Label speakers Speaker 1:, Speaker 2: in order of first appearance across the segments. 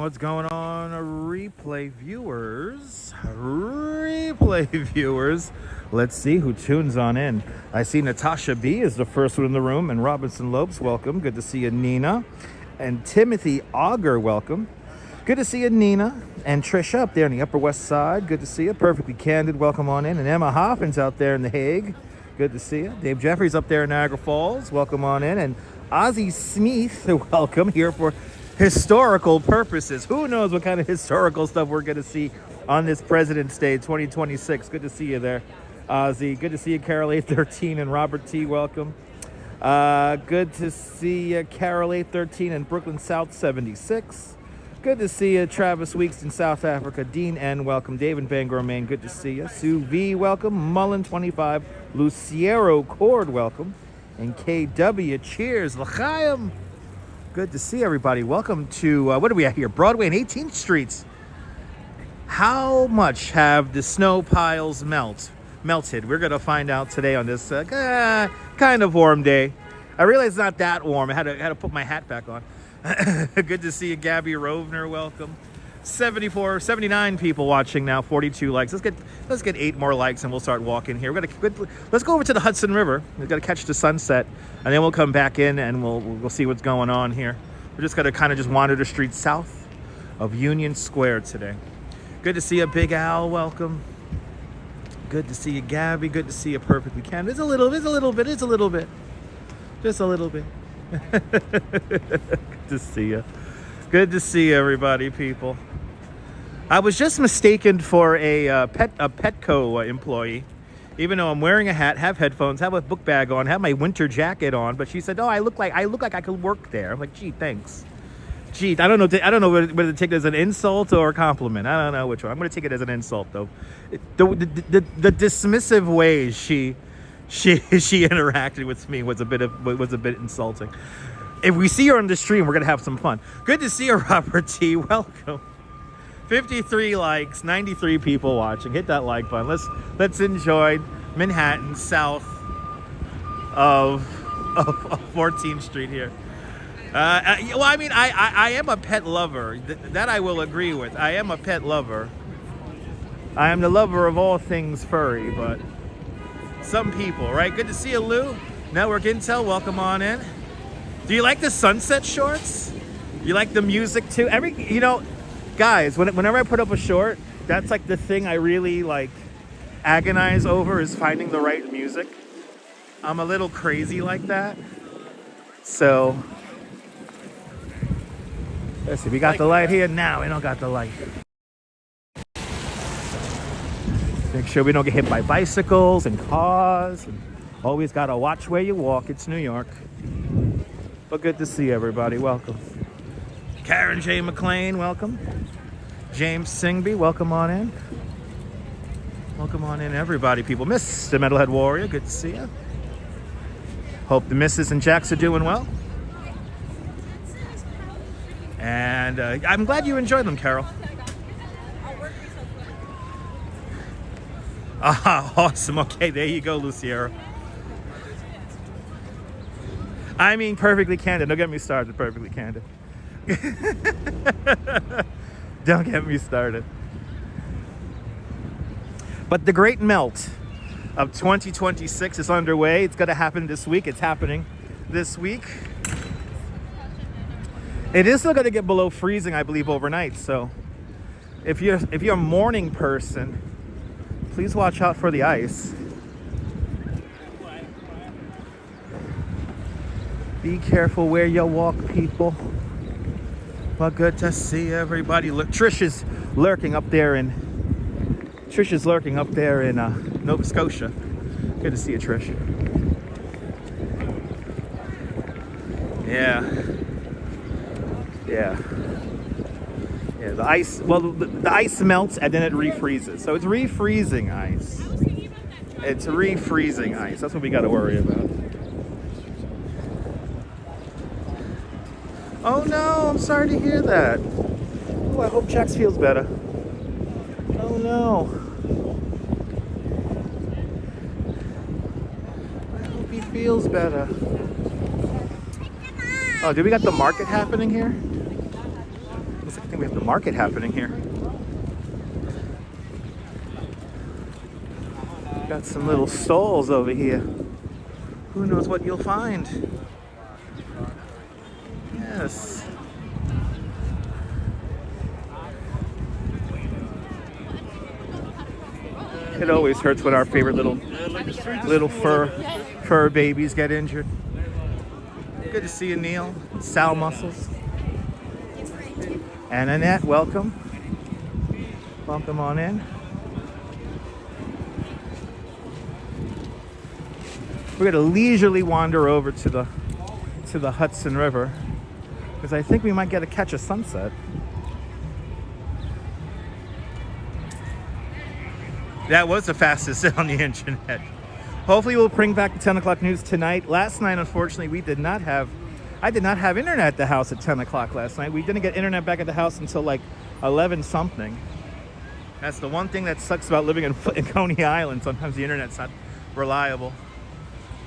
Speaker 1: What's going on, replay viewers? Replay viewers. Let's see who tunes on in. I see Natasha B is the first one in the room, and Robinson Lopes, welcome. Good to see you, Nina. And Timothy Auger, welcome. Good to see you, Nina. And Trisha up there on the Upper West Side. Good to see you. Perfectly Candid, welcome on in. And Emma Hoffman's out there in The Hague. Good to see you. Dave Jeffries up there in Niagara Falls. Welcome on in. And Ozzy Smith, welcome here for historical purposes. Who knows what kind of historical stuff we're going to see on this President's Day 2026. Good to see you there, Ozzy. Good to see you, Carol A13 and Robert T. Welcome. Good to see you, Carol A13 and Brooklyn South 76. Good to see you, Travis Weeks in South Africa. Dean N, welcome. Dave in Bangor, Maine, good to see you. Sue V, welcome. Mullen 25. Luciero Cord, welcome. And KW, cheers. L'chaim. Good to see everybody. Welcome to, what are we at here? Broadway and 18th Streets. How much have the snow piles melted? We're going to find out today on this kind of warm day. I realize it's not that warm. I had to put my hat back on. Good to see you, Gabby Rovner. Welcome. 79 people watching now. 42 likes. Let's get 8 more likes and we'll start walking here. Let's go over to the Hudson River. We've got to catch the sunset, and then we'll come back in and we'll see what's going on here. We're just gonna kind of just wander the streets south of Union Square today. Good to see you, Big Al. Welcome. Good to see you, Gabby. Good to see you, Perfectly Candid. It's a little bit. Just a little bit. Good to see you. Good to see everybody, people. I was just mistaken for a Petco employee, even though I'm wearing a hat, have headphones, have a book bag on, have my winter jacket on. But she said, "Oh, I look like I could work there." I'm like, "Gee, thanks." Gee, I don't know whether to take it as an insult or a compliment. I don't know which one. I'm going to take it as an insult, though. The dismissive ways she interacted with me was a bit insulting. If we see her on the stream, we're going to have some fun. Good to see you, Robert T. Welcome. 53 likes, 93 people watching. Hit that like button. Let's enjoy Manhattan south of 14th Street here. Well, I mean, I am a pet lover. That I will agree with. I am a pet lover. I am the lover of all things furry, but some people, right? Good to see you, Lou. Network Intel, welcome on in. Do you like the sunset shorts? You like the music too? Guys, whenever I put up a short, that's like the thing I really like agonize over, is finding the right music. I'm a little crazy like that. So let's see, we got the light here. Now we don't got the light. Make sure we don't get hit by bicycles and cars. And always gotta watch where you walk. It's New York. But good to see everybody. Welcome. Karen J. McLean, welcome. James Singby, welcome on in. Welcome on in, everybody, people. Miss the Metalhead Warrior, good to see you. Hope the missus and Jacks are doing well. And I'm glad you enjoyed them, Carol. Ah, awesome. Okay, there you go, Luciera. I mean, Perfectly Candid. Don't get me started, Perfectly Candid. Don't get me started. But the great melt of 2026 is underway. It's going to happen this week. It's happening this week. It is still going to get below freezing, I believe, overnight. So if you're a morning person, please watch out for the ice. Be careful where you walk, people. Well, good to see everybody. Look, Trish is lurking up there in Nova Scotia. Good to see you, Trish. Yeah. The ice. Well, the ice melts and then it refreezes. So it's refreezing ice. It's refreezing ice. That's what we got to worry about. Oh no, I'm sorry to hear that. Oh, I hope Jax feels better. Oh no. I hope he feels better. Oh, do we got the market happening here? I think we have the market happening here. Got some little stalls over here. Who knows what you'll find? Yes. It always hurts when our favorite little fur babies get injured. Good to see you, Neil. Sal Muscles. And Annette, welcome. Welcome on in. We're gonna leisurely wander over to the Hudson River because I think we might get to catch a sunset. That was the fastest on the internet. Hopefully we'll bring back the 10 o'clock news tonight. Last night, unfortunately, I did not have internet at the house at 10 o'clock last night. We didn't get internet back at the house until like 11 something. That's the one thing that sucks about living in Coney Island. Sometimes the internet's not reliable.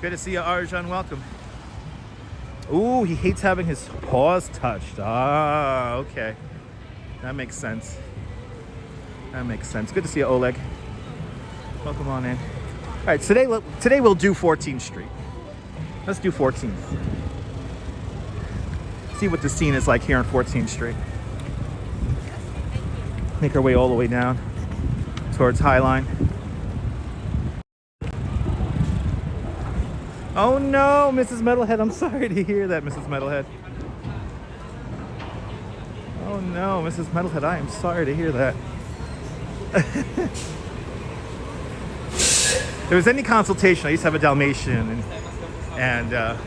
Speaker 1: Good to see you, Arjan. Welcome. Ooh, he hates having his paws touched. Ah, okay. That makes sense. That makes sense. Good to see you, Oleg. Welcome on in. All right, today we'll do 14th Street. Let's do 14th. See what the scene is like here on 14th Street. Make our way all the way down towards Highline. Oh no, Mrs. Metalhead, I'm sorry to hear that, Mrs. Metalhead. Oh no, Mrs. Metalhead, I am sorry to hear that. If there was any consultation, I used to have a Dalmatian, and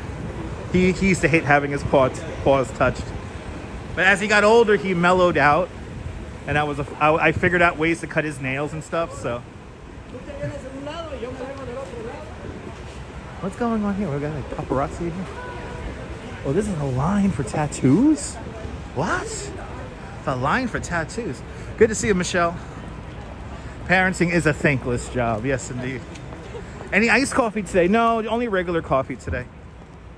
Speaker 1: he used to hate having his paws touched. But as he got older, he mellowed out, and I figured out ways to cut his nails and stuff, so. What's going on here? We got like paparazzi here. Oh, this is a line for tattoos? What? It's a line for tattoos. Good to see you, Michelle. Parenting is a thankless job. Yes, indeed. Any iced coffee today? No, only regular coffee today.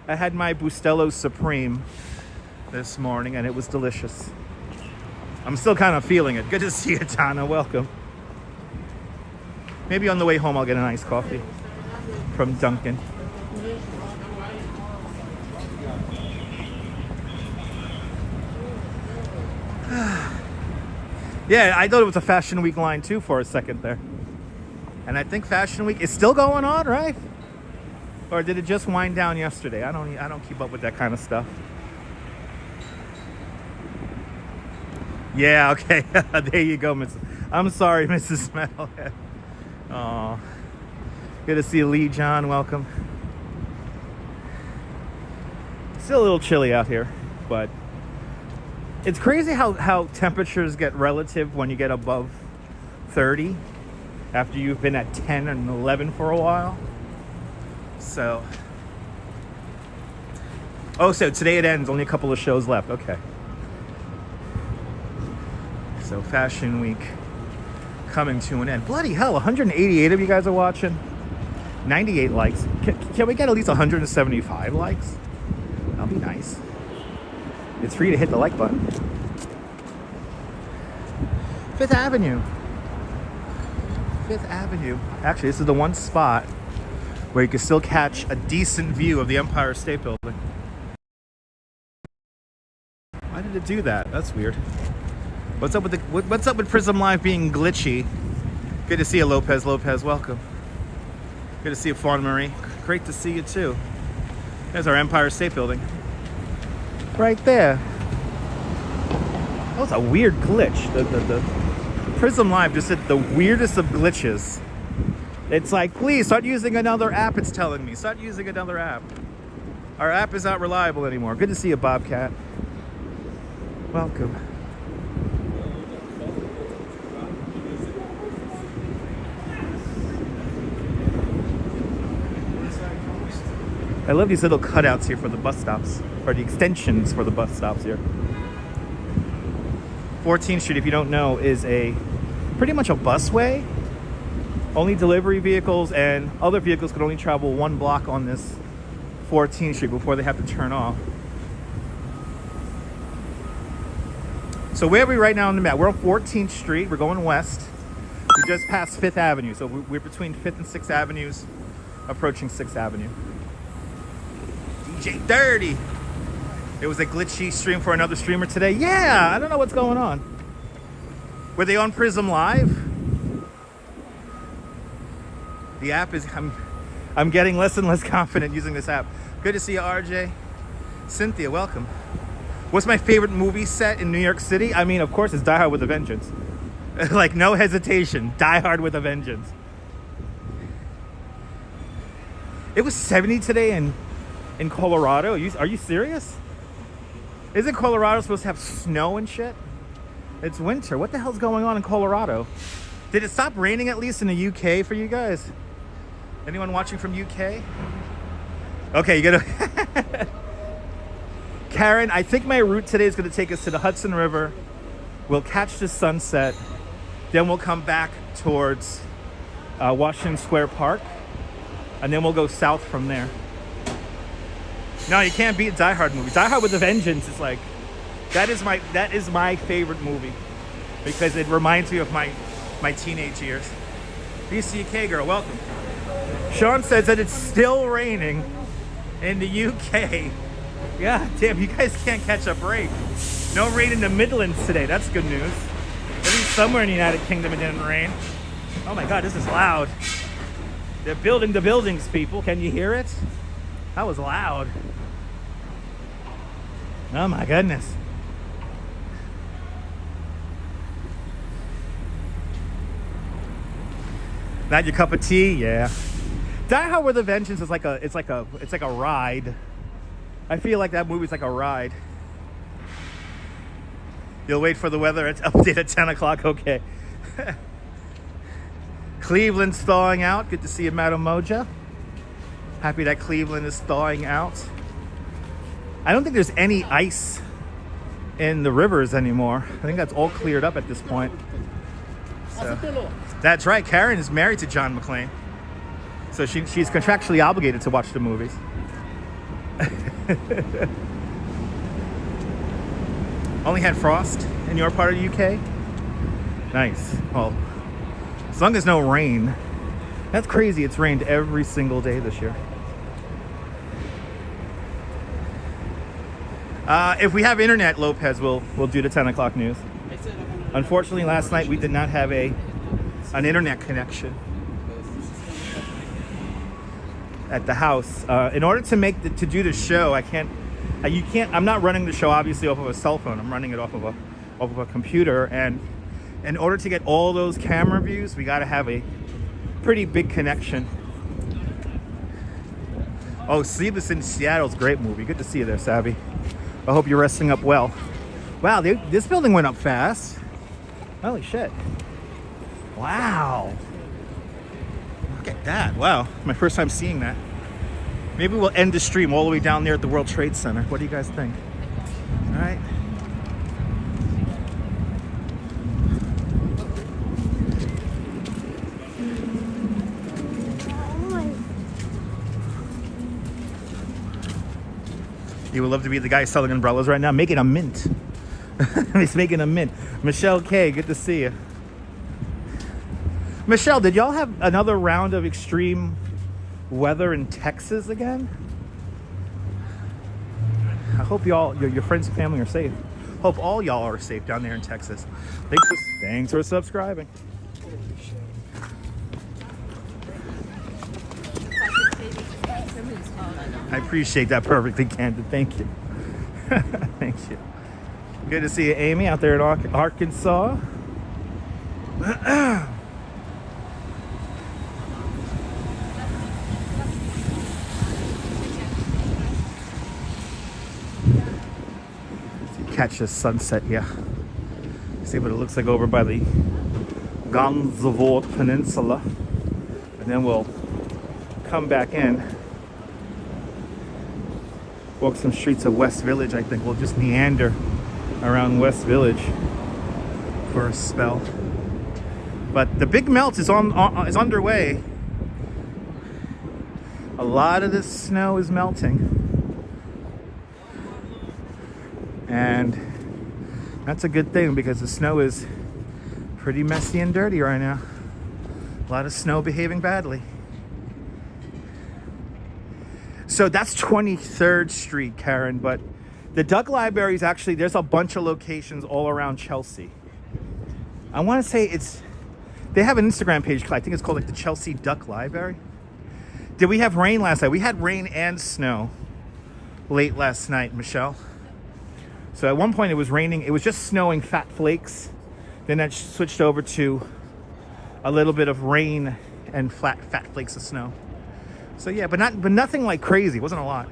Speaker 1: I had my Bustelo Supreme this morning, and it was delicious. I'm still kind of feeling it. Good to see you, Donna. Welcome. Maybe on the way home I'll get an iced coffee from Dunkin'. Yeah, I thought it was a Fashion Week line too for a second there. And I think Fashion Week is still going on, right? Or did it just wind down yesterday? I don't keep up with that kind of stuff. Yeah, okay. There you go, Miss. I'm sorry, Mrs. Metalhead. Oh, good to see you, Lee John. Welcome. Still a little chilly out here, but it's crazy how temperatures get relative when you get above 30 after you've been at 10 and 11 for a while. So, oh, so today it ends. Only a couple of shows left. Okay. So Fashion Week coming to an end. Bloody hell, 188 of you guys are watching. 98 likes. Can we get at least 175 likes? That'll be nice. It's free to hit the like button. Fifth Avenue. Fifth Avenue. Actually, this is the one spot where you can still catch a decent view of the Empire State Building. Why did it do that? That's weird. What's up with Prism Live being glitchy? Good to see you, Lopez. Welcome. Good to see you, Fawn Marie. Great to see you too. There's our Empire State Building. Right there. That was a weird glitch. The Prism Live just did the weirdest of glitches. It's like, please start using another app, it's telling me. Start using another app. Our app is not reliable anymore. Good to see you, Bobcat. Welcome. I love these little cutouts here for the bus stops, or the extensions for the bus stops here. 14th Street, if you don't know, is pretty much a busway. Only delivery vehicles and other vehicles can only travel one block on this 14th Street before they have to turn off. So where are we right now on the map? We're on 14th Street. We're going west. We just passed 5th Avenue. So we're between 5th and 6th Avenues, approaching 6th Avenue. DJ Dirty. It was a glitchy stream for another streamer today. Yeah, I don't know what's going on. Were they on Prism Live? The app is, I'm getting less and less confident using this app. Good to see you, RJ. Cynthia, welcome. What's my favorite movie set in New York City? I mean, of course, it's Die Hard with a Vengeance. Like, no hesitation. Die Hard with a Vengeance. It was 70 today in Colorado. Are you serious? Isn't Colorado supposed to have snow and shit? It's winter. What the hell's going on in Colorado? Did it stop raining at least in the UK for you guys? Anyone watching from UK? Okay, you gotta... Karen, I think my route today is going to take us to the Hudson River. We'll catch the sunset. Then we'll come back towards Washington Square Park. And then we'll go south from there. No, you can't beat Die Hard movie. Die Hard with a Vengeance is like... That is my favorite movie. Because it reminds me of my teenage years. BCK girl, welcome. Sean says that it's still raining in the UK. Yeah, damn, you guys can't catch a break. No rain in the Midlands today. That's good news. At least somewhere in the United Kingdom it didn't rain. Oh my God, this is loud. They're building the buildings, people. Can you hear it? That was loud. Oh my goodness. Not your cup of tea? Yeah. Die Hard with a Vengeance is like a ride. I feel like that movie's like a ride. You'll wait for the weather. It's update at 10 o'clock. Okay. Cleveland's thawing out. Good to see you, Madam Moja. Happy that Cleveland is thawing out. I don't think there's any ice in the rivers anymore. I think that's all cleared up at this point. So, that's right. Karen is married to John McClane. So she's contractually obligated to watch the movies. Only had frost in your part of the UK? Nice. Well, as long as no rain. That's crazy. It's rained every single day this year. If we have internet, Lopez, we'll do the 10 o'clock news. Unfortunately, last night we did not have an internet connection at the house. In order to do the show, I'm not running the show obviously off of a cell phone. I'm running it off of a computer, and in order to get all those camera views, we got to have a pretty big connection. Oh, Sleepless in Seattle's a great movie. Good to see you there, Savvy. I hope you're resting up well. Wow, this building went up fast. Holy shit. Wow. Look at that. Wow. My first time seeing that. Maybe we'll end the stream all the way down there at the World Trade Center. What do you guys think? All right. You would love to be the guy selling umbrellas right now, making a mint. He's making a mint. Michelle K, good to see you. Michelle, did y'all have another round of extreme weather in Texas again? I hope your friends and family are safe. Hope all y'all are safe down there in Texas. Thanks for subscribing. I appreciate that perfectly, Candid. Thank you. Thank you. Good to see you, Amy, out there in Arkansas. Catch the sunset here. See what it looks like over by the Gansevoort Peninsula. And then we'll come back in. Walk some streets of West Village. I think we'll just meander around West Village for a spell. But the big melt is is underway. A lot of this snow is melting. And That's a good thing because the snow is pretty messy and dirty right now. A lot of snow behaving badly. So that's 23rd Street, Karen, but the Duck Library is actually, there's a bunch of locations all around Chelsea. I want to say they have an Instagram page, I think it's called like the Chelsea Duck Library. Did we have rain last night? We had rain and snow late last night, Michelle. So at one point it was raining, it was just snowing fat flakes. Then that switched over to a little bit of rain and fat flakes of snow. So yeah, but nothing like crazy. It wasn't a lot.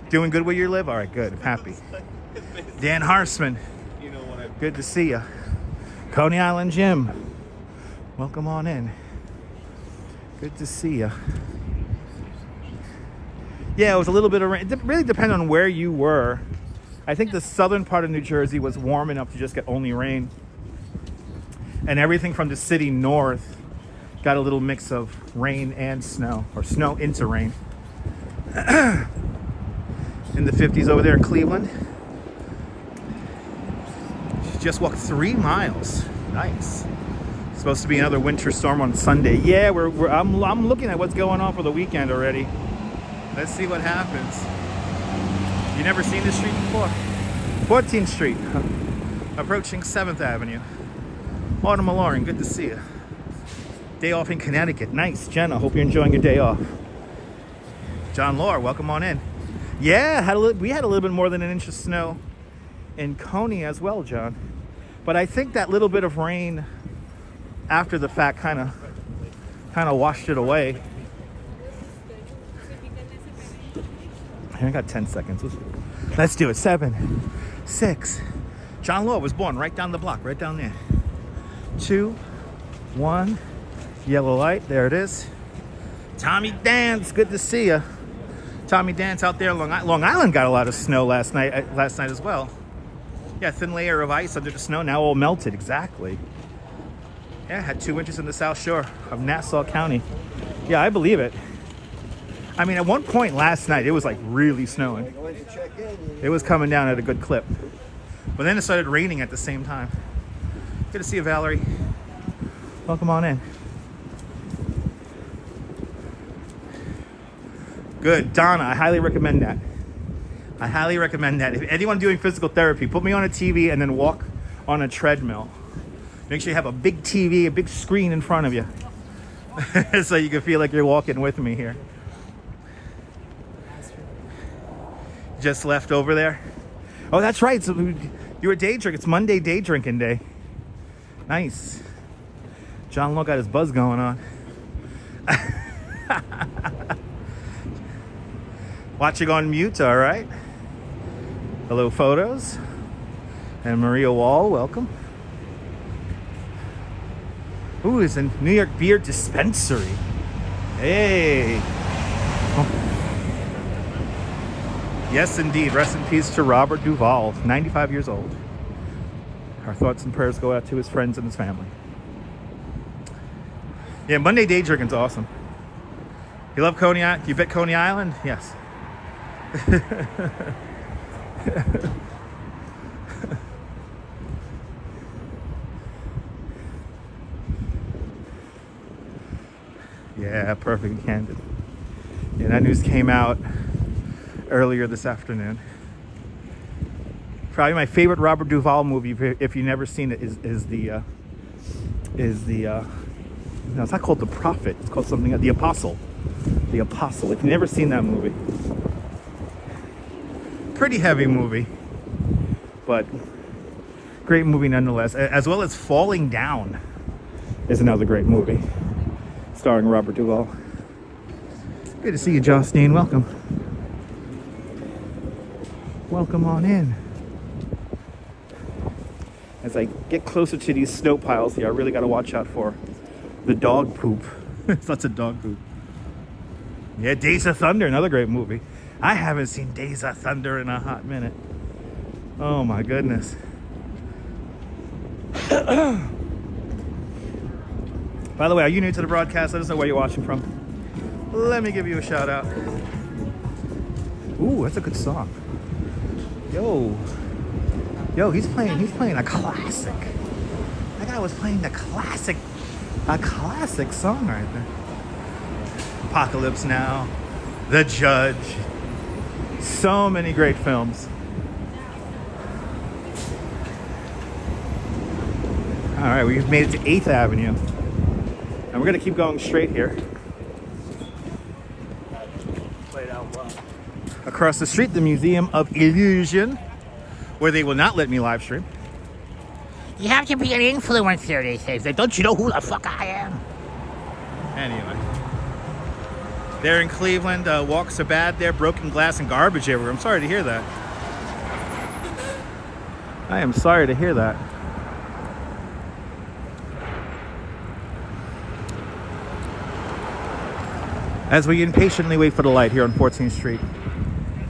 Speaker 1: Doing good where you live? All right, good. I'm happy. Dan Harsman. Good to see you. Coney Island Gym. Welcome on in. Good to see you. Yeah, it was a little bit of rain. It really depended on where you were. I think the southern part of New Jersey was warm enough to just get only rain. And everything from the city north got a little mix of rain and snow, or snow into rain. In the 50s over there in Cleveland. She just walked 3 miles. Nice. Supposed to be another winter storm on Sunday. Yeah, I'm looking at what's going on for the weekend already. Let's see what happens. You never seen this street before? 14th Street, approaching 7th Avenue. Autumn Malloran, good to see you. Day off in Connecticut. Nice, Jenna. Hope you're enjoying your day off. John Law, welcome on in. Yeah, we had a little bit more than an inch of snow in Coney as well, John. But I think that little bit of rain after the fact kind of washed it away. I got 10 seconds. Let's do it. 7, 6. John Law was born right down the block, right down there. 2, 1. Yellow light. There it is. Tommy Dance. Good to see you. Tommy Dance out there. Long Island got a lot of snow last night as well. Yeah, thin layer of ice under the snow. Now all melted. Exactly. Yeah, had 2 inches in the South Shore of Nassau County. Yeah, I believe it. I mean, at one point last night, it was like really snowing. It was coming down at a good clip. But then it started raining at the same time. Good to see you, Valerie. Welcome on in. Good. Donna, I highly recommend that. I highly recommend that. If anyone doing physical therapy, put me on a TV and then walk on a treadmill. Make sure you have a big TV, a big screen in front of you. So you can feel like you're walking with me here. Just left over there. Oh, that's right. So you were day drinking. It's Monday day drinking day. Nice. John Lowe got his buzz going on. Watching on mute, all right. Hello, photos. And Maria Wall, welcome. Ooh, it's a New York beer dispensary. Hey. Oh. Yes, indeed. Rest in peace to Robert Duvall, 95 years old. Our thoughts and prayers go out to his friends and his family. Yeah, Monday day drinking's awesome. You love Coney Island? You bet Coney Island? Yes. Yeah, perfectly candid. Yeah, that news came out earlier this afternoon. Probably my favorite Robert Duvall movie, if you've never seen it, is the no, it's not called The Prophet. It's called something, The Apostle. The Apostle. If you've never seen that movie. Pretty heavy movie, but great movie nonetheless. As well as Falling Down is another great movie starring Robert Duvall. Good to see you, Justine. Welcome. Welcome on in. As I get closer to these snow piles here, I really got to watch out for the dog poop. It's lots of dog poop. Yeah, Days of Thunder, another great movie. I haven't seen Days of Thunder in a hot minute. Oh my goodness. By the way, are you new to the broadcast? Let us know where you're watching from. Let me give you a shout out. Ooh, that's a good song. Yo. Yo, he's playing a classic. That guy was playing a classic song right there. Apocalypse Now, The Judge. So many great films. All right, we've made it to 8th Avenue. And we're gonna keep going straight here. Played out well. Across the street, the Museum of Illusion, where they will not let me live stream. You have to be an influencer, they say. Don't you know who the fuck I am? Anyway. They're in Cleveland. Walks are bad there. Broken glass and garbage everywhere. I'm sorry to hear that. I am sorry to hear that. As we impatiently wait for the light here on 14th Street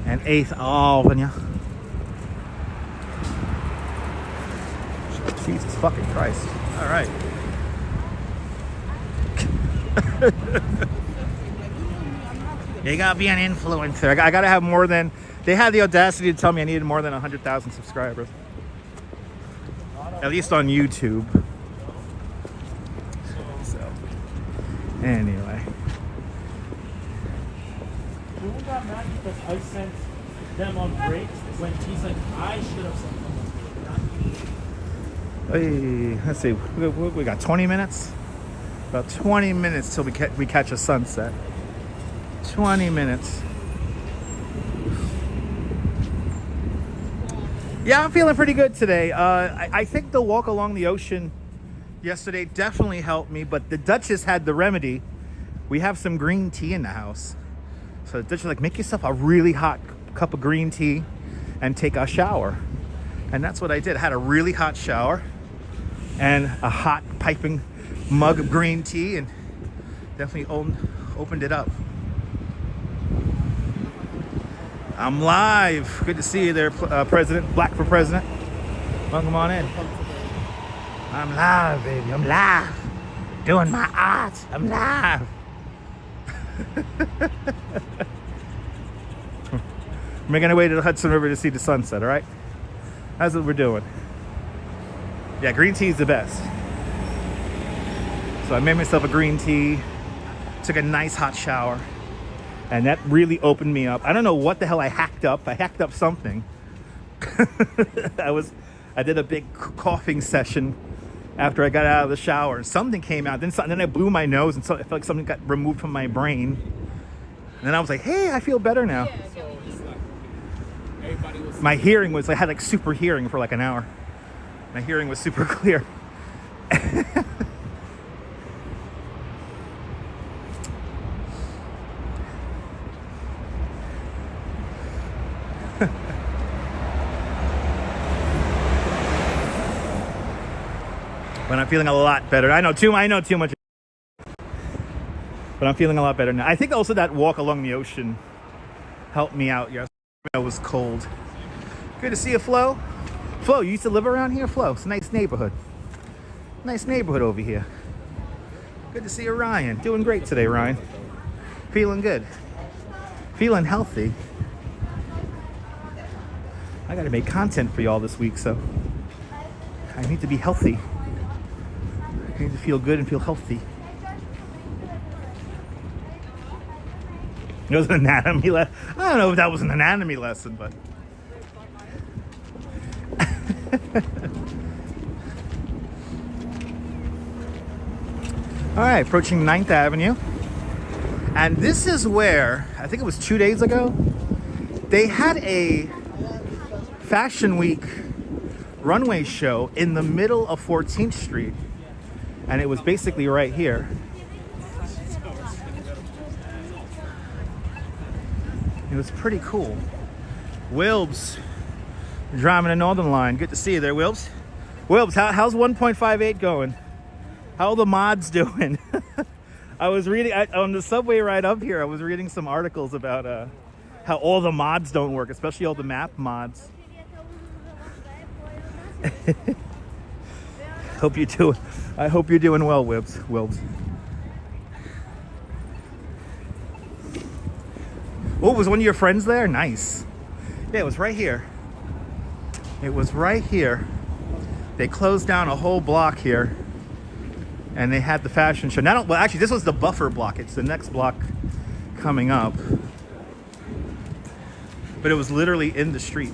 Speaker 1: and 8th Avenue. Jesus fucking Christ. All right. You gotta be an influencer. I gotta have more than... They had the audacity to tell me I needed more than 100,000 subscribers. At least on YouTube. So, anyway.
Speaker 2: We got mad because I sent them on break when he's like, I should have sent them on break.
Speaker 1: Hey, let's see. We got 20 minutes? About 20 minutes till we catch a sunset. 20 minutes. Yeah, I'm feeling pretty good today. I think the walk along the ocean yesterday definitely helped me, but the Duchess had the remedy. We have some green tea in the house. So the Duchess was like, make yourself a really hot cup of green tea and take a shower. And that's what I did. I had a really hot shower and a hot piping mug of green tea and definitely opened it up. I'm live. Good to see you there, President. Black for President. Welcome on in. I'm live, baby. I'm live. Doing my art. I'm live. We're making our way to the Hudson River to see the sunset, all right? That's what we're doing. Yeah, green tea is the best. So I made myself a green tea, took a nice hot shower, and that really opened me up. I don't know what the hell I hacked up. I hacked up something. I did a big coughing session after I got out of the shower. Something came out. Then I blew my nose, and so I felt like something got removed from my brain. And then I was like, hey, I feel better now. My hearing was, I had like super hearing for like an hour. My hearing was super clear. But I'm feeling a lot better. I know too much. But I'm feeling a lot better now. I think also that walk along the ocean helped me out. Yes, it was cold. Good to see you, Flo. Flo, you used to live around here? Flo, it's a nice neighborhood. Nice neighborhood over here. Good to see you, Ryan. Doing great today, Ryan. Feeling good. Feeling healthy. I gotta make content for y'all this week, so I need to be healthy. I need to feel good and feel healthy. It was an anatomy lesson. I don't know if that was an anatomy lesson, but... All right, approaching 9th Avenue. And this is where, I think it was 2 days ago, they had a Fashion Week runway show in the middle of 14th Street. And it was basically right here. It was pretty cool. Wilbs, driving the Northern Line. Good to see you there, Wilbs. Wilbs, how's 1.58 going? How are the mods doing? I was reading, on the subway ride up here, I was reading some articles about how all the mods don't work, especially all the map mods. I hope you're doing well, Wilbs. Oh, was one of your friends there? Nice. Yeah, it was right here. It was right here. They closed down a whole block here, and they had the fashion show. Well, actually, this was the buffer block. It's the next block coming up. But it was literally in the street.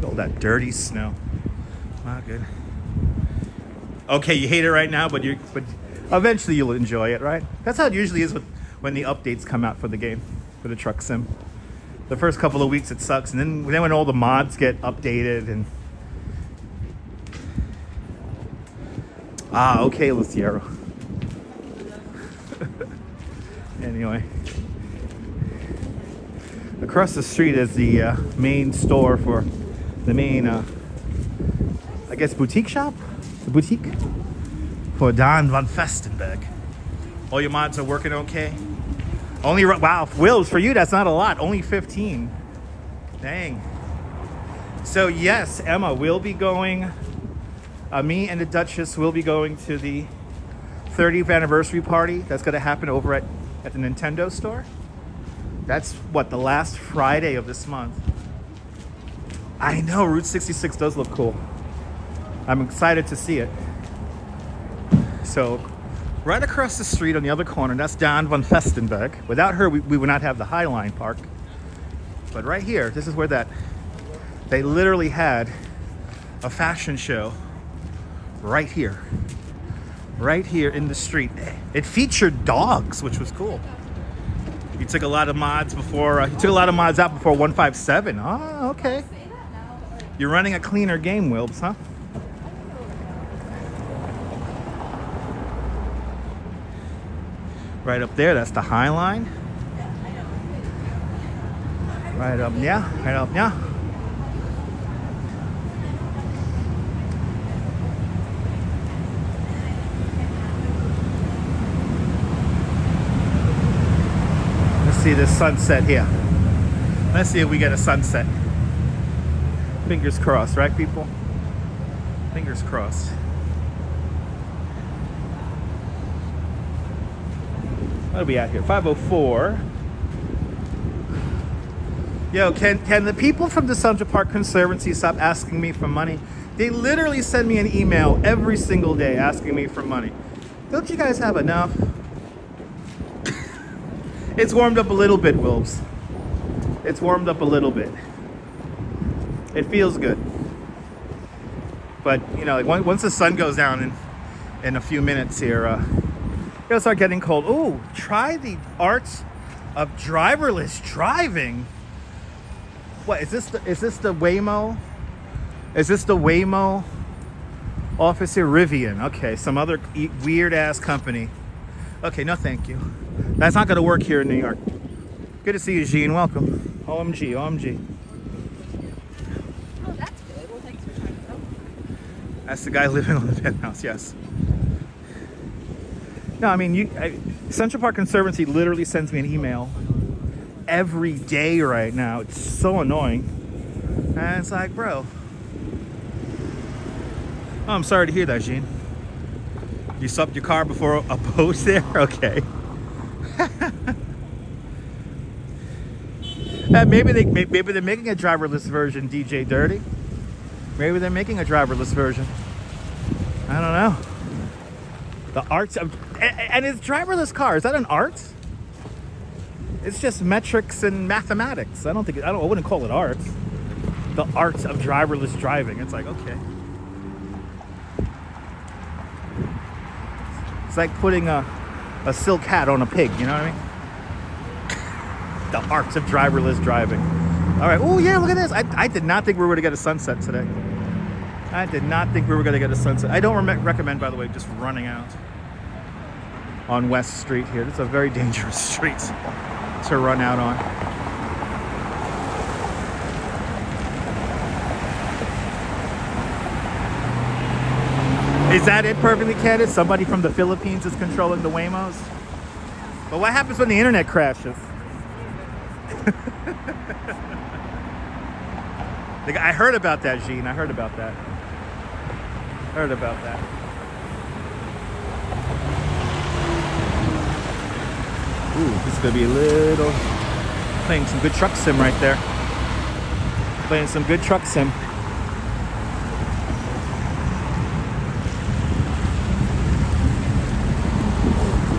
Speaker 1: All that dirty snow. Not good. Okay, you hate it right now, but eventually you'll enjoy it, right? That's how it usually is when the updates come out for the game, for the truck sim. The first couple of weeks it sucks, and then when all the mods get updated and okay, Luciero. Anyway, across the street is the main store for the main, I guess, boutique shop? The boutique? For Don van Festenberg. All your mods are working okay? Only, wow, Wills, for you, that's not a lot. Only 15. Dang. So, yes, Emma will be going, me and the Duchess will be going to the 30th anniversary party that's going to happen over at the Nintendo store. That's, what, the last Friday of this month. I know, Route 66 does look cool. I'm excited to see it. So, right across the street on the other corner, that's Dawn van Festenberg. Without her, we would not have the Highline Park. But right here, this is where they literally had a fashion show right here. Right here in the street. It featured dogs, which was cool. You took a lot of mods before, out before 157. Oh, okay. You're running a cleaner game, Wilbs, huh? Right up there, that's the High Line. Right up, yeah, right up, yeah. Let's see this sunset here. Let's see if we get a sunset. Fingers crossed, right, people? Fingers crossed. What are we at here? 504. Yo, can the people from the Central Park Conservancy stop asking me for money? They literally send me an email every single day asking me for money. Don't you guys have enough? It's warmed up a little bit, Wilbs. It's warmed up a little bit. It feels good. But, you know, like once the sun goes down in a few minutes here, it'll start getting cold. Ooh, try the arts of driverless driving. What is this? Is this the Waymo? Is this the Waymo office here? Rivian. Okay, some other weird ass company. Okay, no thank you. That's not gonna work here in New York. Good to see you, Jean. Welcome. OMG, OMG.
Speaker 3: Oh, that's good. Well, thanks for trying to help.
Speaker 1: That's the guy living on the penthouse. Yes. No, I mean, Central Park Conservancy literally sends me an email every day right now. It's so annoying. And it's like, bro. Oh, I'm sorry to hear that, Jean. You stopped your car before a post there? Okay. Maybe they're making a driverless version, DJ Dirty. Maybe they're making a driverless version. I don't know. The arts of, and it's driverless car. Is that an art? It's just metrics and mathematics. I wouldn't call it art. The art of driverless driving. It's like, okay. It's like putting a silk hat on a pig, you know what I mean? The art of driverless driving. All right. Oh, yeah, look at this. I did not think we were going to get a sunset today. I did not think we were going to get a sunset. I don't recommend, by the way, just running out on West Street here. It's a very dangerous street to run out on. Is that it, perfectly candid? Somebody from the Philippines is controlling the Waymos? But what happens when the internet crashes? I heard about that, Jean. I heard about that. Heard about that. Ooh, this is gonna be a little playing some good truck sim right there. Playing some good truck sim.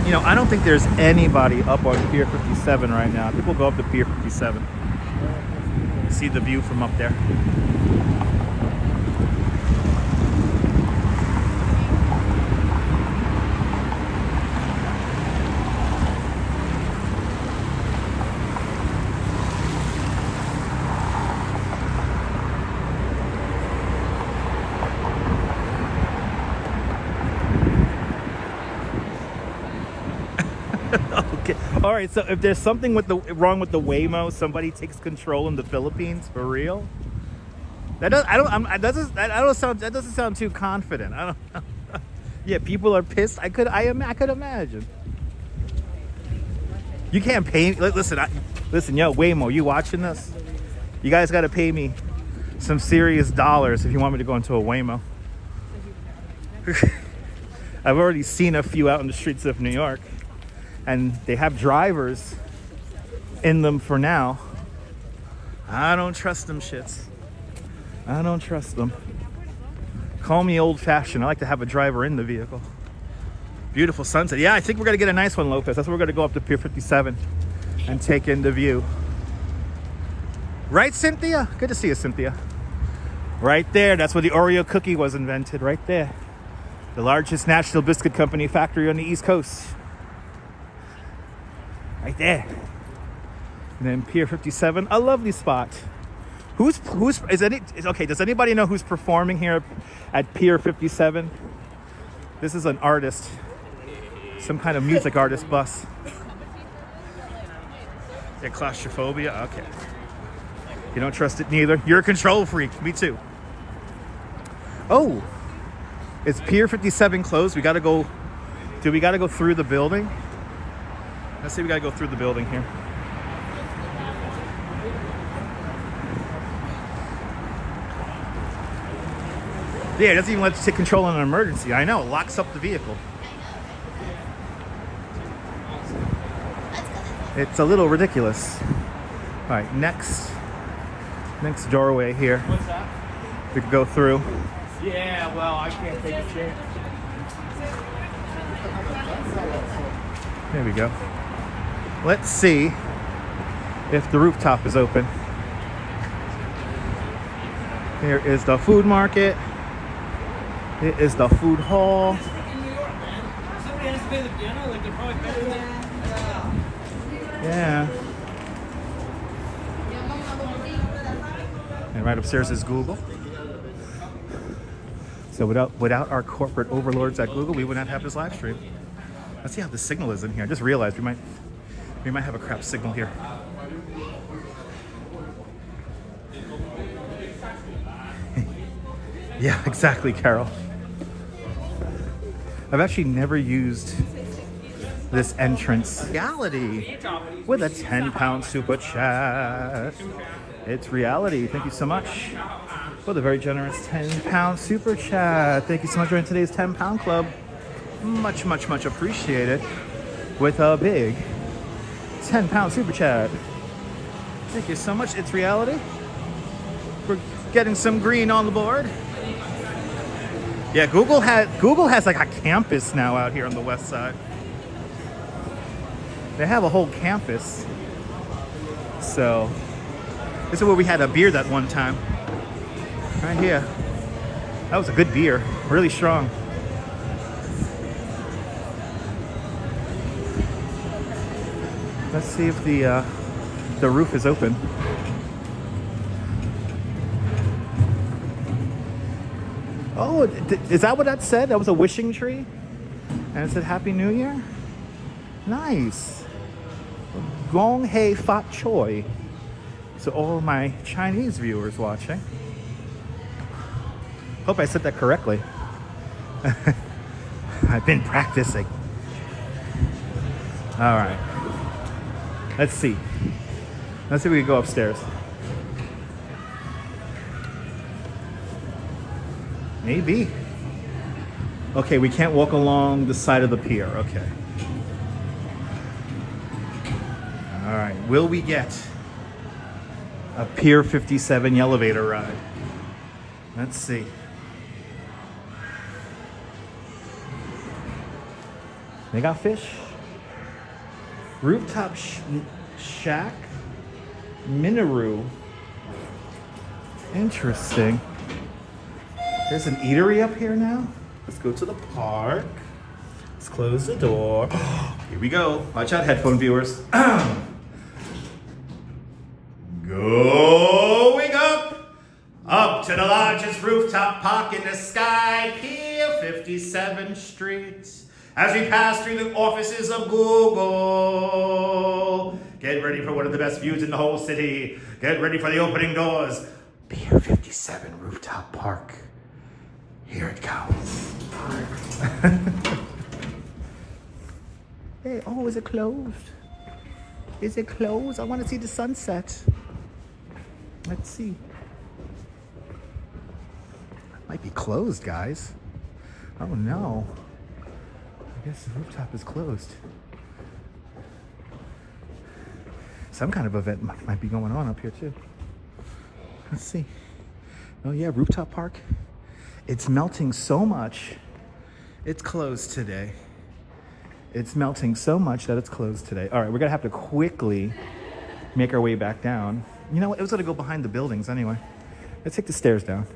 Speaker 1: You know, I don't think there's anybody up on Pier 57 right now. People go up to Pier 57. See the view from up there. Okay. All right. So if there's something wrong with the Waymo, somebody takes control in the Philippines for real. That doesn't sound too confident. I don't know. Yeah, people are pissed. I could imagine. You can't pay me. Listen, yo, Waymo, you watching this? You guys got to pay me some serious dollars if you want me to go into a Waymo. I've already seen a few out in the streets of New York. And they have drivers in them for now. I don't trust them shits. I don't trust them. Call me old-fashioned. I like to have a driver in the vehicle. Beautiful sunset. Yeah, I think we're gonna get a nice one, Lopez. That's where we're gonna go up to Pier 57 and take in the view. Right, Cynthia? Good to see you, Cynthia. Right there, that's where the Oreo cookie was invented, right there. The largest national biscuit company factory on the East Coast. Right there. And then Pier 57, a lovely spot. Does anybody know who's performing here at Pier 57? This is an artist. Some kind of music artist bus. Yeah, claustrophobia? Okay. You don't trust it neither. You're a control freak. Me too. Oh, is Pier 57 closed? We gotta go through the building? Let's see, we gotta go through the building here. Yeah, it doesn't even let you take control in an emergency. I know, it locks up the vehicle. It's a little ridiculous. All right, next doorway here.
Speaker 2: What's that?
Speaker 1: We could go through.
Speaker 2: Yeah, well, I can't take a chance.
Speaker 1: There we go. Let's see if the rooftop is open. Here is the food market. It is the food hall.
Speaker 2: In New York, man. Somebody has to pay the piano, like they're probably better than.
Speaker 1: Yeah. And right upstairs is Google. So without our corporate overlords at Google, we would not have this live stream. Let's see how the signal is in here. I just realized we might have a crap signal here. Yeah, exactly, Carol. I've actually never used this entrance. Reality with a 10-pound super chat. It's Reality. Thank you so much for the very generous 10-pound super chat. Thank you so much for today's 10-pound club. Much, much, much appreciated. With a big 10-pound super chat. Thank you so much. It's Reality. We're getting some green on the board. Yeah, Google has like a campus now out here on the west side. They have a whole campus. So this is where we had a beer that one time. Right here. That was a good beer. Really strong. Let's see if the roof is open. Oh, is that what that said? That was a wishing tree? And it said Happy New Year? Nice. Gong Hei Fat Choi. So all my Chinese viewers watching. Hope I said that correctly. I've been practicing. All right. Let's see. Let's see if we can go upstairs. Maybe. Okay, we can't walk along the side of the pier. Okay. All right. Will we get a Pier 57 elevator ride? Let's see. They got fish. Rooftop shack. Minoru. Interesting. There's an eatery up here now. Let's go to the park. Let's close the door. Here we go. Watch out, headphone viewers. Going up to the largest rooftop park in the sky, Pier 57th Street. As we pass through the offices of Google. Get ready for one of the best views in the whole city. Get ready for the opening doors. Pier 57 Rooftop Park. Here it comes. Hey, oh, is it closed? Is it closed? I want to see the sunset. Let's see. Might be closed, guys. Oh no. I guess the rooftop is closed. Some kind of event might be going on up here too. Let's see. Oh yeah, rooftop park. It's melting so much. It's closed today. It's melting so much that it's closed today. All right, we're gonna have to quickly make our way back down. You know what? It was gonna go behind the buildings anyway. Let's take the stairs down.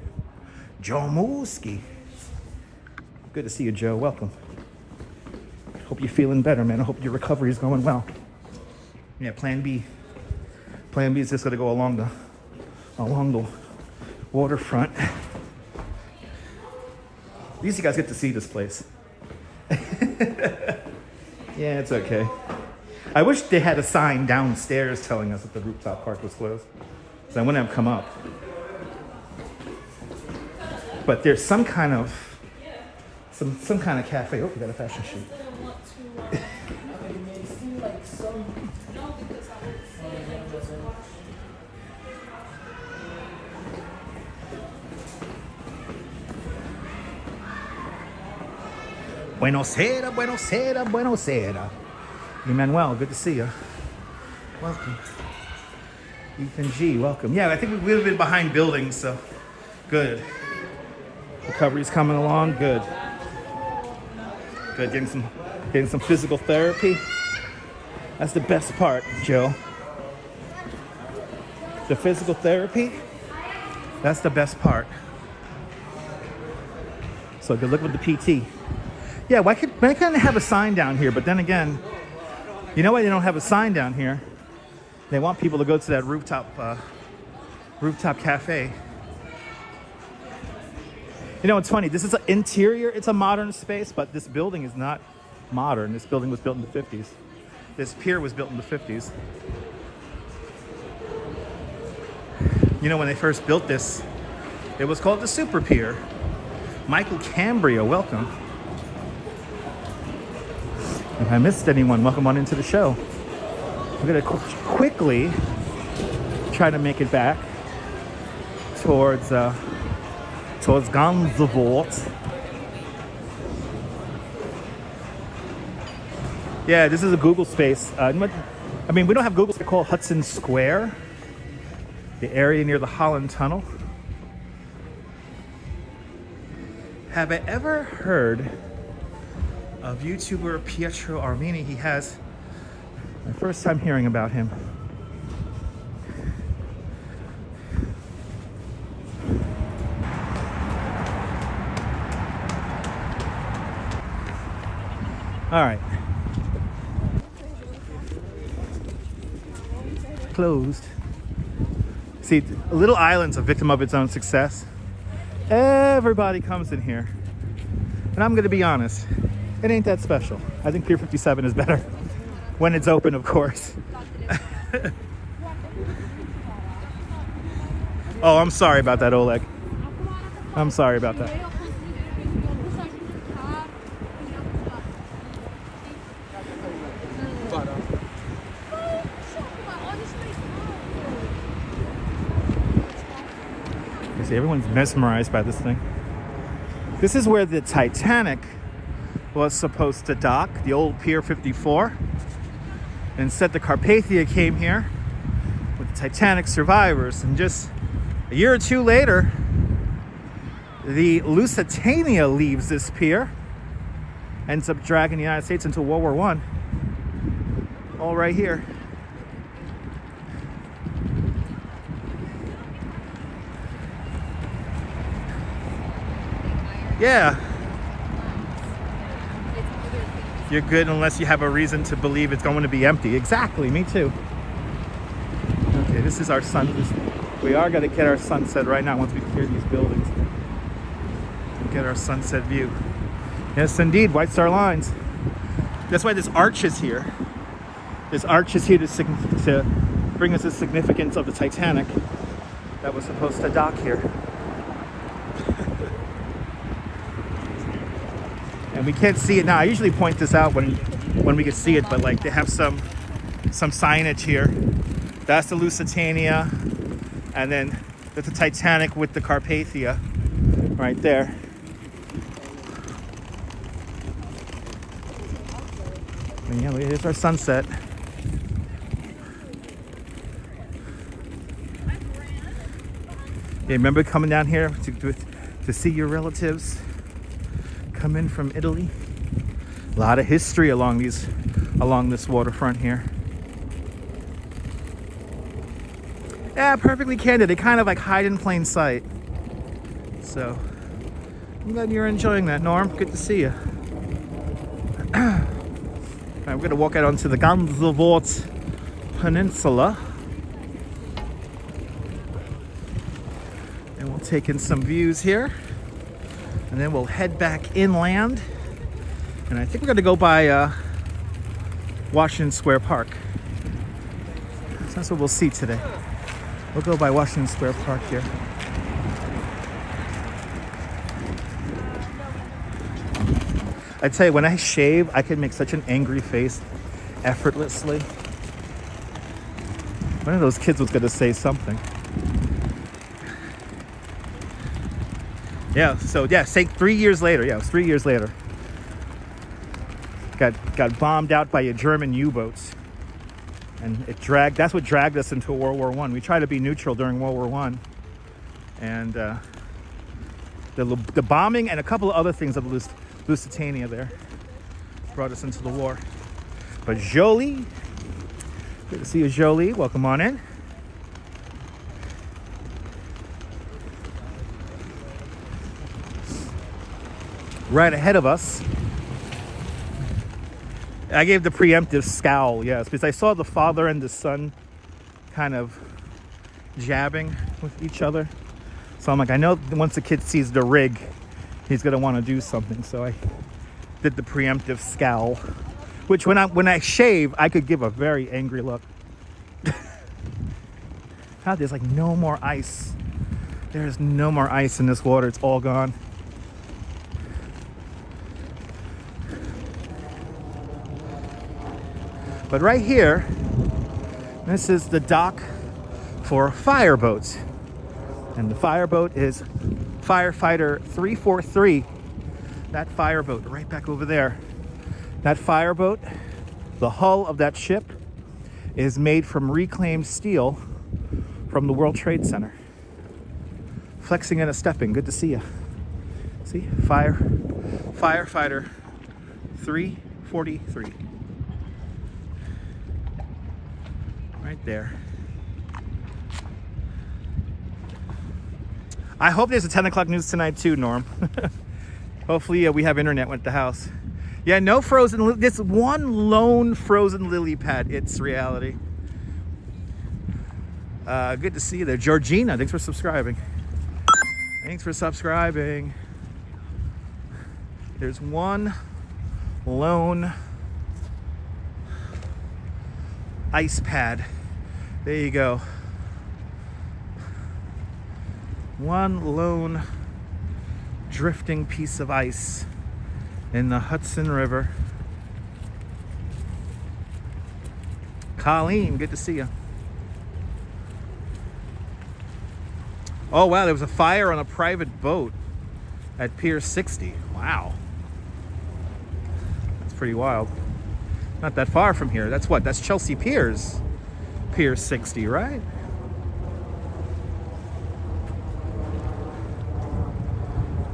Speaker 1: Joe Mooski. Good to see you, Joe. Welcome. Hope you're feeling better, man. I hope your recovery is going well. Yeah, plan B. Plan B is just gonna go along the waterfront. At least you guys get to see this place. Yeah, it's okay. I wish they had a sign downstairs telling us that the rooftop park was closed, so I wouldn't have come up. But there's some kind of cafe. Oh, we got a fashion shoot. Buenosera, buenosera, buenosera. Emmanuel, good to see you. Welcome. Ethan G, welcome. Yeah, I think we've been behind buildings, so good. Recovery's coming along, good. Good, getting some physical therapy. That's the best part, Joe. The physical therapy, that's the best part. So good luck with the PT. Yeah, why can't they have a sign down here? But then again, you know why they don't have a sign down here? They want people to go to that rooftop cafe. You know, it's funny. This is an interior. It's a modern space, but this building is not modern. This building was built in the 50s. This pier was built in the 50s. You know, when they first built this, it was called the Super Pier. Michael Cambria, welcome. If I missed anyone, welcome on into the show. We're gonna quickly try to make it back towards Gansevoort. Yeah, this is a Google space. I mean, we don't have Google. It's called Hudson Square, the area near the Holland Tunnel. Have I ever heard of YouTuber Pietro Armini? He has my first time hearing about him. All right. Closed. See, Little Island's a victim of its own success. Everybody comes in here. And I'm gonna be honest, it ain't that special. I think Pier 57 is better. When it's open, of course. Oh, I'm sorry about that, Oleg. I'm sorry about that. You see, everyone's mesmerized by this thing. This is where the Titanic was supposed to dock, the old Pier 54. Instead, the Carpathia came here with the Titanic survivors, and just a year or two later, the Lusitania leaves this pier, ends up dragging the United States into World War I. All right here. Yeah. You're good unless you have a reason to believe it's going to be empty. Exactly, me too. Okay, this is our sun. We are going to get our sunset right now once we clear these buildings. We'll get our sunset view. Yes, indeed, White Star Lines. That's why this arch is here. This arch is here to bring us the significance of the Titanic that was supposed to dock here. And we can't see it now. I usually point this out when we can see it, but like they have some signage here. That's the Lusitania, and then there's the Titanic with the Carpathia right there. And yeah, here's our sunset. Yeah, remember coming down here to see your relatives come in from Italy? A lot of history along this waterfront here. Yeah, perfectly candid. They kind of like hide in plain sight. So I'm glad you're enjoying that, Norm. Good to see you. All right, we're gonna walk out onto the Gansevoort Peninsula, and we'll take in some views here. And then we'll head back inland. And I think we're going to go by Washington Square Park. So that's what we'll see today. We'll go by Washington Square Park here. I tell you, when I shave, I can make such an angry face effortlessly. One of those kids was going to say something. Yeah, so yeah, say 3 years later. Yeah, it was 3 years later. Got bombed out by a German U-boats. And that's what dragged us into World War I. We tried to be neutral during World War I. And the bombing and a couple of other things of the Lusitania there brought us into the war. But Jolie, good to see you, Jolie. Welcome on in. Right ahead of us, I gave the preemptive scowl, yes, because I saw the father and the son kind of jabbing with each other. So I'm like, I know once the kid sees the rig, he's gonna want to do something. So I did the preemptive scowl, which when I shave, I could give a very angry look. Now there's like no more ice. There's no more ice in this water. It's all gone. But right here, this is the dock for fireboats. And the fireboat is Firefighter 343. That fireboat right back over there. That fireboat, the hull of that ship is made from reclaimed steel from the World Trade Center. Flexing and a stepping. Good to see you. See? Firefighter 343. Right there. I hope there's a 10 o'clock news tonight too, Norm. Hopefully we have internet at the house. Yeah, no frozen, this one lone frozen lily pad. It's reality. Good to see you there. Georgina, thanks for subscribing. Thanks for subscribing. There's one lone ice pad. There you go. One lone drifting piece of ice in the Hudson River. Colleen, good to see you. Oh wow, there was a fire on a private boat. at Pier 60. Wow. That's pretty wild. Not that far from here. That's what? That's Chelsea Piers. Pier 60, right?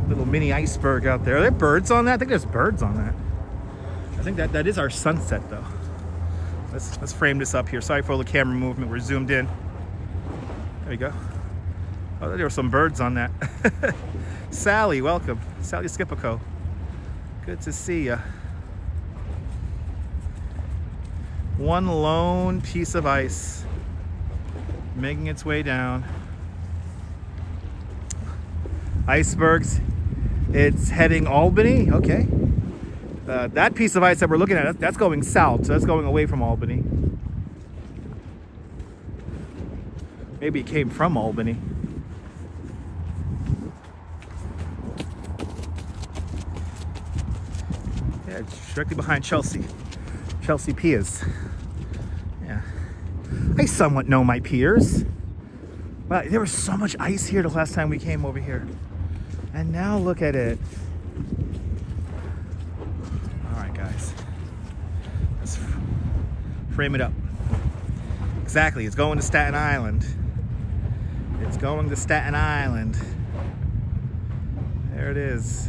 Speaker 1: Little mini iceberg out there. Are there birds on that? I think there's birds on that. I think that is our sunset though. Let's frame this up here. Sorry for all the camera movement. We're zoomed in. There we go. Oh, there were some birds on that. Sally, welcome. Sally Skipico. Good to see ya. One lone piece of ice making its way down. Icebergs. It's heading Albany. Okay. That piece of ice that we're looking at, that's going south. So that's going away from Albany. Maybe it came from Albany. Yeah, it's directly behind Chelsea Piers. Yeah. I somewhat know my piers. Wow, there was so much ice here the last time we came over here. And now look at it. All right, guys. Let's frame it up. Exactly, it's going to Staten Island. It's going to Staten Island. There it is.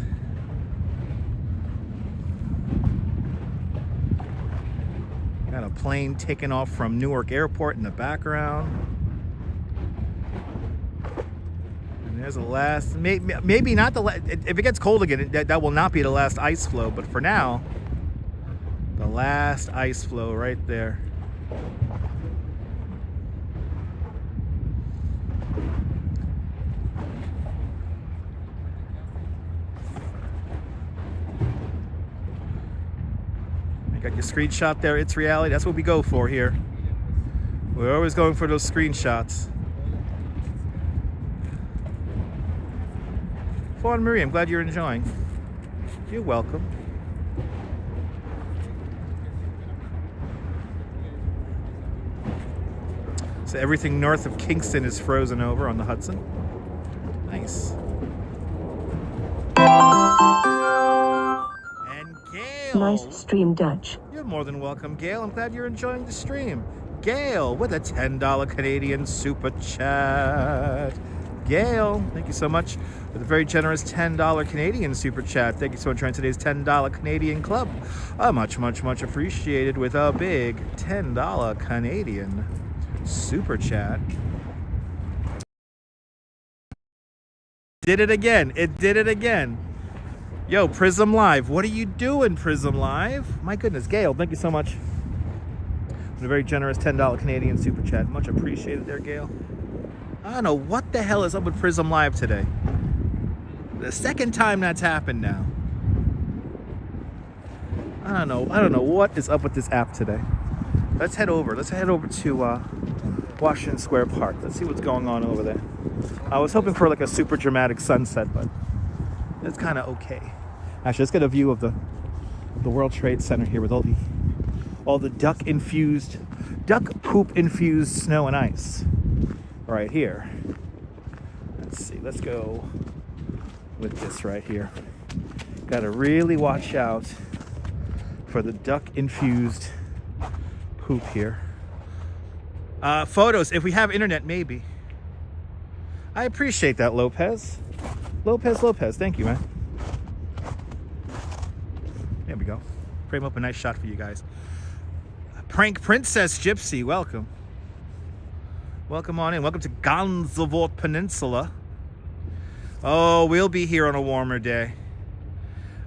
Speaker 1: Got a plane taking off from Newark Airport in the background. And there's the last, maybe not the last, if it gets cold again, that will not be the last ice flow, but for now, the last ice flow right there. Got your screenshot there. It's reality. That's what we go for here. We're always going for those screenshots. Fawn Marie, I'm glad you're enjoying. You're welcome. So everything north of Kingston is frozen over on the Hudson. Nice.
Speaker 4: Nice stream, Dutch.
Speaker 1: You're more than welcome, Gail. I'm glad you're enjoying the stream. Gail with a $10 Canadian super chat. Gail, thank you so much for the very generous $10 Canadian super chat. Thank you so much for joining today's $10 Canadian club. Much, much, much appreciated with a big $10 Canadian super chat. Did it again. It did it again. Yo, Prism Live. What are you doing, Prism Live? My goodness, Gail, thank you so much. A very generous $10 Canadian super chat. Much appreciated there, Gail. I don't know what the hell is up with Prism Live today. The second time that's happened now. I don't know what is up with this app today. Let's head over. Let's head over to Washington Square Park. Let's see what's going on over there. I was hoping for like a super dramatic sunset, but it's kind of okay. Actually, let's get a view of the World Trade Center here with all the duck poop infused snow and ice right here. Let's see. Let's go with this right here. Got to really watch out for the duck infused poop here. Photos, if we have internet, maybe. I appreciate that, Lopez. Lopez, thank you, man. There we go. Frame up a nice shot for you guys. Prank Princess Gypsy, welcome. Welcome on in. Welcome to Gansevoort Peninsula. Oh, we'll be here on a warmer day.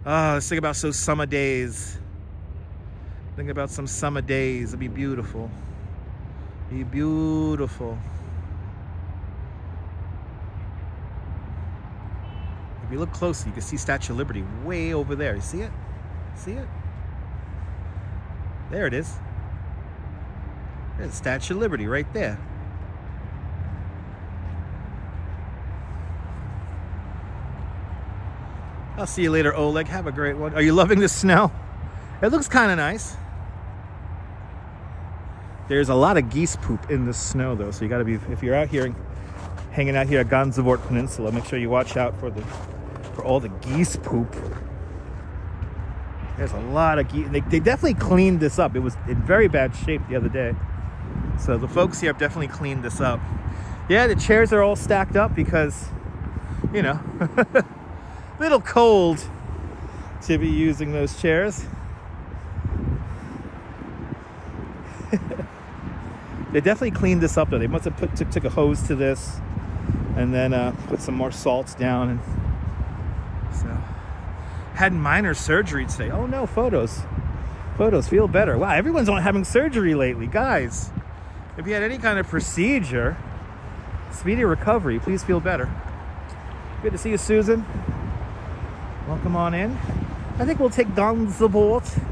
Speaker 1: Oh, let's think about those summer days. Think about some summer days. It'll be beautiful. Be beautiful. If you look closely, you can see Statue of Liberty way over there. You see it? See it? There it is. There's Statue of Liberty right there. I'll see you later, Oleg. Have a great one. Are you loving the snow? It looks kind of nice. There's a lot of geese poop in the snow, though, so you got to be, if you're out here hanging out here at Gansevoort Peninsula, make sure you watch out for all the geese poop. There's a lot of geese. They definitely cleaned this up. It was in very bad shape the other day. So the folks here have definitely cleaned this up. Yeah, the chairs are all stacked up because, you know, a little cold to be using those chairs. They definitely cleaned this up though. They must have took a hose to this and then put some more salts down. And so, had minor surgery today. Oh no, photos feel better. Wow, everyone's on having surgery lately, guys. If you had any kind of procedure, speedy recovery. Please feel better. Good to see you, Susan. Welcome on in. I think we'll take Gansevoort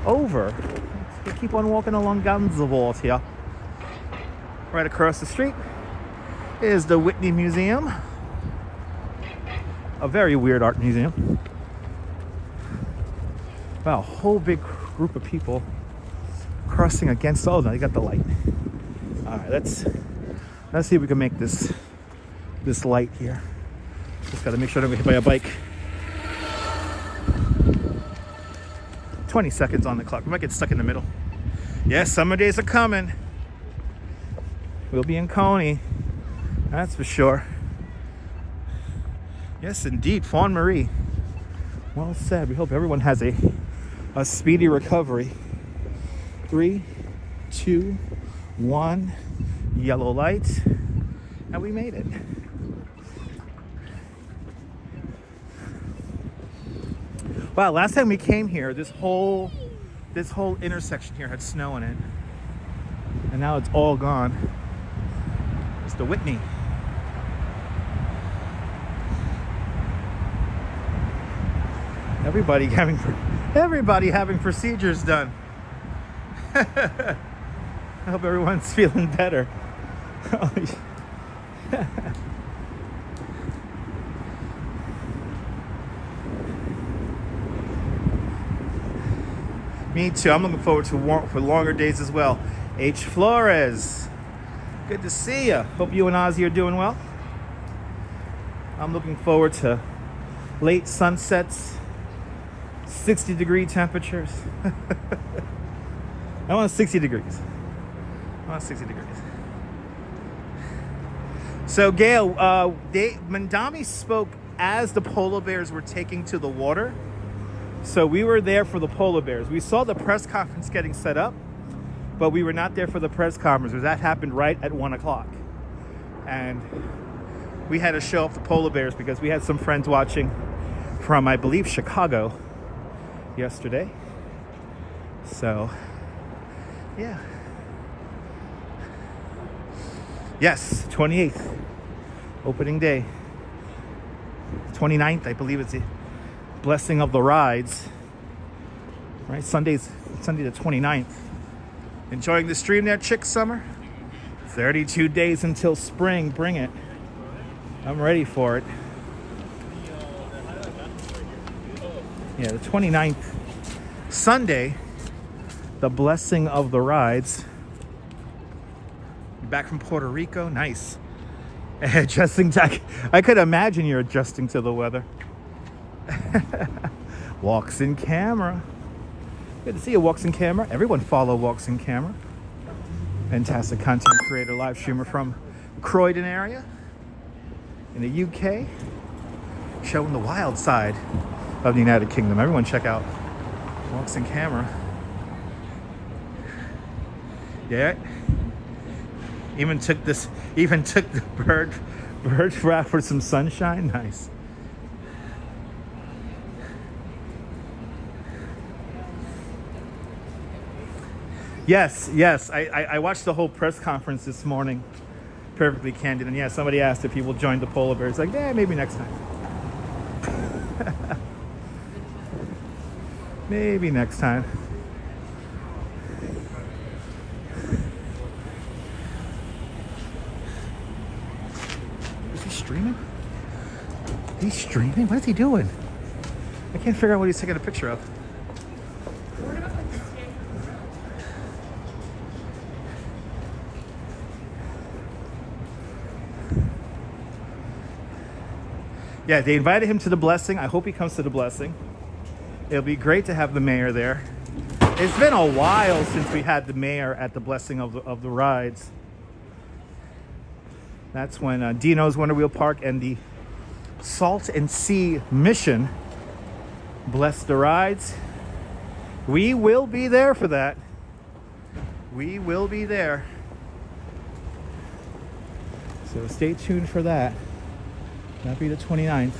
Speaker 1: over. Let's keep on walking along Gansevoort here. Right across the street is the Whitney Museum. A very weird art museum. Wow, a whole big group of people crossing against. Oh no, you got the light. All right, let's see if we can make this light here. Just got to make sure I don't get hit by a bike. 20 seconds on the clock. We might get stuck in the middle. Yes, summer days are coming. We'll be in Coney. That's for sure. Yes, indeed. Fawn Marie. Well said. We hope everyone has a speedy recovery. 3, 2, 1. Yellow light. And we made it. Wow, last time we came here, this whole intersection here had snow in it. And now it's all gone. It's the Whitney. Everybody having procedures done. I hope everyone's feeling better. Me too. I'm looking forward for longer days as well. H. Flores. Good to see you. Hope you and Ozzy are doing well. I'm looking forward to late sunsets, 60-degree temperatures. I want 60 degrees. So, Gail, Mandami spoke as the polar bears were taking to the water. So we were there for the polar bears. We saw the press conference getting set up, but we were not there for the press conference because that happened right at 1 o'clock. And we had to show off the polar bears because we had some friends watching from, I believe, Chicago yesterday. So, yeah. Yes, 28th, opening day. 29th, I believe it's the blessing of the rides. Right, Sunday the 29th. Enjoying the stream there, Chick Summer? 32 days until spring. Bring it. I'm ready for it. Yeah, the 29th. Sunday, the blessing of the rides. You're back from Puerto Rico? Nice. Adjusting to... I could imagine you're adjusting to the weather. Walks in Camera. Good to see you, Walks in Camera. Everyone follow Walks in Camera. Fantastic content creator, live streamer from Croydon area in the UK, showing the wild side of the United Kingdom. Everyone check out Walks in Camera. Yeah. Even took the bird wrap for some sunshine. Nice. Yes. I watched the whole press conference this morning. Perfectly candid. And yeah, somebody asked if people joined the polar bears. Like, yeah, maybe next time. Maybe next time. Is he streaming? He's streaming? What is he doing? I can't figure out what he's taking a picture of. Yeah, they invited him to the blessing. I hope he comes to the blessing. It'll be great to have the mayor there. It's been a while since we had the mayor at the blessing of the rides. That's when Dino's Wonder Wheel Park and the Salt and Sea Mission blessed the rides. We will be there for that. We will be there. So stay tuned for that. That'll be the 29th.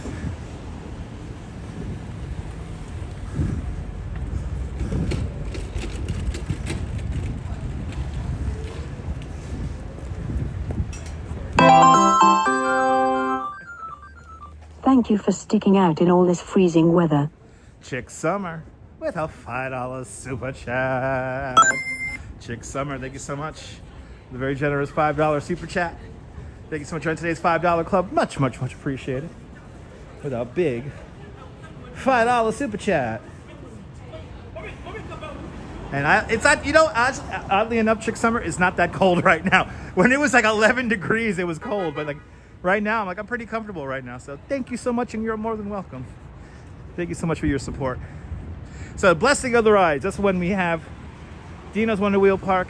Speaker 4: Thank you for sticking out in all this freezing weather.
Speaker 1: Chick Summer with a $5 super chat. Chick Summer, thank you so much. The very generous $5 super chat. Thank you so much for today's $5 club. Much, much, much appreciated. With a big $5 super chat. And it's not, you know, oddly enough, Chick Summer is not that cold right now. When it was like 11 degrees, it was cold. But like right now, I'm pretty comfortable right now. So thank you so much, and you're more than welcome. Thank you so much for your support. So blessing of the rides. That's when we have Dino's Wonder Wheel Park.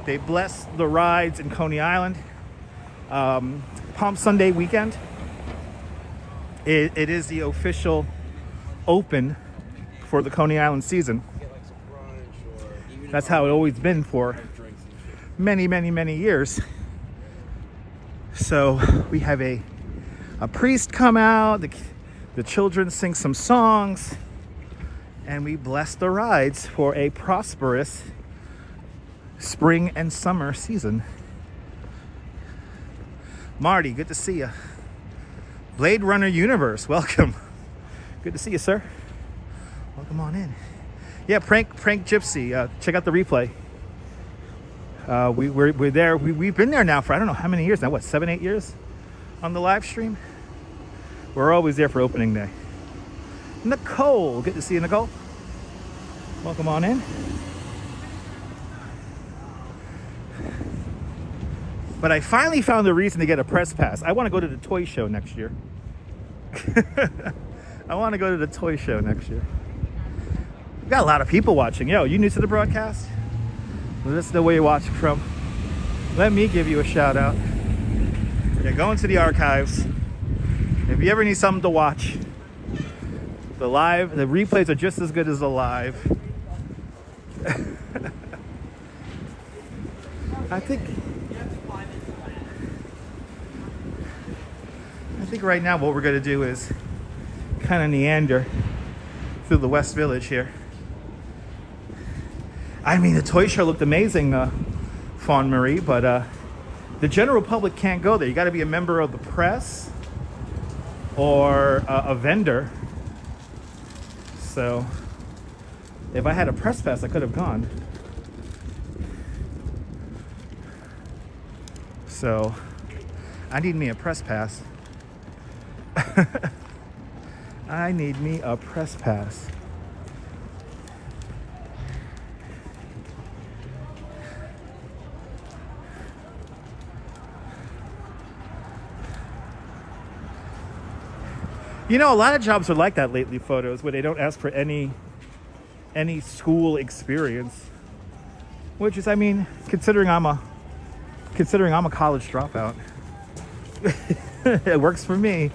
Speaker 1: They bless the rides in Coney Island. Palm Sunday weekend. It is the official open for the Coney Island season. That's how it's always been for many, many, many years. So we have a priest come out, the children sing some songs, and we bless the rides for a prosperous spring and summer season. Marty, good to see you. Blade Runner Universe, welcome. Good to see you, sir. Welcome on in. Yeah, Prank Gypsy. Check out the replay. We're there. We've been there now for I don't know how many years now. What, 7, 8 years on the live stream? We're always there for opening day. Nicole, good to see you, Nicole. Welcome on in. But I finally found the reason to get a press pass. I want to go to the toy show next year. I want to go to the toy show next year. We've got a lot of people watching. Yo, you new to the broadcast? Let us know where you're watching from. Let me give you a shout out. Yeah, go into the archives. If you ever need something to watch, the replays are just as good as the live. I think right now what we're going to do is kind of meander through the West Village here. I mean, the toy show looked amazing, Fawn Marie, but the general public can't go there. You got to be a member of the press or a vendor. So if I had a press pass, I could have gone. So I need me a press pass. I need me a press pass. You know, a lot of jobs are like that lately, photos, where they don't ask for any school experience. Which is, I mean, considering I'm a college dropout, it works for me.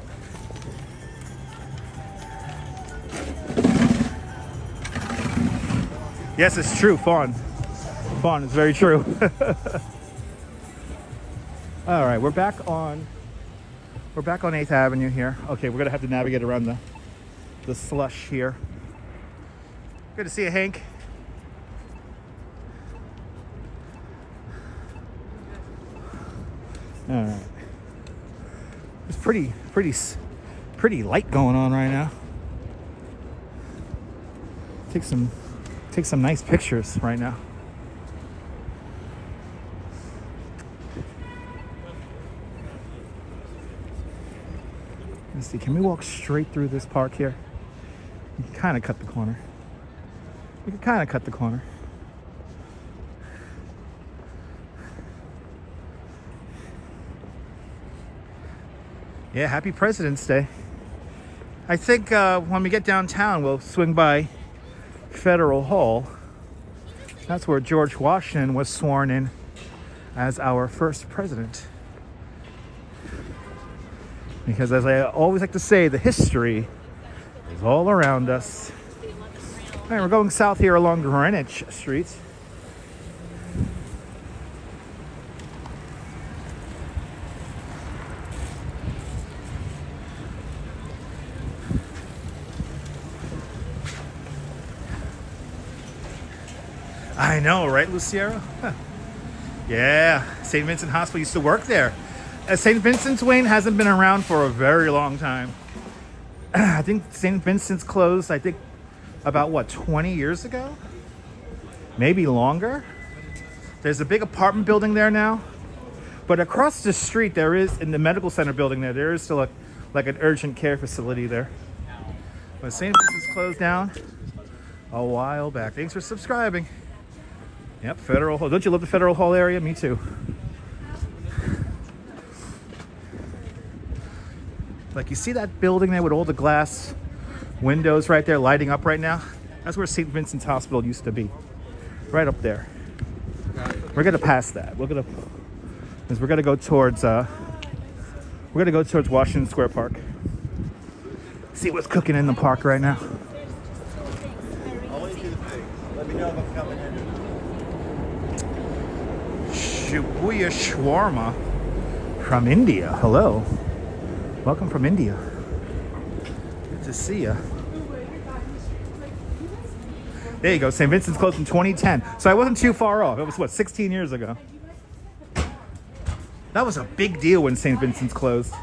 Speaker 1: Yes, it's true, Fawn. Fawn, it's very true. All right, we're back on 8th Avenue here. Okay, we're gonna have to navigate around the slush here. Good to see you, Hank. All right. It's pretty light going on right now. Take some nice pictures right now. Let's see, can we walk straight through this park here? We can kind of cut the corner. Yeah, happy President's Day. I think when we get downtown, we'll swing by Federal Hall. That's where George Washington was sworn in as our first president. Because as I always like to say, the history is all around us. All right, we're going south here along Greenwich Street. I know, right, Luciero? Huh. Yeah, St. Vincent Hospital used to work there. St. Vincent's, Wayne, hasn't been around for a very long time. I think St. Vincent's closed, I think, about, what, 20 years ago? Maybe longer? There's a big apartment building there now. But across the street, there is, in the medical center building there is still like an urgent care facility there. But St. Vincent's closed down a while back. Thanks for subscribing. Yep, Federal Hall. Don't you love the Federal Hall area? Me too. Like, you see that building there with all the glass windows right there lighting up right now? That's where St. Vincent's Hospital used to be. Right up there. We're gonna pass that. We're gonna go towards Washington Square Park. See what's cooking in the park right now.
Speaker 5: Let me know if I'm coming in.
Speaker 1: Shibuya shawarma from India. Hello. Welcome from India. Good to see ya. There you go. St. Vincent's closed in 2010. So I wasn't too far off. It was, what, 16 years ago? That was a big deal when St. Vincent's closed.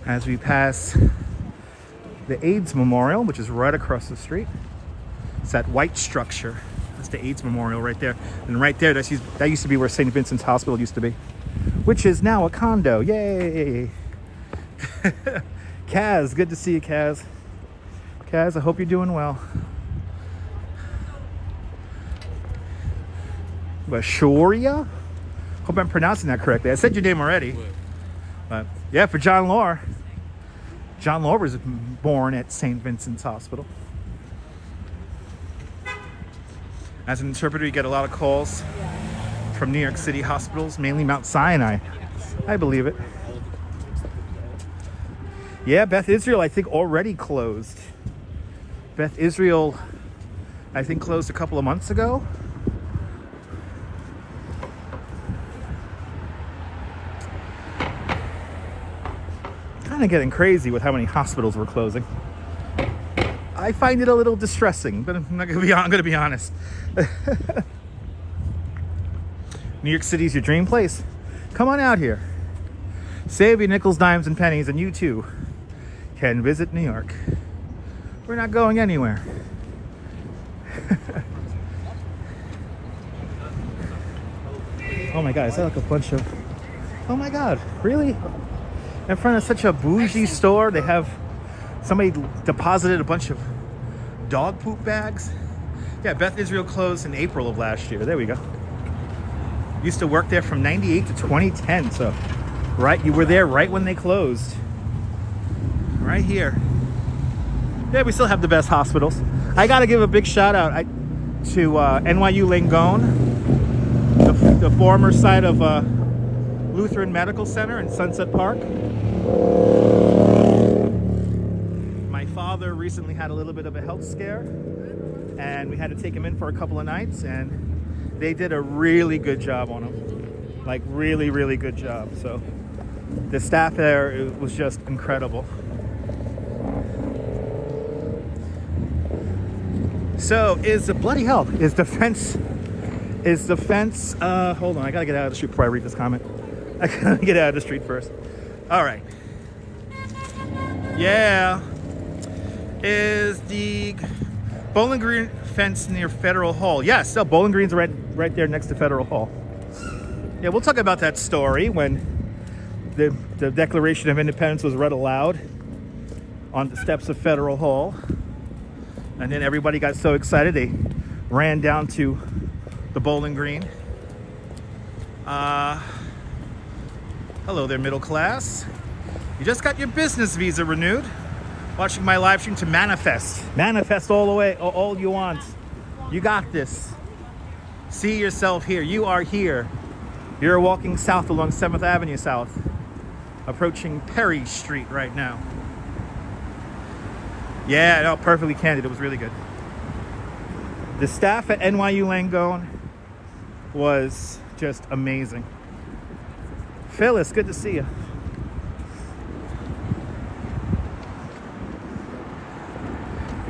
Speaker 1: As we pass the AIDS Memorial, which is right across the street. It's that white structure. That's the AIDS Memorial right there. And right there, that used to be where St. Vincent's Hospital used to be, which is now a condo. Yay! Kaz, good to see you, Kaz. Kaz, I hope you're doing well. Bashoria? Hope I'm pronouncing that correctly. I said your name already. But yeah, for John Law. John Law was born at St. Vincent's Hospital. As an interpreter, you get a lot of calls from New York City hospitals, mainly Mount Sinai. I believe it. Yeah, Beth Israel, I think, already closed. Beth Israel, I think, closed a couple of months ago. Kind of getting crazy with how many hospitals were closing. I find it a little distressing, but I'm gonna be honest. New York City's your dream place. Come on out here. Save your nickels, dimes, and pennies, and you too can visit New York. We're not going anywhere. Oh my God, is that like a bunch of... Oh my God, really? In front of such a bougie store, they have... Somebody deposited a bunch of dog poop bags. Yeah, Beth Israel closed in April of last year. There we go. Used to work there from 98 to 2010. So, right, you were there right when they closed. Right here. Yeah, we still have the best hospitals. I got to give a big shout out to NYU Langone, the former site of Lutheran Medical Center in Sunset Park. My father recently had a little bit of a health scare, and we had to take him in for a couple of nights, and they did a really good job on him. Like, really, really good job. So the staff there, it was just incredible. So is the bloody hell, is the fence, hold on, I gotta get out of the street before I read this comment. I gotta get out of the street first. All right. Yeah. Is the Bowling Green fence near Federal Hall? Yes, so Bowling Green's right there next to Federal Hall. Yeah, we'll talk about that story when the Declaration of Independence was read aloud on the steps of Federal Hall. And then everybody got so excited they ran down to the Bowling Green. Hello there, middle class. You just got your business visa renewed. Watching my live stream to manifest. Manifest all the way, all you want. You got this. See yourself here. You are here. You're walking south along 7th Avenue South. Approaching Perry Street right now. Yeah, no, perfectly candid. It was really good. The staff at NYU Langone was just amazing. Phyllis, good to see you.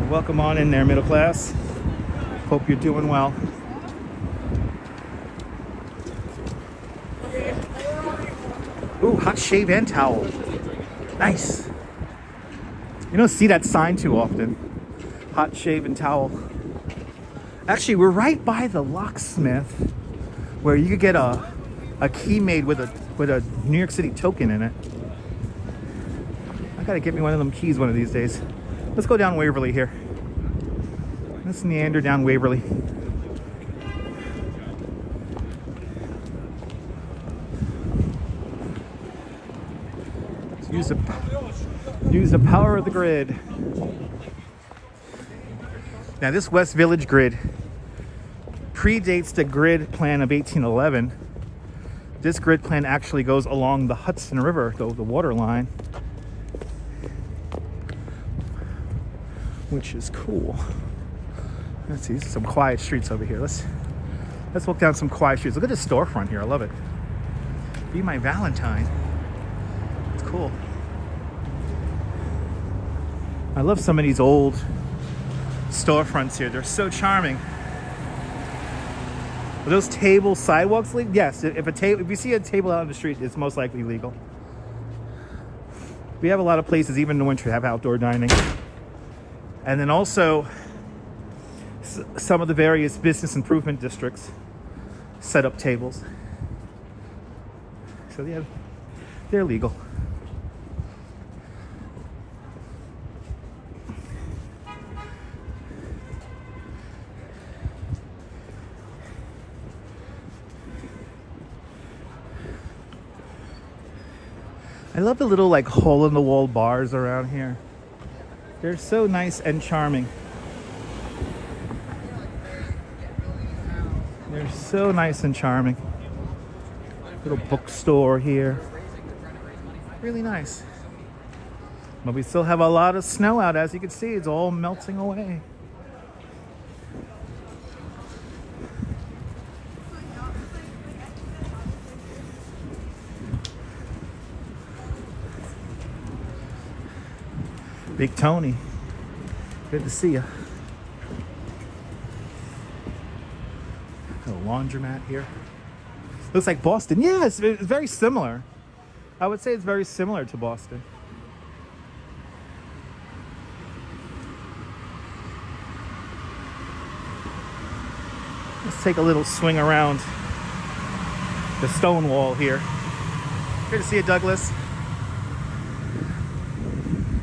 Speaker 1: Welcome on in there, middle class. Hope you're doing well. Ooh, hot shave and towel. Nice. You don't see that sign too often. Hot shave and towel. Actually, we're right by the locksmith where you could get a key made with a New York City token in it. I gotta get me one of them keys one of these days. Let's go down Waverly here. Let's meander down Waverly. Use the power of the grid. Now this West Village grid predates the grid plan of 1811. This grid plan actually goes along the Hudson River, the water line, which is cool. Let's see, some quiet streets over here. Let's walk down some quiet streets. Look at this storefront here. I love it. Be my Valentine. It's cool. I love some of these old storefronts here. They're so charming. Are those table sidewalks legal? Yes. If you see a table out on the street, it's most likely legal. We have a lot of places, even in the winter, have outdoor dining. And then also, some of the various business improvement districts set up tables. So yeah, they're legal. I love the little like hole-in-the-wall bars around here. They're so nice and charming. They're so nice and charming. Little bookstore here. Really nice. But we still have a lot of snow out, as you can see. It's all melting away. Big Tony, good to see you. A laundromat here. Looks like Boston. Yeah, it's very similar. I would say it's very similar to Boston. Let's take a little swing around the Stonewall here. Good to see you, Douglas.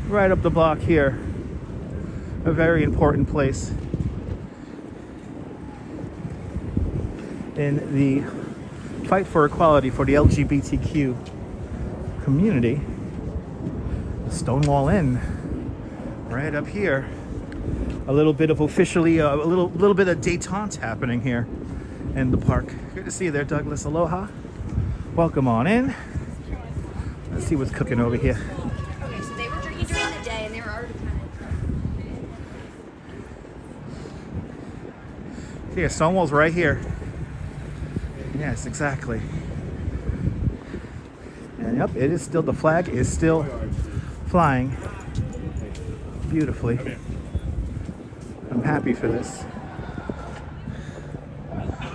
Speaker 1: Right up the block here. A very important place in the fight for equality for the LGBTQ community. The Stonewall Inn, right up here. A little bit of officially, a little bit of detente happening here in the park. Good to see you there, Douglas. Aloha. Welcome on in. Let's see what's cooking over here.
Speaker 3: Okay, so they were drinking during the day and they were already kind of...
Speaker 1: Yeah, Stonewall's right here. Yes, exactly. And yep, it is still, the flag is still flying beautifully. I'm happy for this.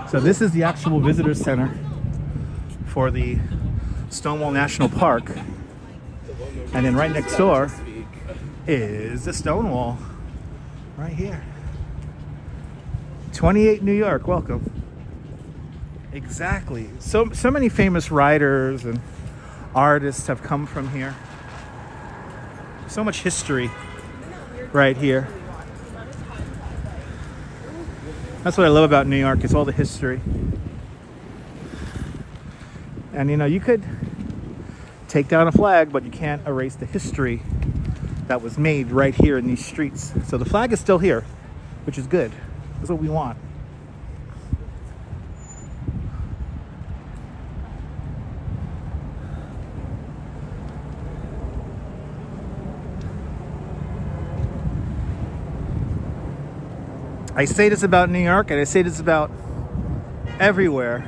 Speaker 1: So this is the actual visitor center for the Stonewall National Park. And then right next door is the Stonewall. Right here. 28 New York, welcome. Exactly. So many famous writers and artists have come from here. So much history right here. That's what I love about New York, is all the history. And you know, you could take down a flag, but you can't erase the history that was made right here in these streets. So the flag is still here, which is good. That's what we want. I say this about New York, and I say this about everywhere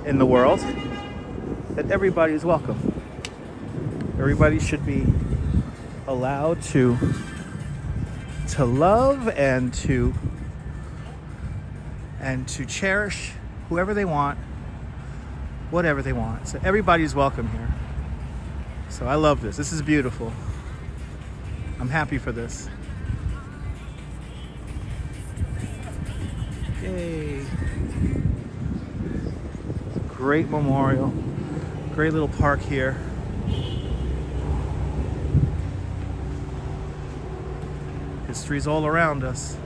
Speaker 1: in the world, that everybody is welcome. Everybody should be allowed to love and to cherish whoever they want, whatever they want. So everybody's welcome here. So I love this. This is beautiful. I'm happy for this. Yay. Great memorial. Great little park here. History's all around us.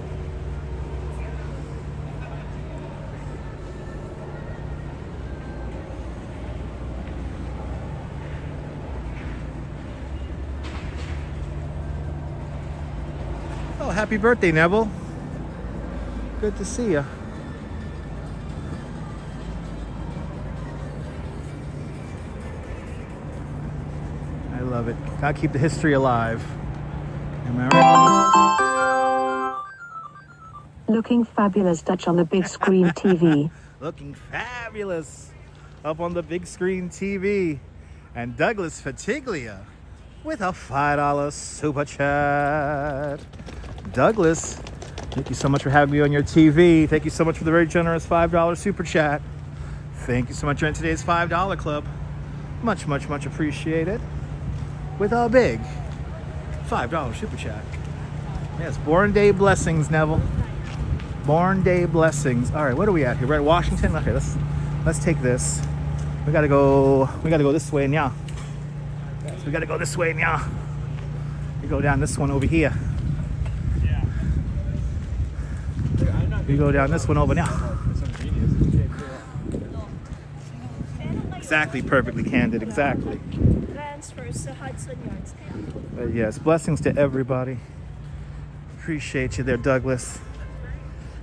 Speaker 1: Oh, happy birthday, Neville. Good to see you. I love it. Gotta keep the history alive. Am I right?
Speaker 4: Looking fabulous, Dutch, on the big screen TV.
Speaker 1: Looking fabulous up on the big screen TV. And Douglas Fatiglia with a $5 super chat. Douglas, thank you so much for having me on your TV. Thank you so much for the very generous $5 super chat. Thank you so much for in today's $5 club. Much, much, much appreciated. With a big $5 super chat. Yes, born day blessings, Neville. Born day blessings. All right, what are we at here? We're at Washington. Okay, let's take this. We gotta go this way now. So we gotta go this way now. We go down this one over here. We go down this one over now. Exactly, perfectly candid, exactly.
Speaker 3: Transfers to Hudson yards.
Speaker 1: But yes, blessings to everybody. Appreciate you there, Douglas.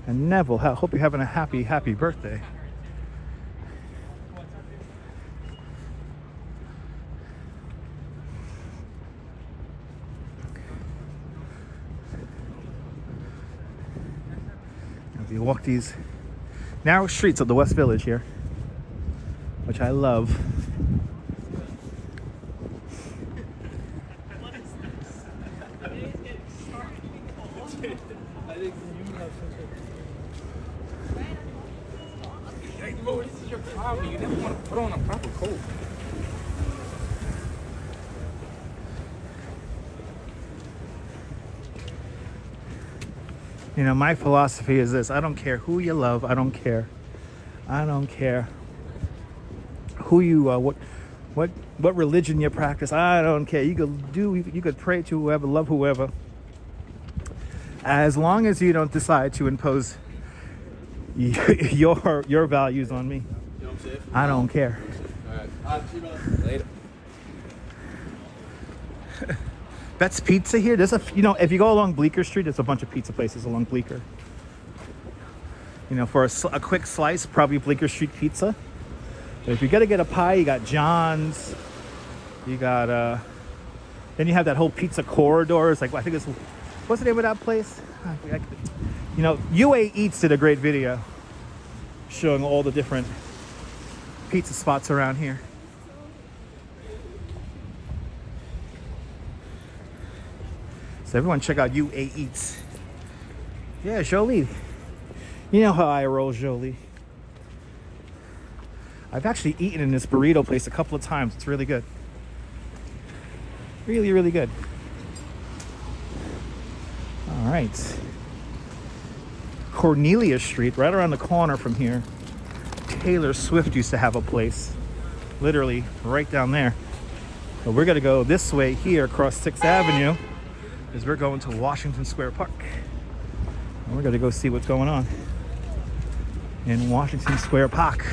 Speaker 1: And Neville, hope you're having a happy, happy birthday. As you walk these narrow streets of the West Village here, which I love.
Speaker 6: This is your car. You never want to put on a proper coat.
Speaker 1: You know, my philosophy is this: I don't care who you love. I don't care who you what religion you practice. I don't care. You could pray to whoever, love whoever, as long as you don't decide to impose your values on me.
Speaker 6: You know what I'm saying?
Speaker 1: I don't care.
Speaker 6: All right. See you, brother. Later.
Speaker 1: Bet's Pizza here. There's if you go along Bleecker Street, there's a bunch of pizza places along Bleecker. You know, for a quick slice, probably Bleecker Street pizza. But if you gotta get a pie, you got John's. You got then you have that whole pizza corridor. It's like, I think it's, what's the name of that place? You know, UA Eats did a great video showing all the different pizza spots around here. So everyone check out UA Eats. Yeah, Jolie. You know how I roll, Jolie. I've actually eaten in this burrito place a couple of times. It's really good. Really, really good. All right. Cornelia Street, right around the corner from here. Taylor Swift used to have a place. Literally right down there. But we're gonna go this way here across 6th Avenue, because we're going to Washington Square Park. And we're gonna go see what's going on in Washington Square Park.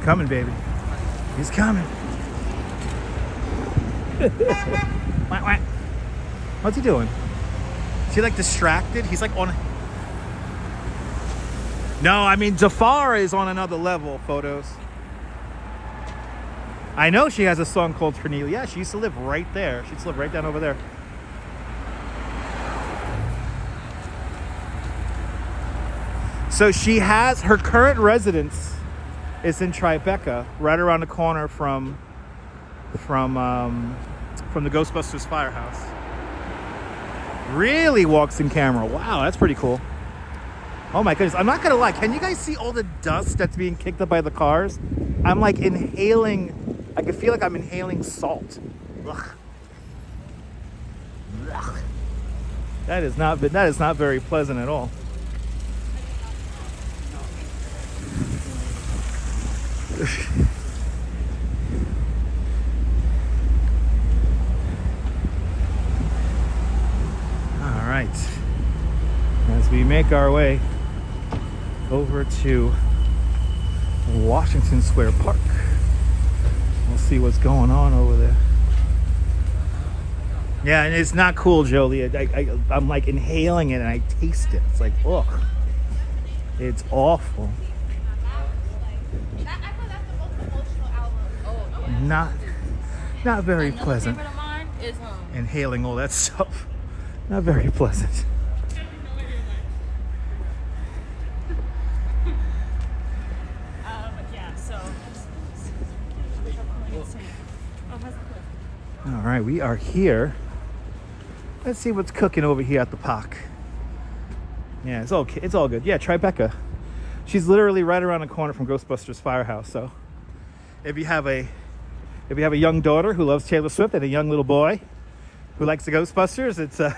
Speaker 1: coming, baby. He's coming. Wah, wah. What's he doing? Is he like distracted? He's like on. No, I mean, Eahora is on another level, photos. I know she has a song called Cornelia. Yeah, she used to live right there. She used to live right down over there. So she has, her current residence is in Tribeca, right around the corner from the Ghostbusters firehouse. Really walks in camera. Wow, that's pretty cool. Oh my goodness, I'm not gonna lie. Can you guys see all the dust that's being kicked up by the cars? I'm like inhaling, I can feel like I'm inhaling salt. Ugh. Ugh. That is not very pleasant at all. All right, as we make our way over to Washington Square Park, we'll see what's going on over there. Yeah, and it's not cool, Jolie. I'm like inhaling it and I taste it. It's like, ugh, it's awful. Not very pleasant. Inhaling all that stuff. Not very pleasant.
Speaker 7: Yeah, so.
Speaker 1: All right, we are here. Let's see what's cooking over here at the park. Yeah, it's okay. It's all good. Yeah, Tribeca. She's literally right around the corner from Ghostbusters Firehouse. So, if you have a young daughter who loves Taylor Swift and a young little boy who likes the Ghostbusters, it's a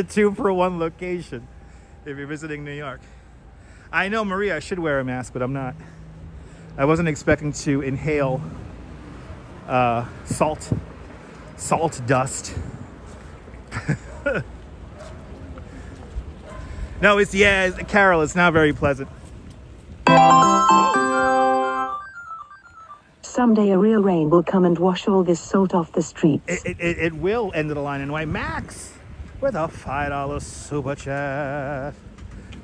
Speaker 1: 2-for-1 location if you're visiting New York. I know, Maria, I should wear a mask, but I'm not. I wasn't expecting to inhale salt dust. No, Carol, it's not very pleasant.
Speaker 4: Someday a real rain will come and wash all this salt off the streets.
Speaker 1: It will, end of the line. NY Max with a $5 super chat.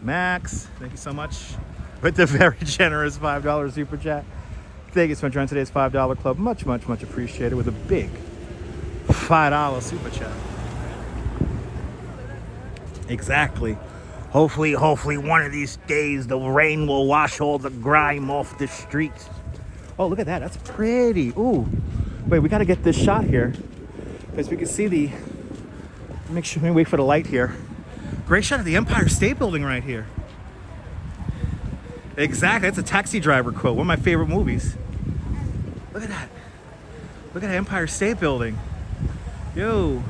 Speaker 1: Max, thank you so much with the very generous $5 super chat. Thank you so much for joining today's $5 club. Much, much, much appreciated with a big $5 super chat. Exactly. Hopefully one of these days the rain will wash all the grime off the streets. Oh, look at that. That's pretty. Ooh. Wait, we got to get this shot here because we can see let me wait for the light here. Great shot of the Empire State Building right here. Exactly. That's a Taxi Driver quote. One of my favorite movies. Look at that. Look at the Empire State Building. Yo.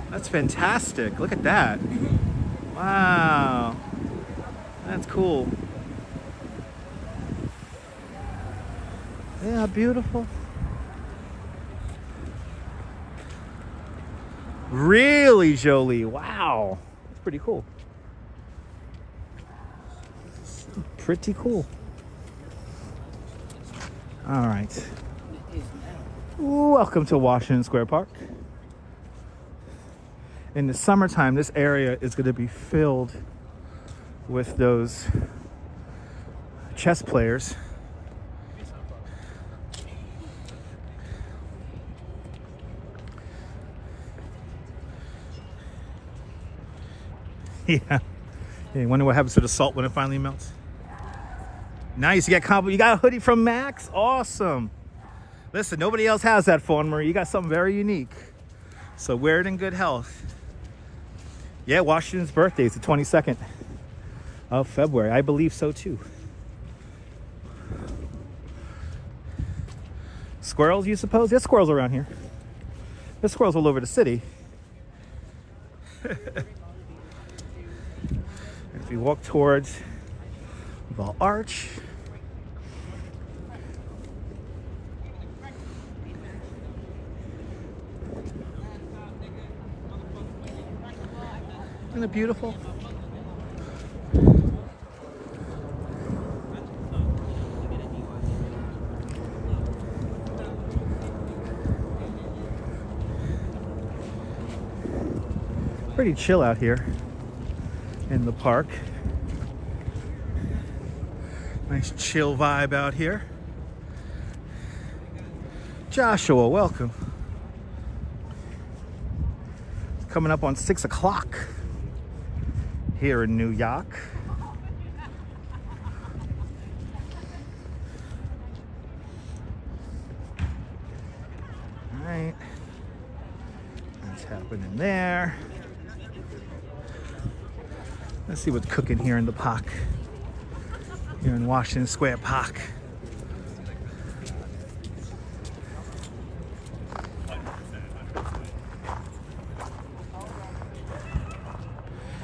Speaker 1: That's fantastic. Look at that. Wow. That's cool. Yeah, beautiful. Really, Jolie? Wow. That's pretty cool. Pretty cool. All right. Welcome to Washington Square Park. In the summertime, this area is going to be filled with those chess players. Yeah. You wonder what happens to the salt when it finally melts. Nice. You got a hoodie from Max? Awesome. Listen, nobody else has that phone, Marie. You got something very unique. So wear it in good health. Yeah, Washington's birthday is the 22nd of February. I believe so too. Squirrels, you suppose? There's squirrels around here. There's squirrels all over the city. As we walk towards the arch. Isn't it beautiful? Pretty chill out here in the park. Nice chill vibe out here. Joshua, welcome. Coming up on 6 o'clock here in New York. All right. What's happening there? Let's see what's cooking here in the park. Here in Washington Square Park.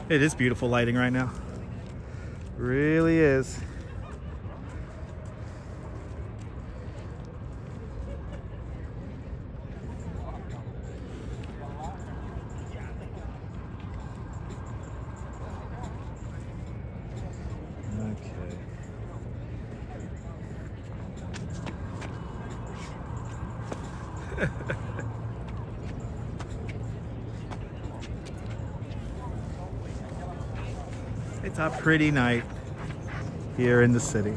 Speaker 1: It is beautiful lighting right now. Really is. It's a pretty night here in the city.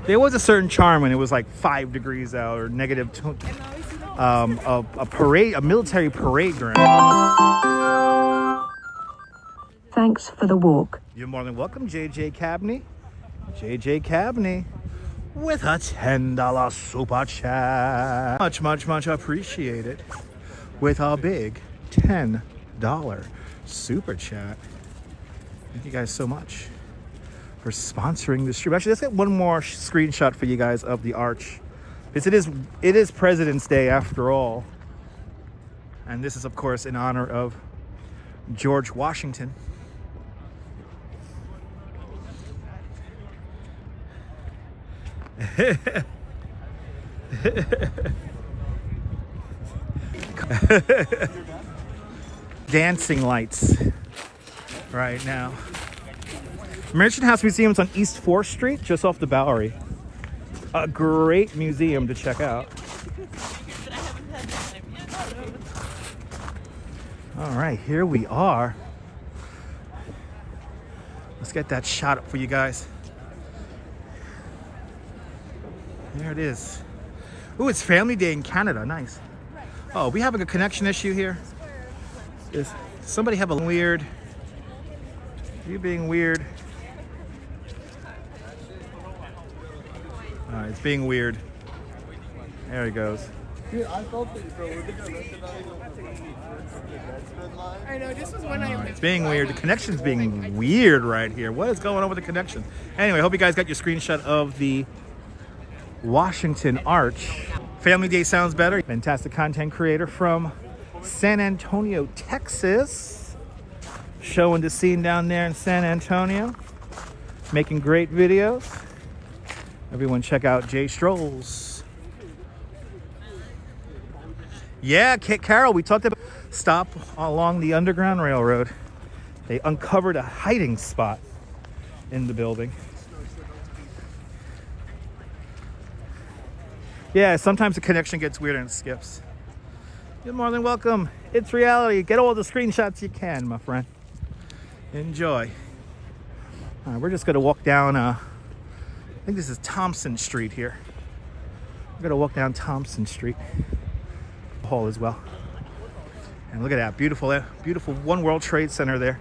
Speaker 1: There was a certain charm when it was like 5 degrees out or negative a military parade ground.
Speaker 4: Thanks for the walk.
Speaker 1: You're more than welcome, JJ Cabney. JJ Cabney with a $10 super chat. Much appreciated. With a big $10 super chat. Thank you guys so much for sponsoring the stream. Actually, let's get one more screenshot for you guys of the arch. Because it is President's Day after all. And this is, of course, in honor of George Washington. Dancing lights right now. Merchant House Museum is on East 4th Street, just off the Bowery. A great museum to check out. All right, here we are. Let's get that shot up for you guys. There it is. Ooh, it's Family Day in Canada. Nice. Oh, we having a connection issue here? Does somebody have a weird? Are you being weird? All right, it's being weird. There he goes.
Speaker 7: I know, this was when I
Speaker 1: It's being weird. The connection's being weird right here. What is going on with the connection? Anyway, I hope you guys got your screenshot of the Washington Arch. Family Day sounds better. Fantastic content creator from San Antonio, Texas. Showing the scene down there in San Antonio. Making great videos. Everyone check out Jay Strolls. Yeah, Carol, we talked about stop along the Underground Railroad. They uncovered a hiding spot in the building. Yeah, sometimes the connection gets weird and it skips. You're more than welcome. It's reality. Get all the screenshots you can, my friend. Enjoy. All right, we're just gonna walk down, I think this is Thompson Street here. We're gonna walk down Thompson Street. Hall as well. And look at that, beautiful One World Trade Center there.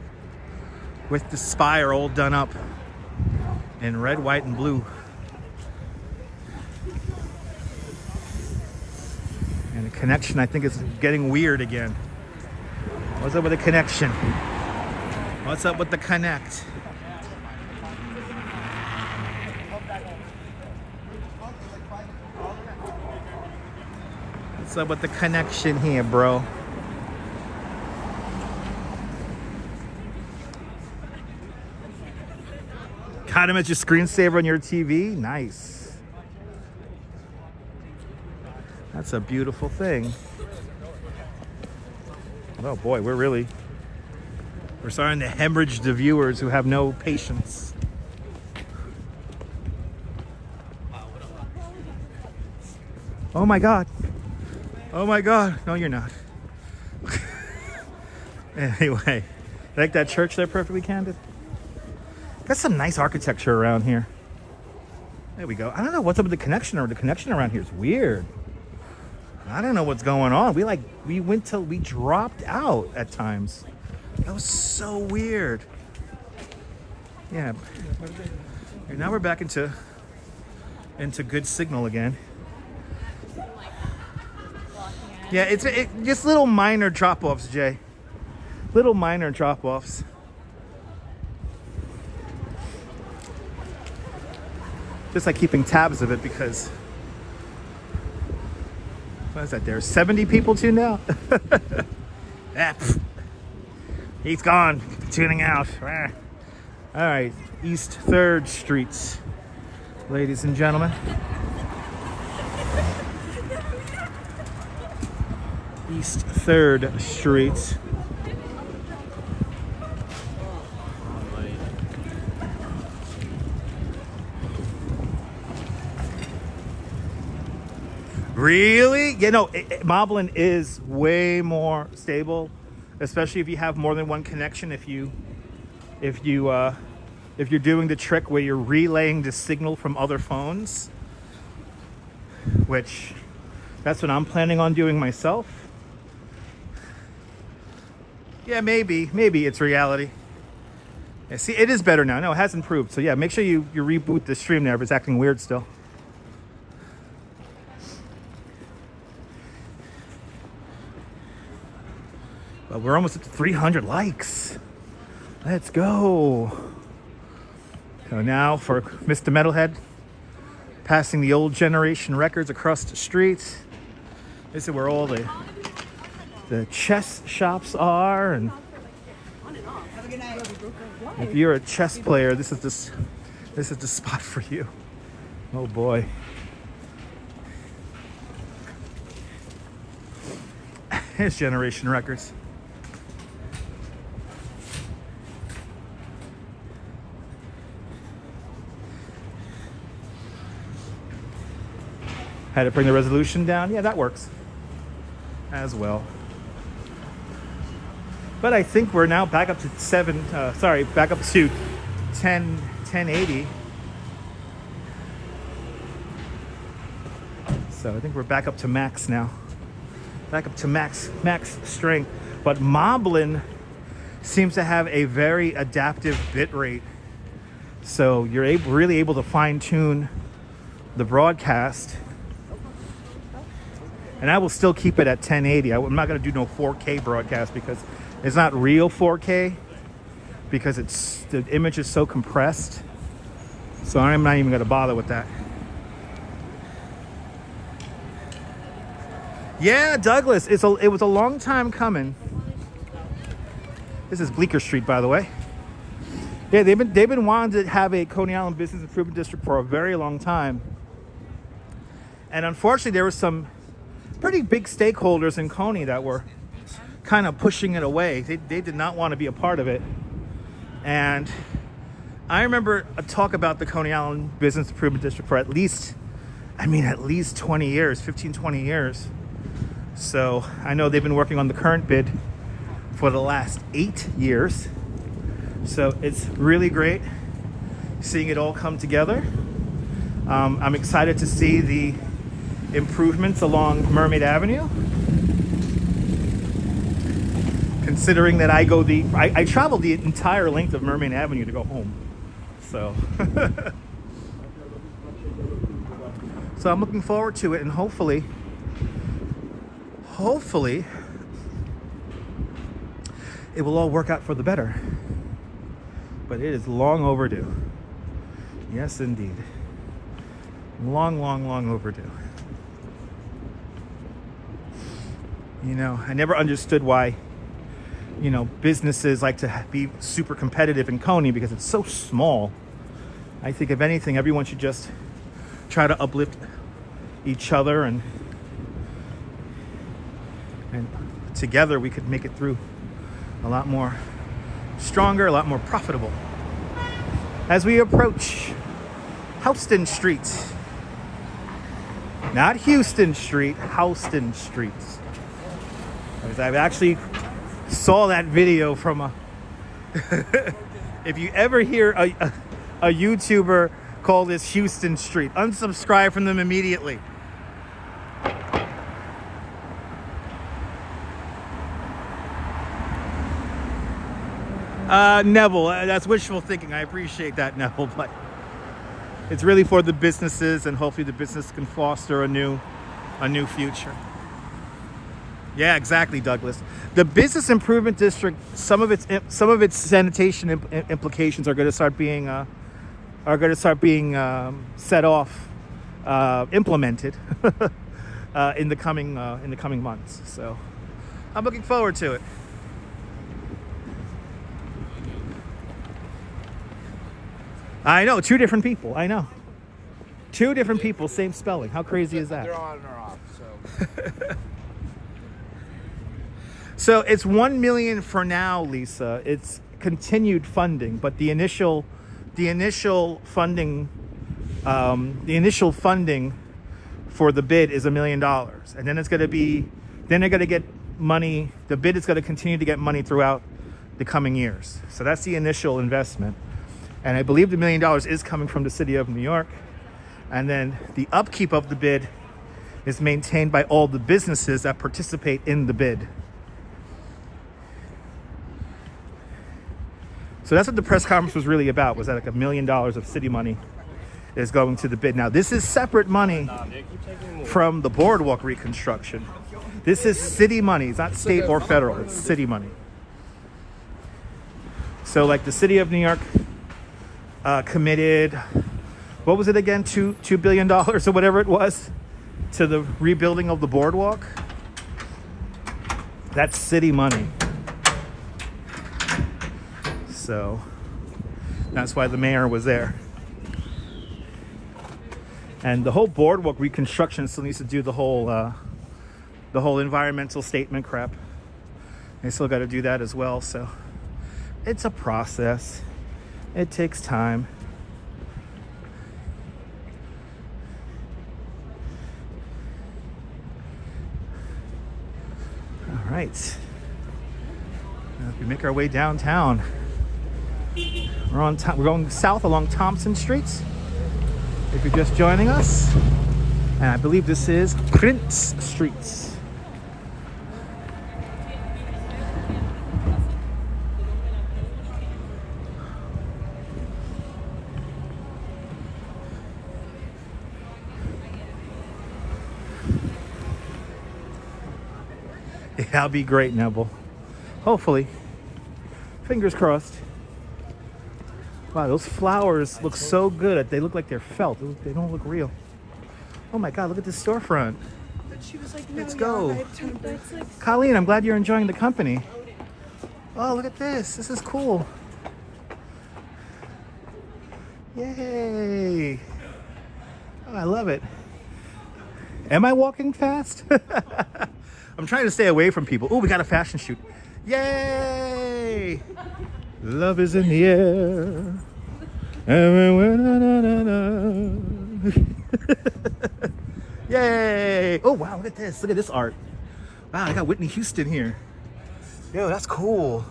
Speaker 1: With the spire all done up in red, white, and blue. And the connection, I think, is getting weird again. What's up with the connection? What's up with the connect? What's up with the connection here, bro? Got him as your screensaver on your TV? Nice. That's a beautiful thing. Oh boy, we're starting to hemorrhage the viewers who have no patience. Oh my God. Oh my God. No, you're not. Anyway, like that church there, Perfectly Candid. Got some nice architecture around here. There we go. I don't know what's up with the connection, or the connection around here is weird. I don't know what's going on. We dropped out at times. That was so weird. Yeah. And now we're back into good signal again. Yeah, it's just little minor drop-offs, Jay. Little minor drop-offs. Just like keeping tabs of it, because what is that? There's 70 people tuned out. He's gone, tuning out. All right, East 3rd Street, ladies and gentlemen. East 3rd Street. Really? Yeah, no, Moblin is way more stable, especially if you have more than one connection. If you're doing the trick where you're relaying the signal from other phones, which that's what I'm planning on doing myself. Yeah, maybe it's reality. Yeah, see, it is better now. No, it has improved. So yeah, make sure you reboot the stream there if it's acting weird still. But we're almost up to 300 likes. Let's go. So now for Mr. Metalhead, passing the old generation records across the street. This is where all the chess shops are, and if you're a chess player, this is the spot for you. Oh boy. Here's generation records. Had to bring the resolution down. Yeah, that works as well. But I think we're now back up to back up to 1080. So I think we're back up to max now. Back up to max strength. But Moblin seems to have a very adaptive bit rate. So you're really able to fine tune the broadcast. And I will still keep it at 1080. I'm not going to do no 4K broadcast because it's not real 4K, because the image is so compressed. So I'm not even going to bother with that. Yeah, Douglas, it was a long time coming. This is Bleecker Street, by the way. Yeah, they've been wanting to have a Coney Island Business Improvement District for a very long time. And unfortunately, there were some pretty big stakeholders in Coney that were kind of pushing it away. They did not want to be a part of it. And I remember a talk about the Coney Island Business Improvement District for at least 20 years, 15, 20 years. So I know they've been working on the current bid for the last 8 years. So it's really great seeing it all come together. I'm excited to see the improvements along Mermaid Avenue. Considering that I traveled the entire length of Mermaid Avenue to go home. So so I'm looking forward to it, and hopefully it will all work out for the better. But it is long overdue. Yes, indeed. Long overdue. You know, I never understood why, businesses like to be super competitive in Coney, because it's so small. I think if anything, everyone should just try to uplift each other, and together we could make it through a lot more stronger, a lot more profitable. As we approach Houston Street. Not Houston Street, Houston Streets. Because I've actually saw that video from a... If you ever hear a YouTuber call this Houston Street, unsubscribe from them immediately. Neville, that's wishful thinking. I appreciate that, Neville, but it's really for the businesses, and hopefully the business can foster a new future. Yeah, exactly, Douglas. The business improvement district, some of its sanitation implications are going to start being set off, implemented in the coming months. So I'm looking forward to it. I know, 2 different people. I know. 2 different people, same spelling. How crazy is that?
Speaker 6: They're on or off, so.
Speaker 1: So it's $1 million for now, Lisa. It's continued funding, but the initial funding for the bid is $1 million, and then they're going to get money. The bid is going to continue to get money throughout the coming years. So that's the initial investment. And I believe the $1 million is coming from the city of New York. And then the upkeep of the bid is maintained by all the businesses that participate in the bid. So that's what the press conference was really about, was that like $1 million of city money is going to the bid. Now, this is separate money from the boardwalk reconstruction. This is city money. It's not state or federal. It's city money. So like the city of New York committed, what was it again, $2 billion or whatever it was, to the rebuilding of the boardwalk. That's city money. So that's why the mayor was there. And the whole boardwalk reconstruction still needs to do the whole environmental statement crap. They still got to do that as well. So it's a process. It takes time. All right. Now, if we make our way downtown, we're going south along Thompson Street. If you're just joining us, and I believe this is Prince Street. Yeah, that'll be great, Neville. Hopefully. Fingers crossed. Wow, those flowers look so good. They look like they're felt. They don't look real. Oh my God, look at this storefront.
Speaker 7: But she was like, no,
Speaker 1: Let's go.
Speaker 7: I have 10 bucks. Like,
Speaker 1: Colleen, I'm glad you're enjoying the company. Oh, look at this. This is cool. Yay. Oh, I love it. Am I walking fast? I'm trying to stay away from people. Oh, we got a fashion shoot. Yay! Love is in the air. Yay! Oh, wow, look at this. Look at this art. Wow, I got Whitney Houston here. Yo, that's cool.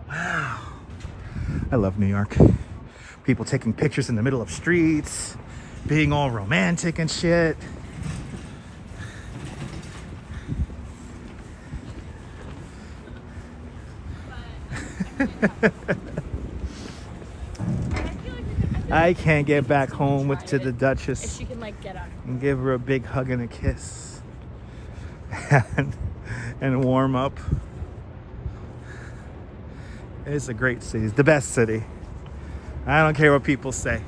Speaker 1: Wow. I love New York. People taking pictures in the middle of streets, being all romantic and shit. I can't get back home to the Duchess.
Speaker 3: If she can like get on.
Speaker 1: And give her a big hug and a kiss. and warm up. It's a great city. It's the best city. I don't care what people say.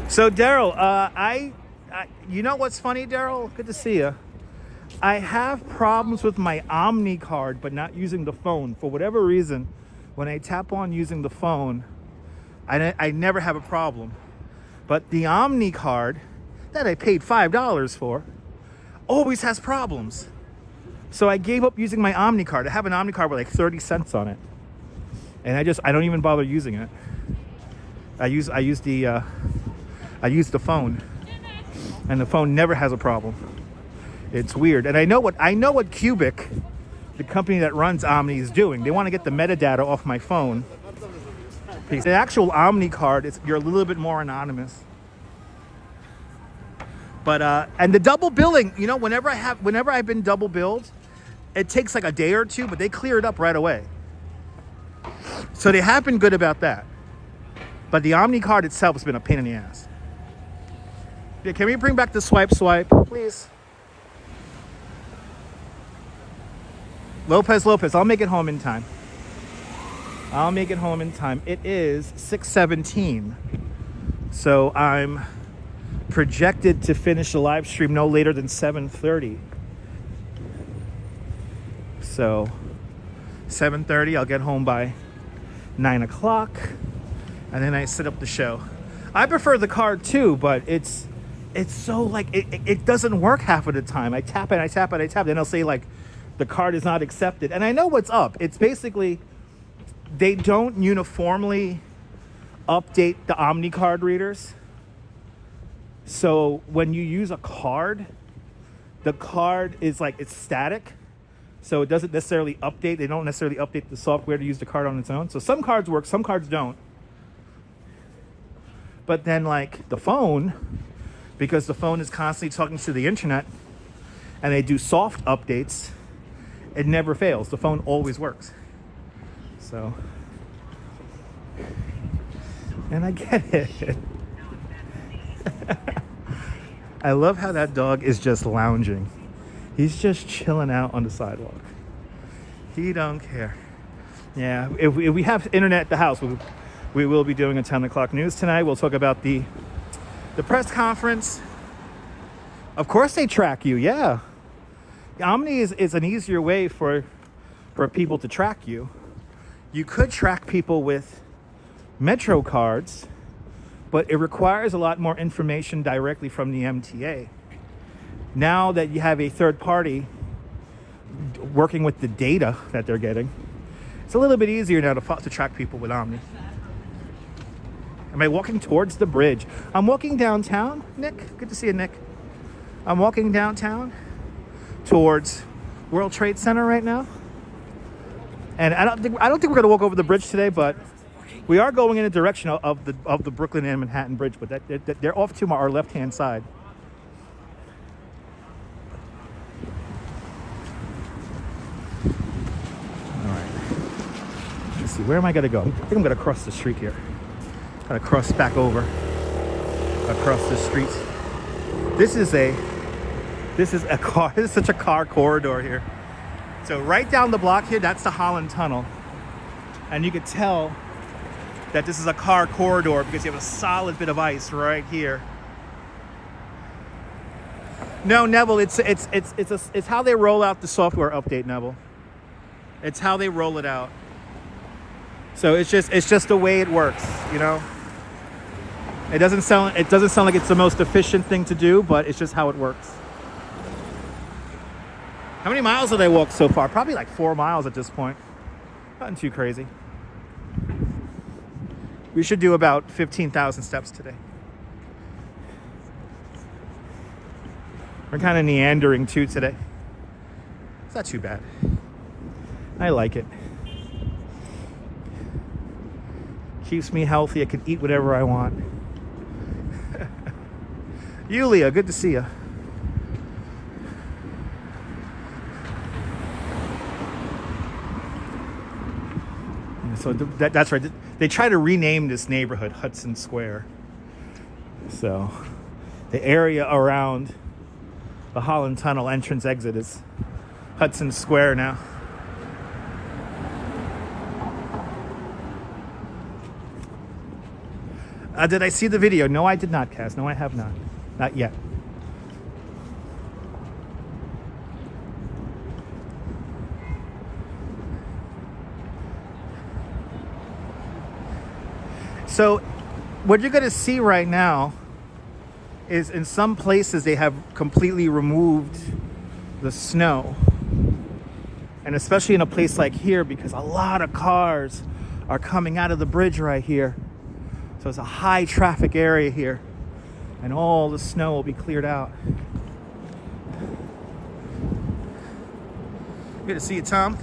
Speaker 1: So Daryl, you know what's funny, Daryl? Good to see you. I have problems with my Omni card, but not using the phone. For whatever reason, when I tap on using the phone, I never have a problem. But the Omni card that I paid $5 for always has problems. So I gave up using my Omni card. I have an Omni card with like 30 cents on it. And I don't even bother using it. I use the phone, and the phone never has a problem. It's weird. And I know what Cubic, the company that runs Omni, is doing. They want to get the metadata off my phone. The actual Omni card, you're a little bit more anonymous. But and the double billing, you know, whenever I've been double billed, it takes like a day or two, but they clear it up right away. So they have been good about that. But the Omni card itself has been a pain in the ass. Yeah, can we bring back the swipe, please? Lopez, I'll make it home in time. It is 6:17. So I'm projected to finish the live stream no later than 7:30. So 7:30, I'll get home by 9 o'clock, and then I set up the show. I prefer the card too, but it's so like it doesn't work half of the time. I tap it, then it'll say like the card is not accepted, and I know what's up. It's basically they don't uniformly update the Omni card readers. So when you use a card, the card is like, it's static. So it doesn't necessarily update. They don't necessarily update the software to use the card on its own. So some cards work, some cards don't. But then like the phone, because the phone is constantly talking to the internet and they do soft updates, it never fails. The phone always works. So, and I get it. I love how that dog is just lounging. He's just chilling out on the sidewalk. He don't care. Yeah, if we have internet at the house, we will be doing a 10 o'clock news tonight. We'll talk about the press conference. Of course they track you, yeah. Omni is an easier way for people to track you. You could track people with Metro cards, but it requires a lot more information directly from the MTA. Now that you have a third party working with the data that they're getting, it's a little bit easier now to track people with Omni. Am I walking towards the bridge? I'm walking downtown, Nick. Good to see you, Nick. I'm walking downtown towards World Trade Center right now. And I don't think we're gonna walk over the bridge today, but we are going in the direction of the Brooklyn and Manhattan Bridge, but they're off to our left-hand side. All right. Let's see, where am I gonna go? I think I'm gonna cross the street here. Gotta cross back over across the street. This is such a car corridor here. So right down the block here, that's the Holland Tunnel. And you could tell that this is a car corridor because you have a solid bit of ice right here. No, Neville, it's how they roll out the software update, Neville. It's how they roll it out. So it's just the way it works, you know. It doesn't sound like it's the most efficient thing to do, but it's just how it works. How many miles have I walked so far? Probably like 4 miles at this point. Nothing too crazy. We should do about 15,000 steps today. We're kind of meandering too today. It's not too bad. I like it. Keeps me healthy. I can eat whatever I want. Yulia, good to see you. So that's right. They try to rename this neighborhood Hudson Square. So the area around the Holland Tunnel entrance exit is Hudson Square now. Did I see the video? No, I did not, Cass. No, I have not. Not yet. So what you're going to see right now is in some places they have completely removed the snow. And especially in a place like here, because a lot of cars are coming out of the bridge right here. So So it's a high traffic area here, and all the snow will be cleared out. Good to see you, Tom.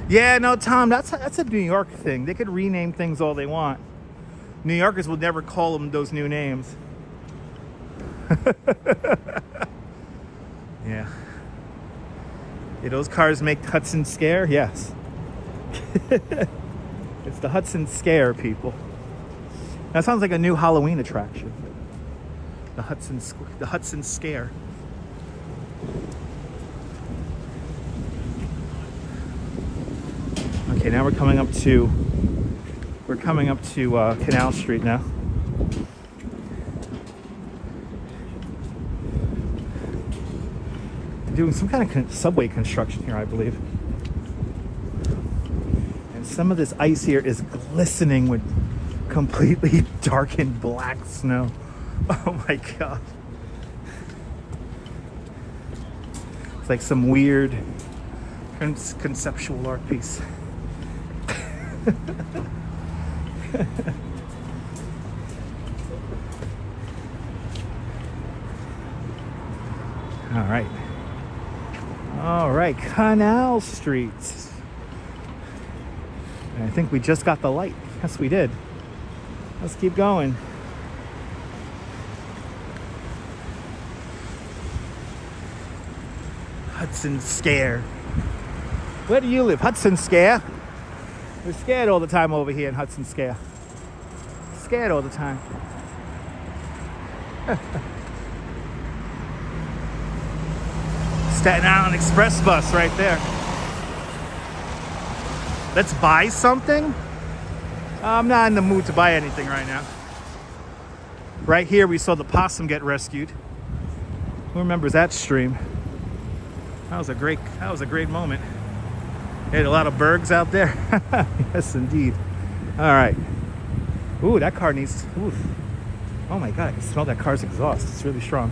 Speaker 1: Yeah, no, Tom, that's a New York thing. They could rename things all they want. New Yorkers will never call them those new names. Yeah. Yeah, those cars make Hudson scare? Yes. It's the Hudson Scare, people. That sounds like a new Halloween attraction. The Hudson Scare. Okay, now we're coming up to Canal Street now. They're doing some kind of subway construction here, I believe. And some of this ice here is glistening with completely darkened black snow. Oh my god. It's like some weird conceptual art piece. All right, Canal Street. And I think we just got the light. Yes, we did. Let's keep going. Hudson Scare. Where do you live? Hudson Scare? We're scared all the time over here in Hudson Scare. Scared all the time. Staten Island Express bus right there. Let's buy something? I'm not in the mood to buy anything right now. Right here we saw the possum get rescued. Who remembers that stream? That was a great moment. They had a lot of bergs out there. Yes, indeed. All right. Ooh, that car needs... Ooh. Oh my god, I can smell that car's exhaust. It's really strong.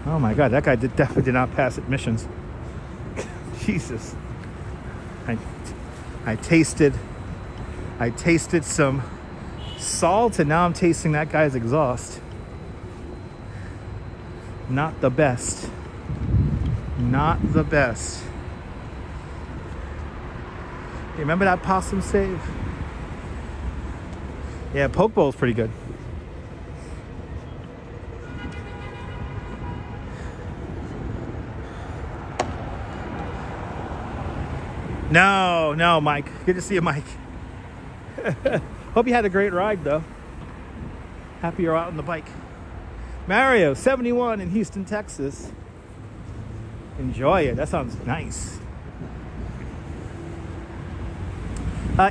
Speaker 1: Oh my god, that guy definitely did not pass admissions. Jesus. I tasted some salt, and now I'm tasting that guy's exhaust. Not the best. Not the best. You remember that possum save? Yeah, poke bowl's pretty good. No, Mike. Good to see you, Mike. Hope you had a great ride, though. Happy you're out on the bike. Mario, 71 in Houston, Texas. Enjoy it. That sounds nice.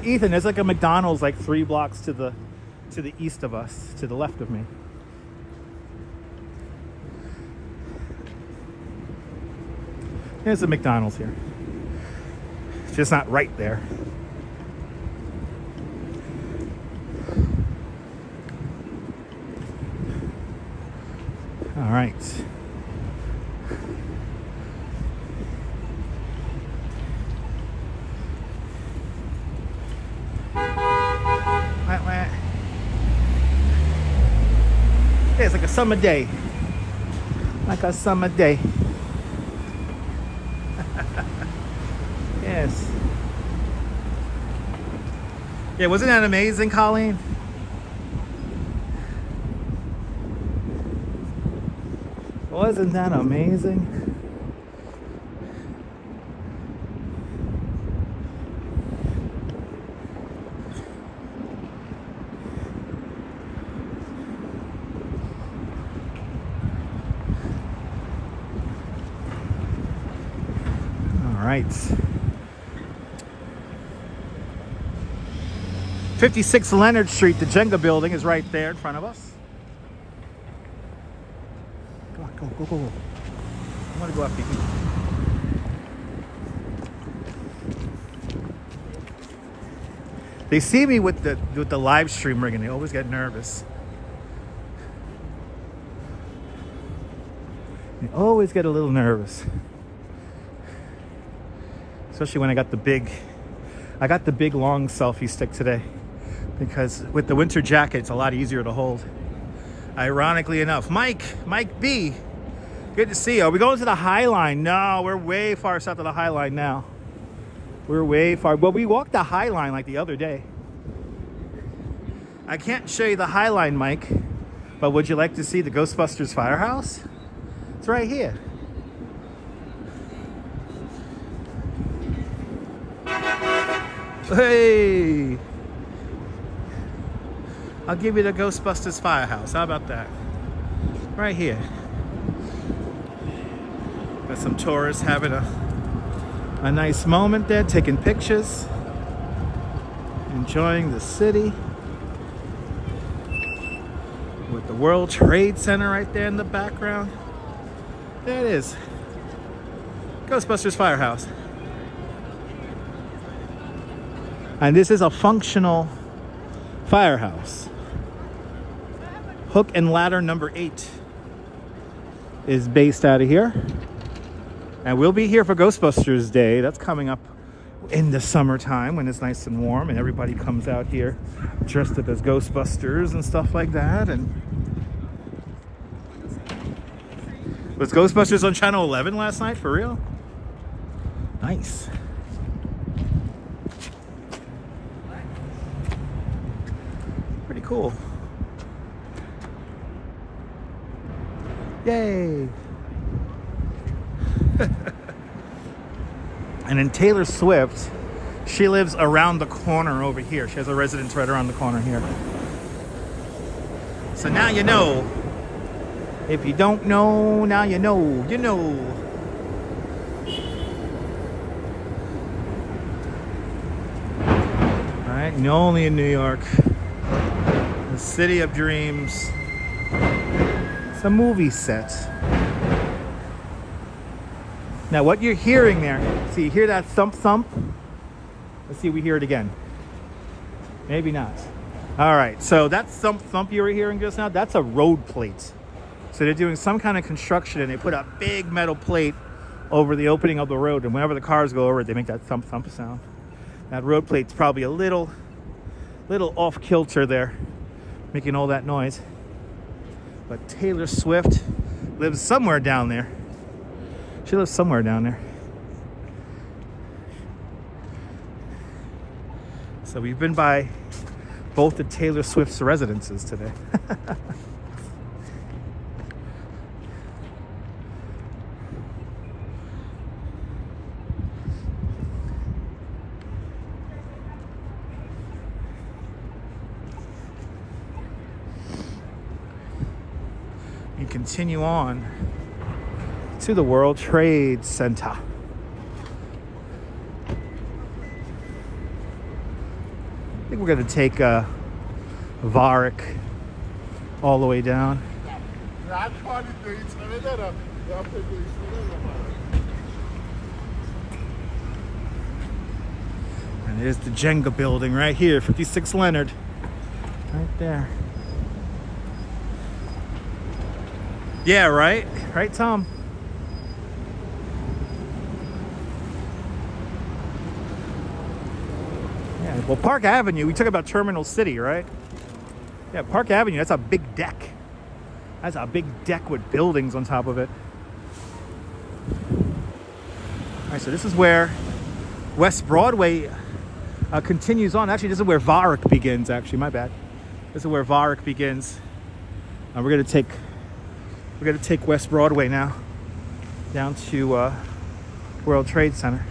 Speaker 1: Ethan, there's like a McDonald's like 3 blocks to the east of us, to the left of me. There's a McDonald's here. It's just not right there. All right. Yeah, it's like a summer day. Like a summer day. Yes. Yeah, wasn't that amazing, Colleen? Wasn't that amazing? All right. 56 Leonard Street, the Jenga building is right there in front of us. Come on, go. I want to go after you. They see me with the live stream ring and they always get nervous. They always get a little nervous. especially when I got the big long selfie stick today, because with the winter jacket, it's a lot easier to hold. Ironically enough, Mike B, good to see you. Are we going to the High Line? No, we're way far south of the High Line now. We're way far. Well, we walked the High Line like the other day. I can't show you the High Line, Mike, but would you like to see the Ghostbusters firehouse? It's right here. Hey! I'll give you the Ghostbusters firehouse. How about that? Right here. Got some tourists having a nice moment there, taking pictures, enjoying the city. With the World Trade Center right there in the background. There it is. Ghostbusters firehouse. And this is a functional firehouse. Hook and Ladder number 8 is based out of here. And we'll be here for Ghostbusters Day. That's coming up in the summertime when it's nice and warm and everybody comes out here dressed up as Ghostbusters and stuff like that. And was Ghostbusters on Channel 11 last night, for real? Nice. Pretty cool. Yay. And then Taylor Swift, she lives around the corner over here. She has a residence right around the corner here. So now you know. If you don't know, now you know. You know. All right, only in New York. The city of dreams. It's a movie set. Now what you're hearing there, see, you hear that thump thump? Let's see if we hear it again. Maybe not. All right, so that thump thump you were hearing just now, that's a road plate. So they're doing some kind of construction and they put a big metal plate over the opening of the road, and whenever the cars go over it, they make that thump thump sound. That road plate's probably a little off kilter there, making all that noise. But Taylor Swift lives somewhere down there. She lives somewhere down there. So we've been by both the Taylor Swift's residences today. We continue on to the World Trade Center. I think we're going to take Varick all the way down. And there's the Jenga building right here, 56 Leonard. Right there. Yeah, right? Right, Tom? Yeah, well, Park Avenue, we talk about Terminal City, right? Yeah, Park Avenue, that's a big deck. That's a big deck with buildings on top of it. All right, so this is where West Broadway continues on. Actually, this is where Varick begins, actually, my bad. This is where Varick begins. We're gonna take West Broadway now down to World Trade Center.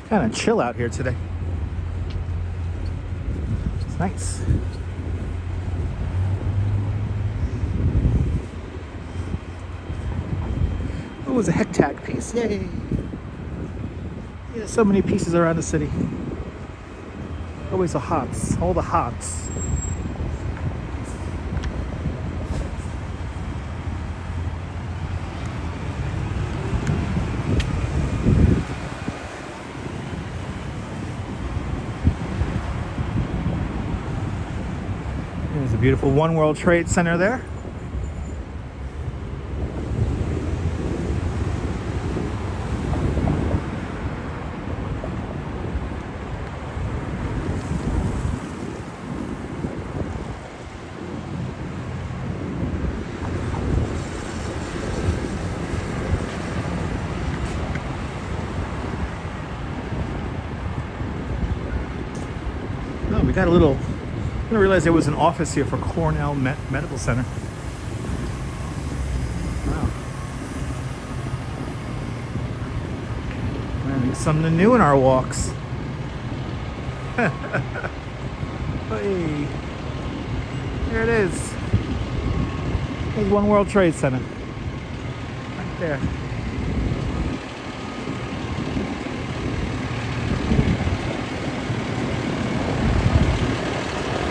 Speaker 1: Kind of chill out here today. It's nice. Oh, it was a heck tag piece. Yay. Yeah, so many pieces around the city. Always the hots. All the hots. beautiful One World Trade Center there. Oh, we got a little, I didn't realize there was an office here for Cornell Medical Center. Wow. Learning something new in our walks. Hey, there it is. There's One World Trade Center. Right there.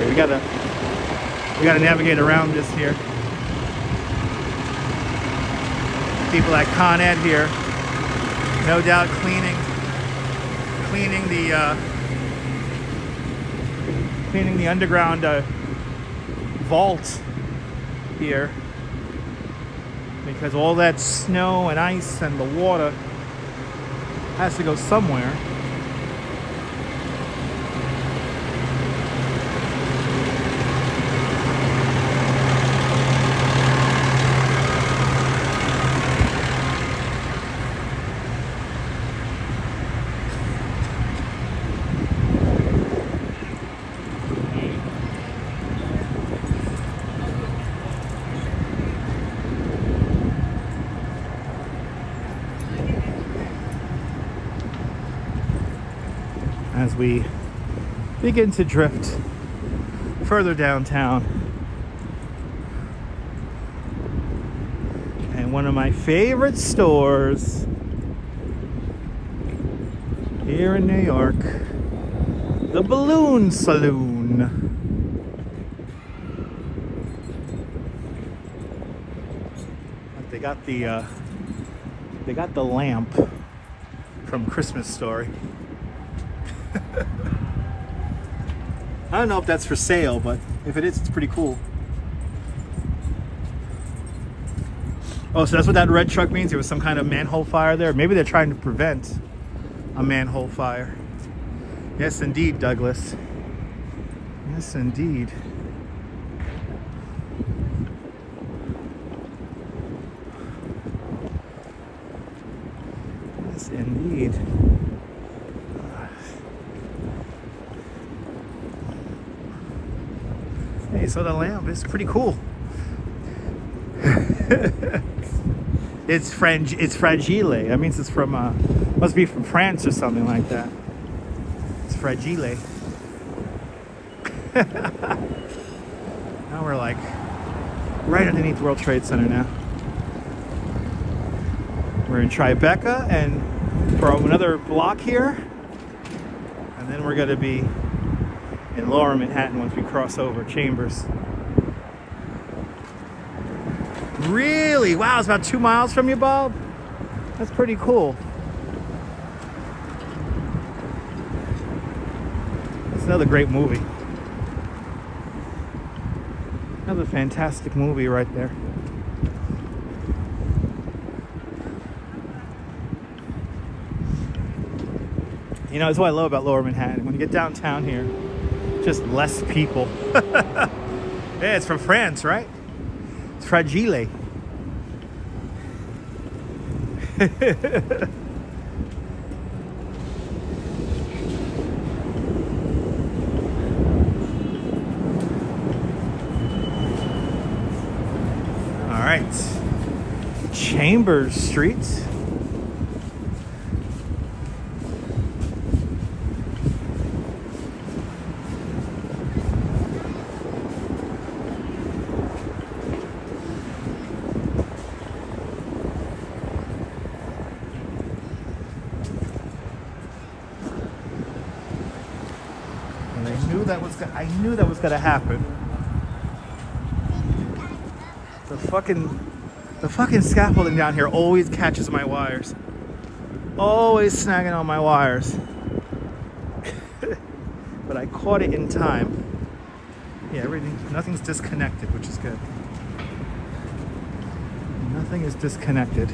Speaker 1: Okay, we gotta navigate around this here. People at Con Ed here, no doubt cleaning the underground vault here, because all that snow and ice and the water has to go somewhere. As we begin to drift further downtown. And one of my favorite stores here in New York, the Balloon Saloon. They got the lamp from Christmas Story. I don't know if that's for sale, but if it is, it's pretty cool. Oh, so that's what that red truck means? There was some kind of manhole fire there? Maybe they're trying to prevent a manhole fire. Yes, indeed, Douglas. Yes, indeed. Yes, indeed. Hey, so the lamp is pretty cool. It's fragile. That means it's from must be from France or something like that. It's fragile. Now we're like right underneath World Trade Center now. We're in Tribeca and for another block here, and then we're gonna be in Lower Manhattan once we cross over Chambers. Really? Wow, it's about 2 miles from you, Bob? That's pretty cool. It's another great movie. Another fantastic movie right there. You know, that's what I love about Lower Manhattan. When you get downtown here, just less people. Yeah, it's from France, right? It's fragile. All right, Chambers Street. I knew that was gonna happen. The fucking scaffolding down here always catches my wires. Always snagging on my wires. But I caught it in time. Yeah, nothing's disconnected, which is good. Nothing is disconnected.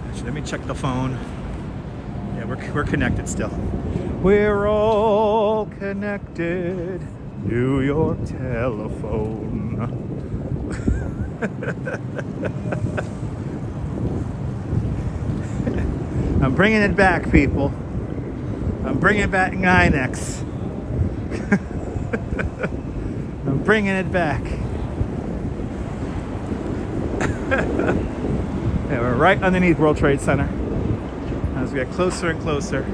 Speaker 1: Actually, let me check the phone. Yeah, we're connected still. We're all connected. New York telephone. I'm bringing it back, people. I'm bringing back 9X. I'm bringing it back. Yeah, we're right underneath World Trade Center as we get closer and closer.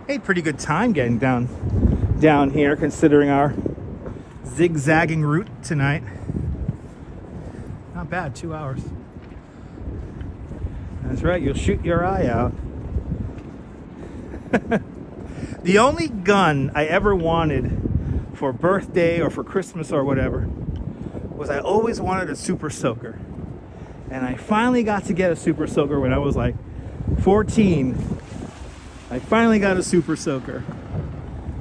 Speaker 1: Hey, pretty good time getting down here considering our zigzagging route tonight. Not bad, 2 hours. That's right, you'll shoot your eye out. The only gun I ever wanted for birthday or for Christmas or whatever was I always wanted a Super Soaker. And I finally got to get a Super Soaker when I was like 14. I finally got a Super Soaker.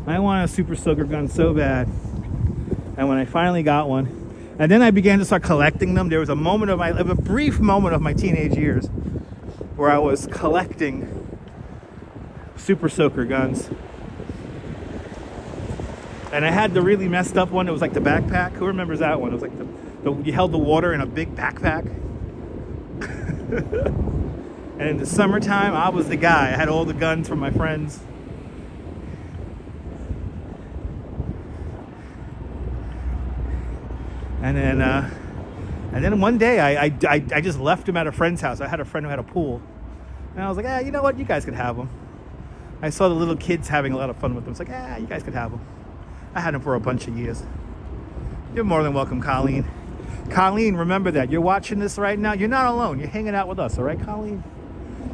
Speaker 1: I wanted a Super Soaker gun so bad. And when I finally got one, and then I began to start collecting them. There was a brief moment of my teenage years where I was collecting Super Soaker guns. And I had the really messed up one. It was like the backpack. Who remembers that one? It was like you held the water in a big backpack. And in the summertime, I was the guy. I had all the guns from my friends. And then one day, I just left him at a friend's house. I had a friend who had a pool. And I was like, you know what? You guys could have them. I saw the little kids having a lot of fun with them. It's like, you guys could have them. I had them for a bunch of years. You're more than welcome, Colleen. Colleen, remember that. You're watching this right now. You're not alone. You're hanging out with us, all right, Colleen?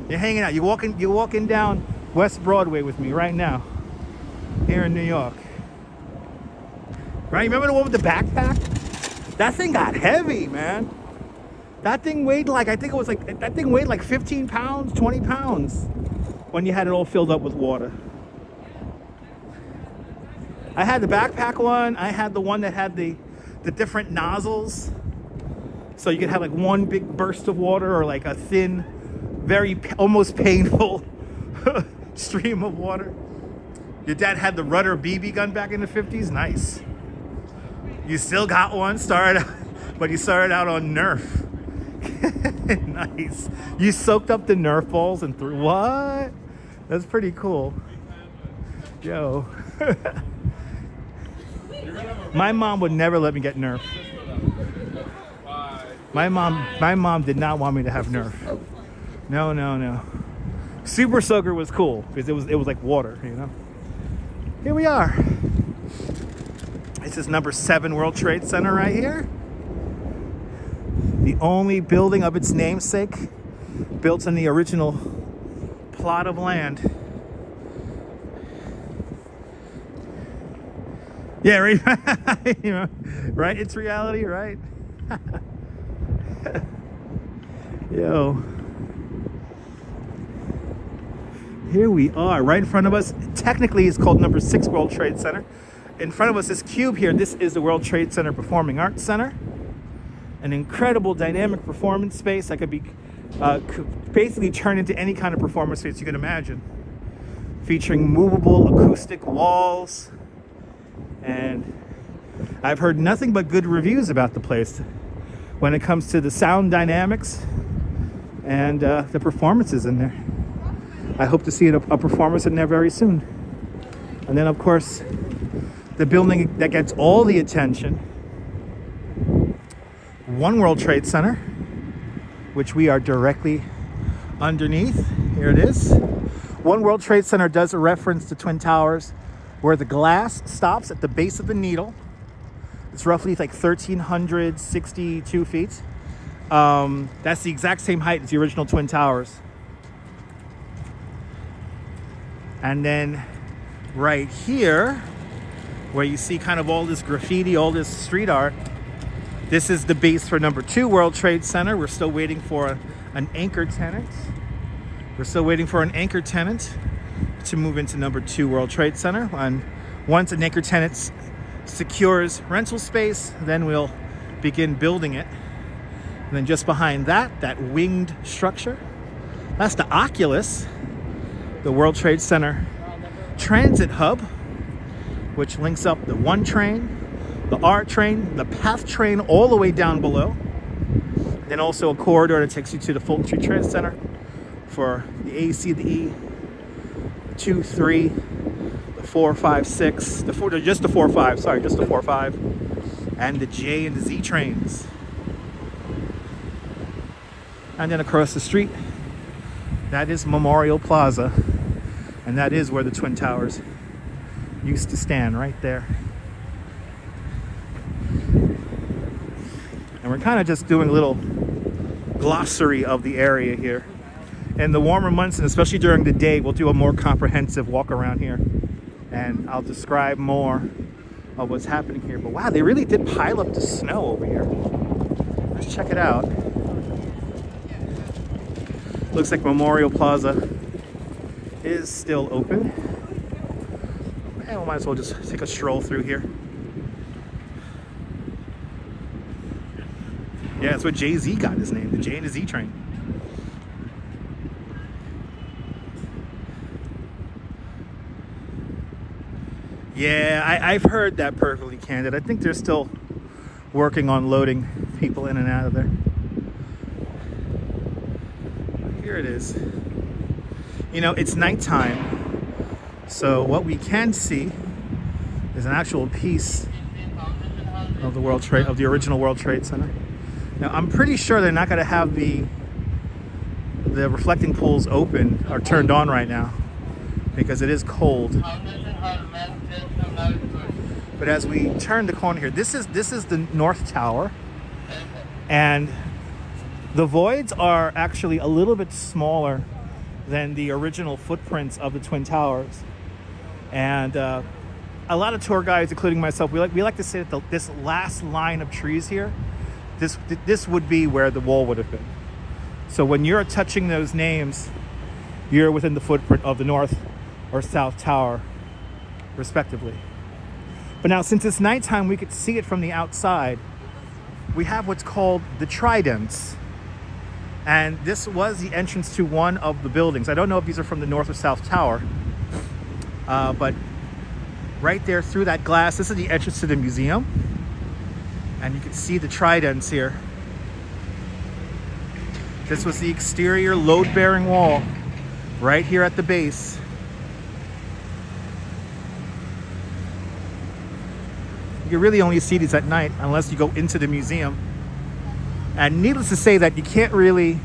Speaker 1: You're hanging out. You're walking down West Broadway with me right now, here in New York. Right? Remember the one with the backpack? That thing got heavy, man. That thing weighed like, that thing weighed like 15 pounds, 20 pounds when you had it all filled up with water. I had the backpack one. I had the one that had the different nozzles. So you could have like one big burst of water or like a thin, almost painful stream of water. Your dad had the Rudder BB gun back in the 50s. Nice. You still got one, but you started out on Nerf. Nice. You soaked up the Nerf balls and threw what? That's pretty cool. Yo. My mom would never let me get Nerf. My mom did not want me to have Nerf. No. Super Soaker was cool because it was like water, you know. Here we are. This is number 7 World Trade Center right here. The only building of its namesake built on the original plot of land. Yeah, right. You know, right? It's reality, right? Yo. Here we are, right in front of us. Technically, it's called number 6 World Trade Center. In front of us, this cube here, this is the World Trade Center Performing Arts Center. An incredible dynamic performance space that could be basically turned into any kind of performance space you can imagine. Featuring movable acoustic walls. And I've heard nothing but good reviews about the place when it comes to the sound dynamics and the performances in there. I hope to see a performance in there very soon. And then, of course, the building that gets all the attention, One World Trade Center, which we are directly underneath. Here it is. One World Trade Center does a reference to Twin Towers, where the glass stops at the base of the needle It's roughly like 1,362 feet. That's the exact same height as the original Twin Towers. And then right here, where you see kind of all this graffiti, all this street art, this is the base for number 2 World Trade Center. We're still waiting for an anchor tenant. We're still waiting for an anchor tenant to move into number 2 World Trade Center. And once an anchor tenant secures rental space, then we'll begin building it. And then just behind that, that winged structure, that's the Oculus, the World Trade Center Transit Hub, which links up the 1 train, the R train, the PATH train all the way down below. Then also a corridor that takes you to the Fulton Street Transit Center for the A, C, the E, the 2, 3, the 4, 5, 6, the 4, just the 4, 5, sorry, just the 4, 5, and the J and the Z trains. And then across the street, that is Memorial Plaza, and that is where the Twin Towers used to stand, right there. And we're kind of just doing a little glossary of the area here. In the warmer months, and especially during the day, we'll do a more comprehensive walk around here, and I'll describe more of what's happening here. But wow, they really did pile up the snow over here. Let's check it out. Looks like Memorial Plaza is still open. And we might as well just take a stroll through here. Yeah, that's what Jay-Z got his name, the J and the Z train. Yeah, I've heard that, Perfectly Candid. I think they're still working on loading people in and out of there. Here it is. You know, it's nighttime, so what we can see is an actual piece of the original World Trade Center. Now, I'm pretty sure they're not going to have the reflecting pools open or turned on right now because it is cold. But as we turn the corner here, this is the North Tower, and the voids are actually a little bit smaller than the original footprints of the Twin Towers. And a lot of tour guides, including myself, we like to say that this last line of trees here, this would be where the wall would have been. So when you're touching those names, you're within the footprint of the North or South Tower, respectively. But now, since it's nighttime, we could see it from the outside. We have what's called the Tridents. And this was the entrance to one of the buildings. I don't know if these are from the North or South Tower, but right there through that glass, this is the entrance to the museum. And you can see the Tridents here. This was the exterior load-bearing wall right here at the base. You really only see these at night unless you go into the museum. And needless to say that you can't really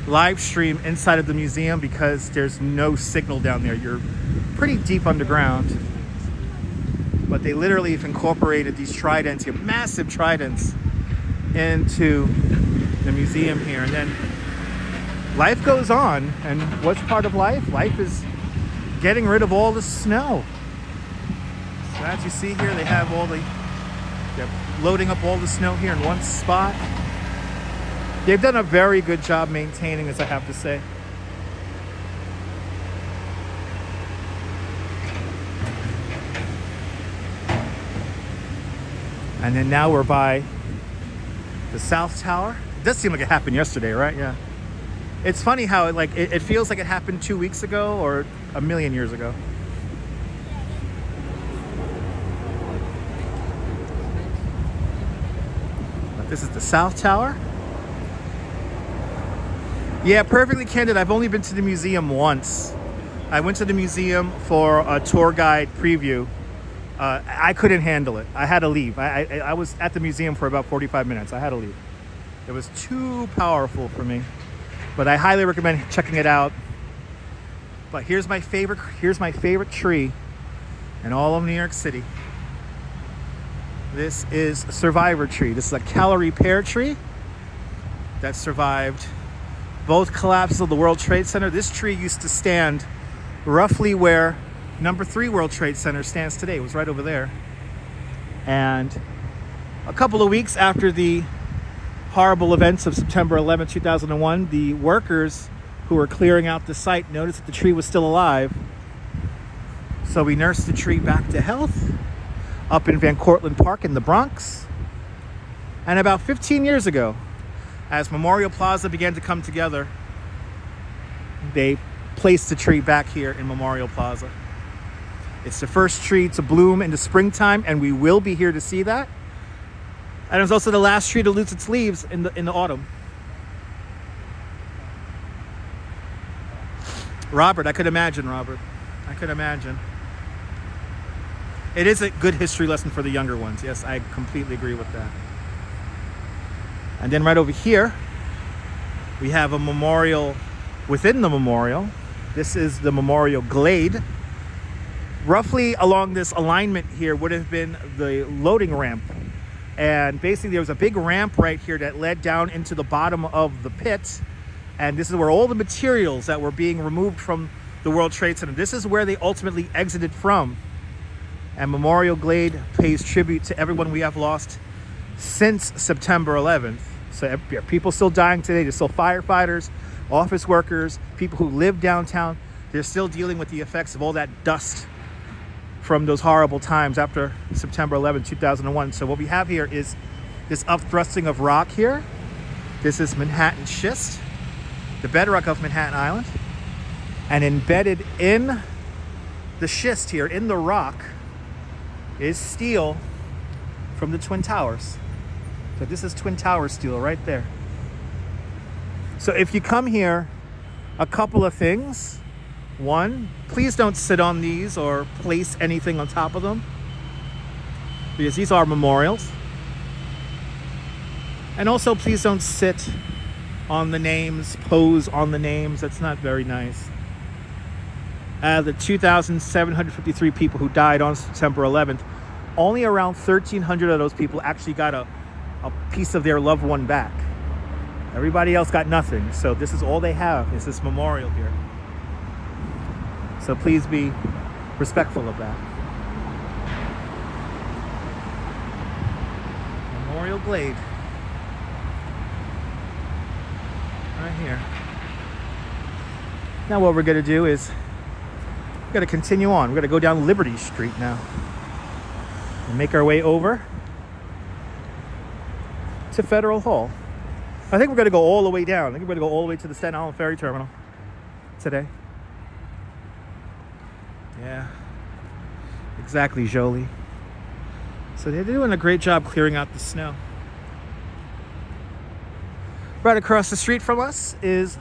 Speaker 1: live stream inside of the museum because there's no signal down there. You're pretty deep underground. But they literally have incorporated these tridents here, massive tridents, into the museum here. And then life goes on. And what's part of life? Life is getting rid of all the snow. So as you see here, they're loading up all the snow here in one spot. They've done a very good job maintaining this, I have to say. And then now we're by the South Tower. It does seem like it happened yesterday, right? Yeah. It's funny how it feels like it happened 2 weeks ago or a million years ago. But this is the South Tower. Yeah, Perfectly Candid, I've only been to the museum once. I went to the museum for a tour guide preview. I couldn't handle it. I had to leave. I was at the museum for about 45 minutes. I had to leave. It was too powerful for me. But I highly recommend checking it out. But here's my favorite tree in all of New York City. This is a survivor tree. This is a calorie pear tree that survived both collapses of the World Trade Center. This tree used to stand roughly where number 3 World Trade Center stands today. It was right over there. And a couple of weeks after the horrible events of September 11, 2001, the workers who were clearing out the site noticed that the tree was still alive. So we nursed the tree back to health up in Van Cortlandt Park in the Bronx. And about 15 years ago, as Memorial Plaza began to come together, they placed the tree back here in Memorial Plaza. It's the first tree to bloom in the springtime, and we will be here to see that. And it's also the last tree to lose its leaves in the autumn. Robert, I could imagine, Robert. I could imagine. It is a good history lesson for the younger ones. Yes, I completely agree with that. And then right over here, we have a memorial within the memorial. This is the Memorial Glade. Roughly along this alignment here would have been the loading ramp. And basically there was a big ramp right here that led down into the bottom of the pit. And this is where all the materials that were being removed from the World Trade Center, this is where they ultimately exited from. And Memorial Glade pays tribute to everyone we have lost since September 11th. So people still dying today. There's still firefighters, office workers, people who live downtown. They're still dealing with the effects of all that dust from those horrible times after September 11, 2001. So what we have here is this upthrusting of rock here. This is Manhattan schist, the bedrock of Manhattan Island. And embedded in the schist here, in the rock, is steel from the Twin Towers. So this is Twin Tower steel right there. So if you come here, a couple of things. One, please don't sit on these or place anything on top of them, because these are memorials. And also, please don't sit on the names, pose on the names. That's not very nice. The 2,753 people who died on September 11th, only around 1,300 of those people actually got a piece of their loved one back. Everybody else got nothing. So this is all they have, is this memorial here. So please be respectful of that. Memorial Glade. Right here. Now what we're going to do is we're going to continue on. We're going to go down Liberty Street now and make our way over to Federal Hall. I think we're going to go all the way down. I think we're going to go all the way to the Staten Island Ferry Terminal today. Yeah, exactly, Jolie. So they're doing a great job clearing out the snow. Right across the street from us is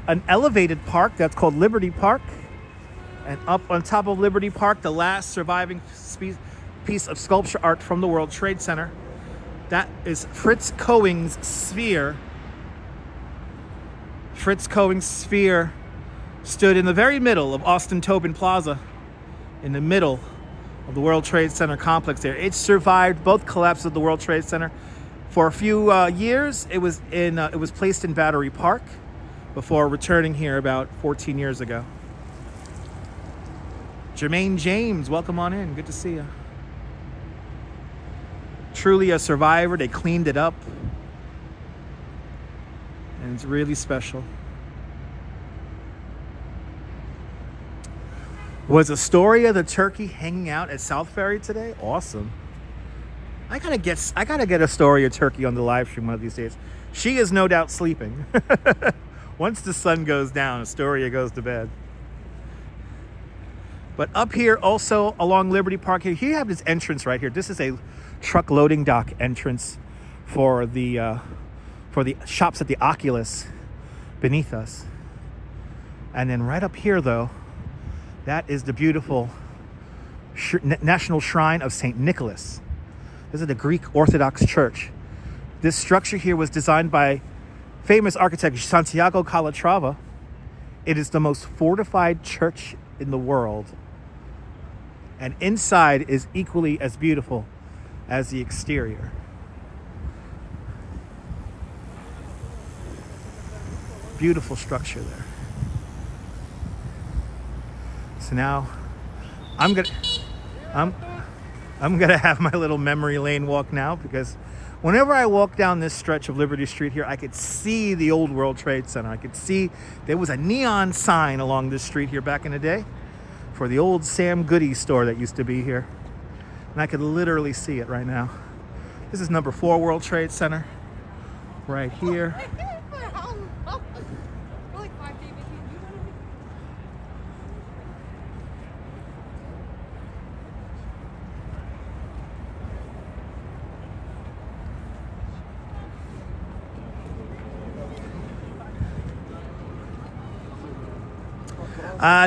Speaker 1: an elevated park that's called Liberty Park. And up on top of Liberty Park, the last surviving piece of sculpture art from the World Trade Center. That is Fritz Cohen's sphere. Fritz Cohen's sphere stood in the very middle of Austin Tobin Plaza, in the middle of the World Trade Center complex there. It survived both collapses of the World Trade Center. For a few years, it was placed in Battery Park before returning here about 14 years ago. Jermaine James, welcome on in. Good to see you. Truly a survivor. They cleaned it up. And it's really special. Was Astoria the turkey hanging out at South Ferry today? Awesome. I gotta get Astoria turkey on the live stream one of these days. She is no doubt sleeping. Once the sun goes down, Astoria goes to bed. But up here also along Liberty Park, here you have this entrance right here. This is a truck loading dock entrance for the shops at the Oculus beneath us. And then right up here though, that is the beautiful National Shrine of St. Nicholas. This is the Greek Orthodox Church. This structure here was designed by famous architect Santiago Calatrava. It is the most fortified church in the world. And inside is equally as beautiful as the exterior. Beautiful structure there. So now I'm gonna have my little memory lane walk now, because whenever I walk down this stretch of Liberty Street here, I could see the old World Trade Center. I could see there was a neon sign along this street here back in the day for the old Sam Goody store that used to be here. And I could literally see it right now. This is number 4 World Trade Center right here.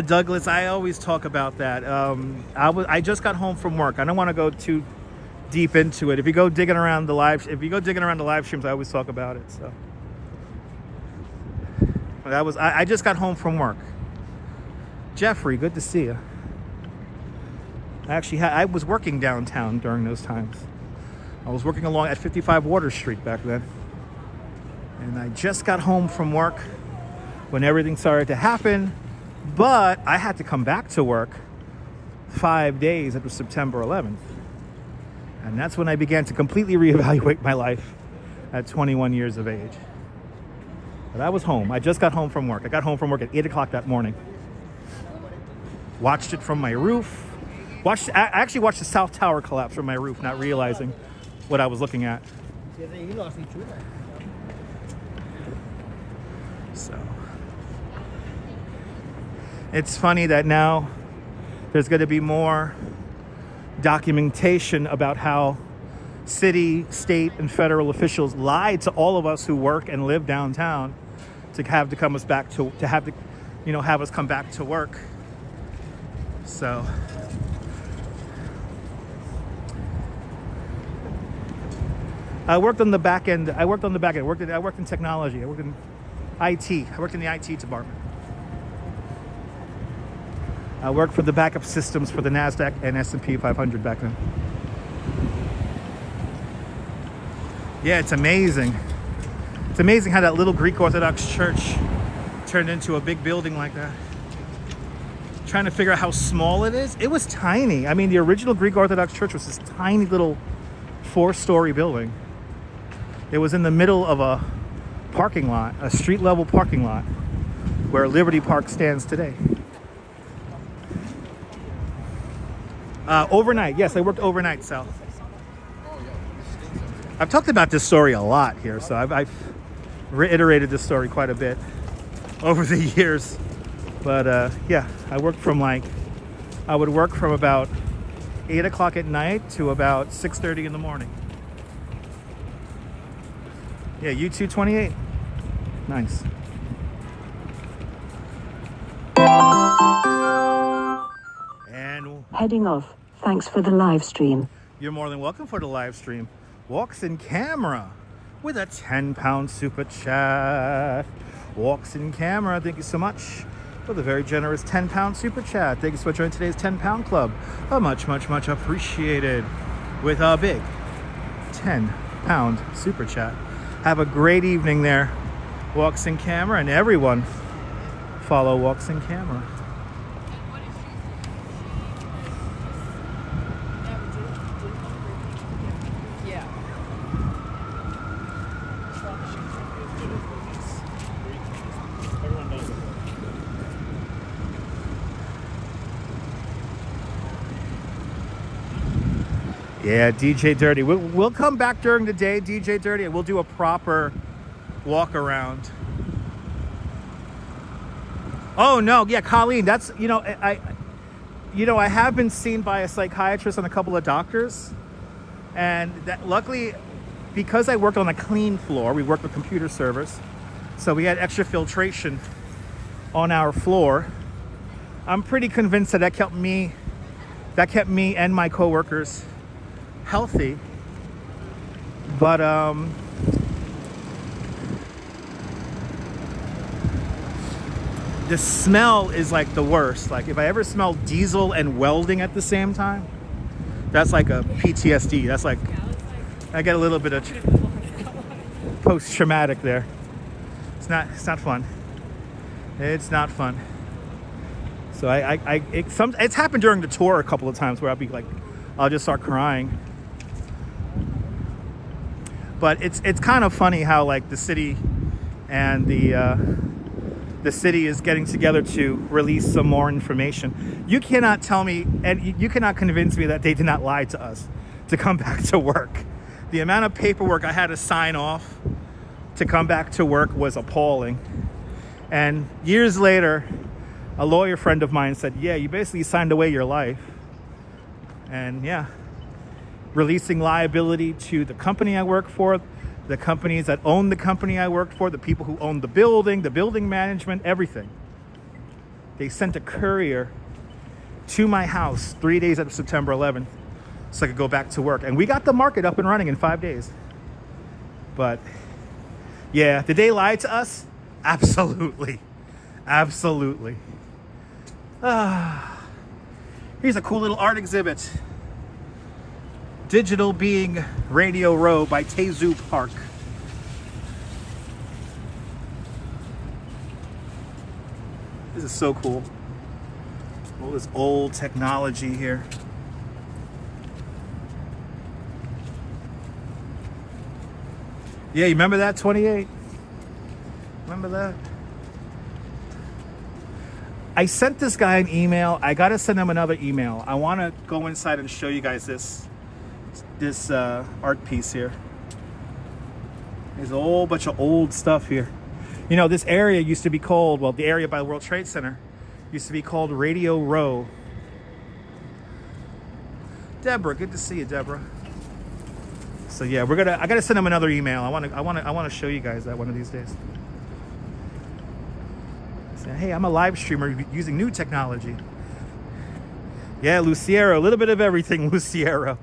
Speaker 1: Douglas, I always talk about that. I just got home from work. I don't want to go too deep into it. If you go digging around the live streams, I always talk about it. So I just got home from work. Jeffrey, good to see you. I was working downtown during those times. I was working along at 55 Water Street back then, and I just got home from work when everything started to happen. But I had to come back to work 5 days after September 11th. And that's when I began to completely reevaluate my life at 21 years of age. But I was home. I just got home from work. I got home from work at 8 o'clock that morning. Watched it from my roof. I actually watched the South Tower collapse from my roof, not realizing what I was looking at. So it's funny that now there's going to be more documentation about how city, state, and federal officials lied to all of us who work and live downtown to have us come back to work. So I worked on the back end. I worked in technology. I worked in IT. I worked in the IT department. I worked for the backup systems for the NASDAQ and S&P 500 back then. Yeah, it's amazing. It's amazing how that little Greek Orthodox church turned into a big building like that. Trying to figure out how small it is. It was tiny. I mean, the original Greek Orthodox church was this tiny little 4-story building. It was in the middle of a parking lot, a street level parking lot, where Liberty Park stands today. Overnight, yes, I worked overnight, Sal. I've talked about this story a lot here, so I've reiterated this story quite a bit over the years. But yeah, I would work from about 8 o'clock at night to about 6:30 in the morning. Yeah, U228. Nice. And
Speaker 4: Heading off. Thanks for the live stream.
Speaker 1: you're more than welcome for the live stream. Walks in camera with a 10-pound super chat. Walks in camera, thank you so much for the very generous 10-pound super chat. Thank you so much for joining today's 10-pound club. Much, much, much appreciated with a big 10-pound super chat. Have a great evening there, Walks in Camera, and everyone follow Walks in Camera. Yeah, DJ Dirty. We'll come back during the day, DJ Dirty, and we'll do a proper walk around. Oh no, yeah, Colleen. That's I have been seen by a psychiatrist and a couple of doctors, and that luckily, because I worked on a clean floor, we worked with computer servers, so we had extra filtration on our floor. I'm pretty convinced that kept me and my coworkers healthy, but the smell is like the worst. Like if I ever smell diesel and welding at the same time, That's like a PTSD. That's like, I get a little bit of post-traumatic there. It's not fun. It's not fun. So it's happened during the tour a couple of times where I'll just start crying. But it's kind of funny how like the city and the city is getting together to release some more information. You cannot tell me, and you cannot convince me that they did not lie to us to come back to work. The amount of paperwork I had to sign off to come back to work was appalling. And years later, a lawyer friend of mine said, yeah, you basically signed away your life. And yeah, releasing liability to the company I work for, the companies that own the company I worked for, the people who own the building management, everything. They sent a courier to my house 3 days after September 11th so I could go back to work. And we got the market up and running in 5 days. But yeah, did they lie to us? Absolutely. Absolutely. Here's a cool little art exhibit. Digital Being Radio Row by Tezu Park. This is so cool. All this old technology here. Yeah, you remember that 28? Remember that? I sent this guy an email. I gotta send him another email. I wanna go inside and show you guys this art piece here. There's a whole bunch of old stuff here. You know, this area used to be called, well, the area by the World Trade Center used to be called Radio Row. Deborah, good to see you, Deborah. So yeah, I gotta send him another email. I wanna show you guys that one of these days. So, hey, I'm a live streamer using new technology. Yeah, Luciero, a little bit of everything, Luciero.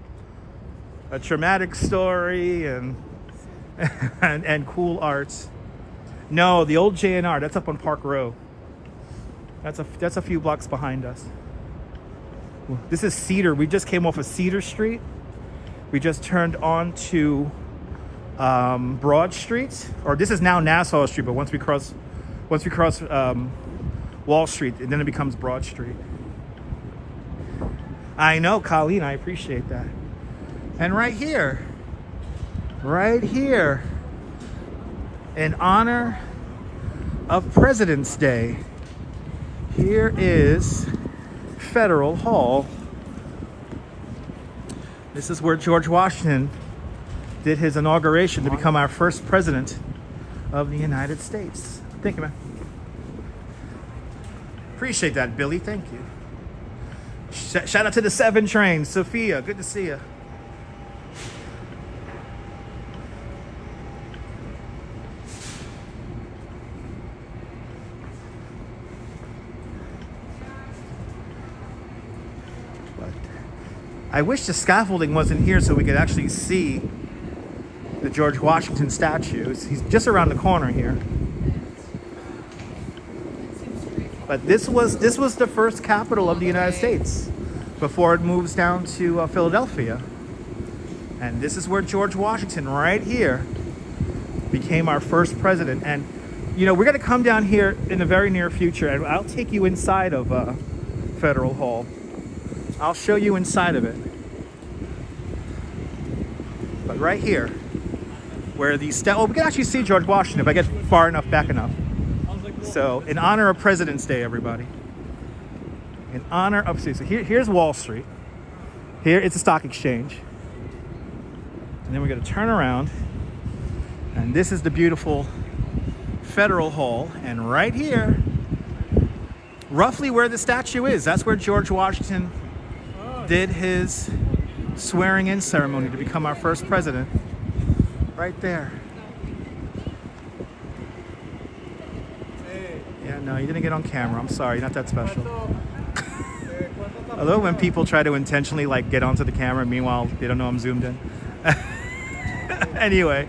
Speaker 1: A traumatic story and cool arts. No, the old JNR, that's up on Park Row. That's a few blocks behind us. This is Cedar. We just came off of Cedar Street. We just turned on to Broad Street, or this is now Nassau Street, but once we cross Wall Street, and then it becomes Broad Street. I know, Colleen, I appreciate that. And right here, in honor of President's Day, here is Federal Hall. This is where George Washington did his inauguration to become our first president of the United States. Thank you, man. Appreciate that, Billy. Thank you. Shout out to the 7 train. Sophia, good to see you. I wish the scaffolding wasn't here so we could actually see the George Washington statue. He's just around the corner here. But this was the first capital of the United States before it moves down to Philadelphia. And this is where George Washington, right here, became our first president. And, you know, we're going to come down here in the very near future, and I'll take you inside of Federal Hall. I'll show you inside of it. But right here, where the we can actually see George Washington if I get far enough back enough. So, in honor of President's Day, everybody. In honor of, so here's Wall Street. Here it's a stock exchange. And then we're going to turn around, and this is the beautiful Federal Hall. And right here, roughly where the statue is, that's where George Washington did his swearing-in ceremony to become our first president. Right there. Yeah, no, you didn't get on camera. I'm sorry, you're not that special. Although when people try to intentionally like get onto the camera, meanwhile they don't know I'm zoomed in. Anyway,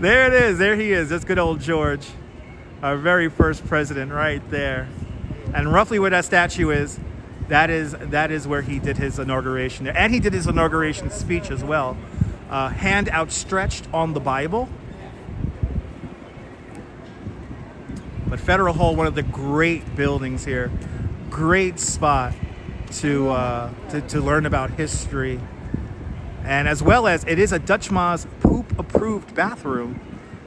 Speaker 1: there it is. There he is. That's good old George, our very first president, right there. And roughly where that statue is That is where he did his inauguration, and he did his inauguration speech as well. Hand outstretched on the Bible. But Federal Hall, one of the great buildings here, great spot to learn about history, and as well as it is a Dutch Ma's poop approved bathroom.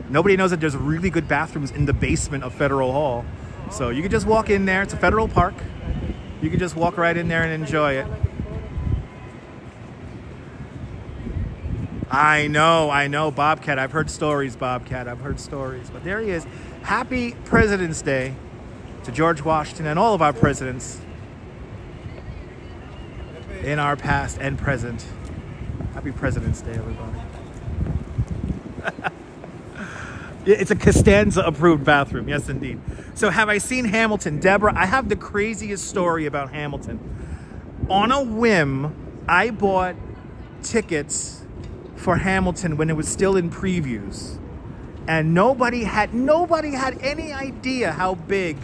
Speaker 1: Nobody knows that there's really good bathrooms in the basement of Federal Hall, so you can just walk in there. It's a federal park. You can just walk right in there and enjoy it. I know, Bobcat. I've heard stories, Bobcat. I've heard stories. But there he is. Happy President's Day to George Washington and all of our presidents in our past and present. Happy President's Day, everybody. It's a Costanza approved bathroom. Yes, indeed. So have I seen Hamilton? Deborah, I have the craziest story about Hamilton. On a whim, I bought tickets for Hamilton when it was still in previews. And nobody had any idea how big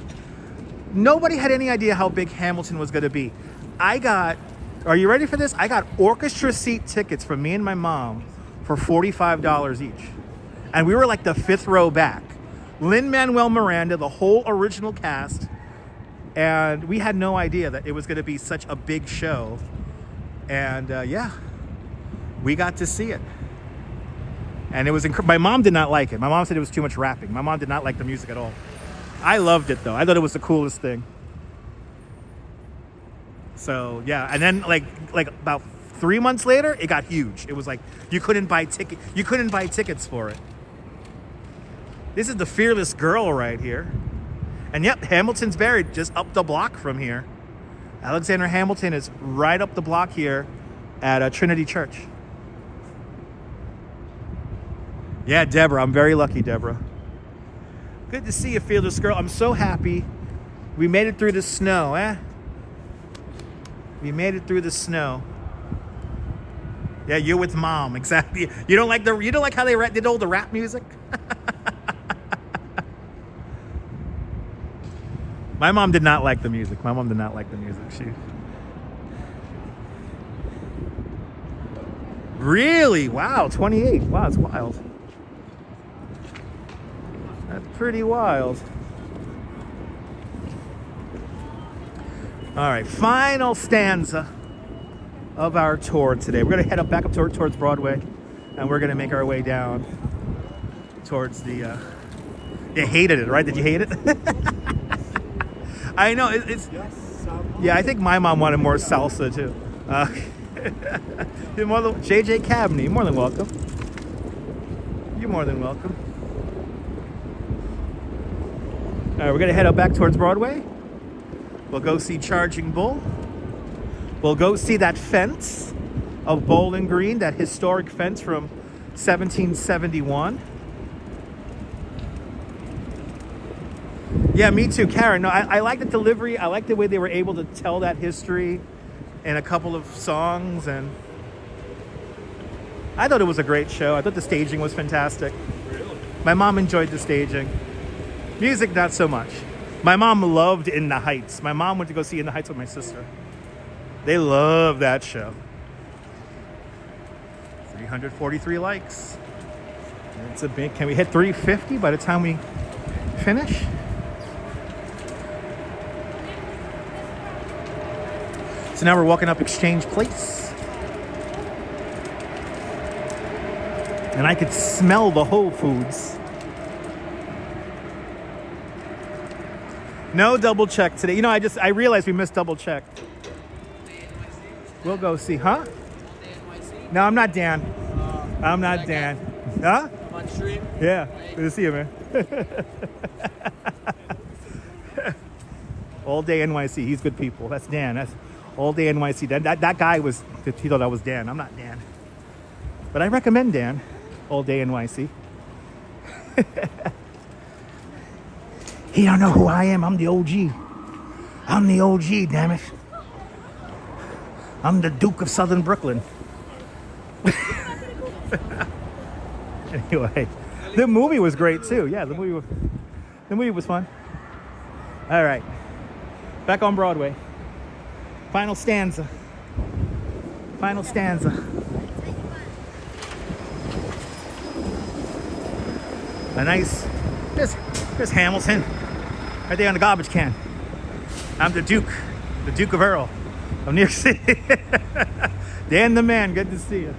Speaker 1: Hamilton was going to be. Are you ready for this? I got orchestra seat tickets for me and my mom for $45 each. And we were like the 5th row back. Lin-Manuel Miranda, the whole original cast. And we had no idea that it was going to be such a big show. And yeah, we got to see it. And it was my mom did not like it. My mom said it was too much rapping. My mom did not like the music at all. I loved it though. I thought it was the coolest thing. So yeah, and then like about 3 months later, it got huge. It was like you couldn't buy tickets for it. This is the Fearless Girl right here. And yep, Hamilton's buried just up the block from here. Alexander Hamilton is right up the block here at Trinity Church. Yeah, Deborah, I'm very lucky, Deborah. Good to see you, Fearless Girl. I'm so happy we made it through the snow, eh? We made it through the snow. Yeah, you're with mom, exactly. You don't like how they did all the rap music? My mom did not like the music. She really? Wow, 28. Wow, that's wild. That's pretty wild. All right, final stanza of our tour today. We're going to head up back up towards Broadway, and we're going to make our way down towards the... You hated it, right? Did you hate it? I know, it's... Yeah, I think my mom wanted more salsa, too. JJ Cabney, you're more than welcome. You're more than welcome. All right, we're going to head up back towards Broadway. We'll go see Charging Bull. We'll go see that fence of Bowling Green, that historic fence from 1771. Yeah, me too, Karen. No, I like the delivery. I like the way they were able to tell that history in a couple of songs, and I thought it was a great show. I thought the staging was fantastic. Really? My mom enjoyed the staging. Music, not so much. My mom loved In the Heights. My mom went to go see In the Heights with my sister. They love that show. 343 likes. It's a big... Can we hit 350 by the time we finish? So now we're walking up Exchange Place. And I could smell the Whole Foods. No double check today. You know, I realized we missed double check. We'll go see, huh? No, I'm not Dan. I'm not Dan. Huh?
Speaker 6: I'm on stream.
Speaker 1: Yeah. Good to see you, man. All Day NYC. He's good people. That's Dan. That's All Day NYC. That guy was, he thought I was Dan. I'm not Dan. But I recommend Dan. All Day NYC. He don't know who I am. I'm the OG. I'm the OG, damn it. I'm the Duke of Southern Brooklyn. Anyway, the movie was great too. Yeah, the movie was fun. All right, back on Broadway. Final stanza. Final stanza. A nice, there's Hamilton, right there on the garbage can. I'm the Duke of Earl of New York City. Dan the man, good to see you.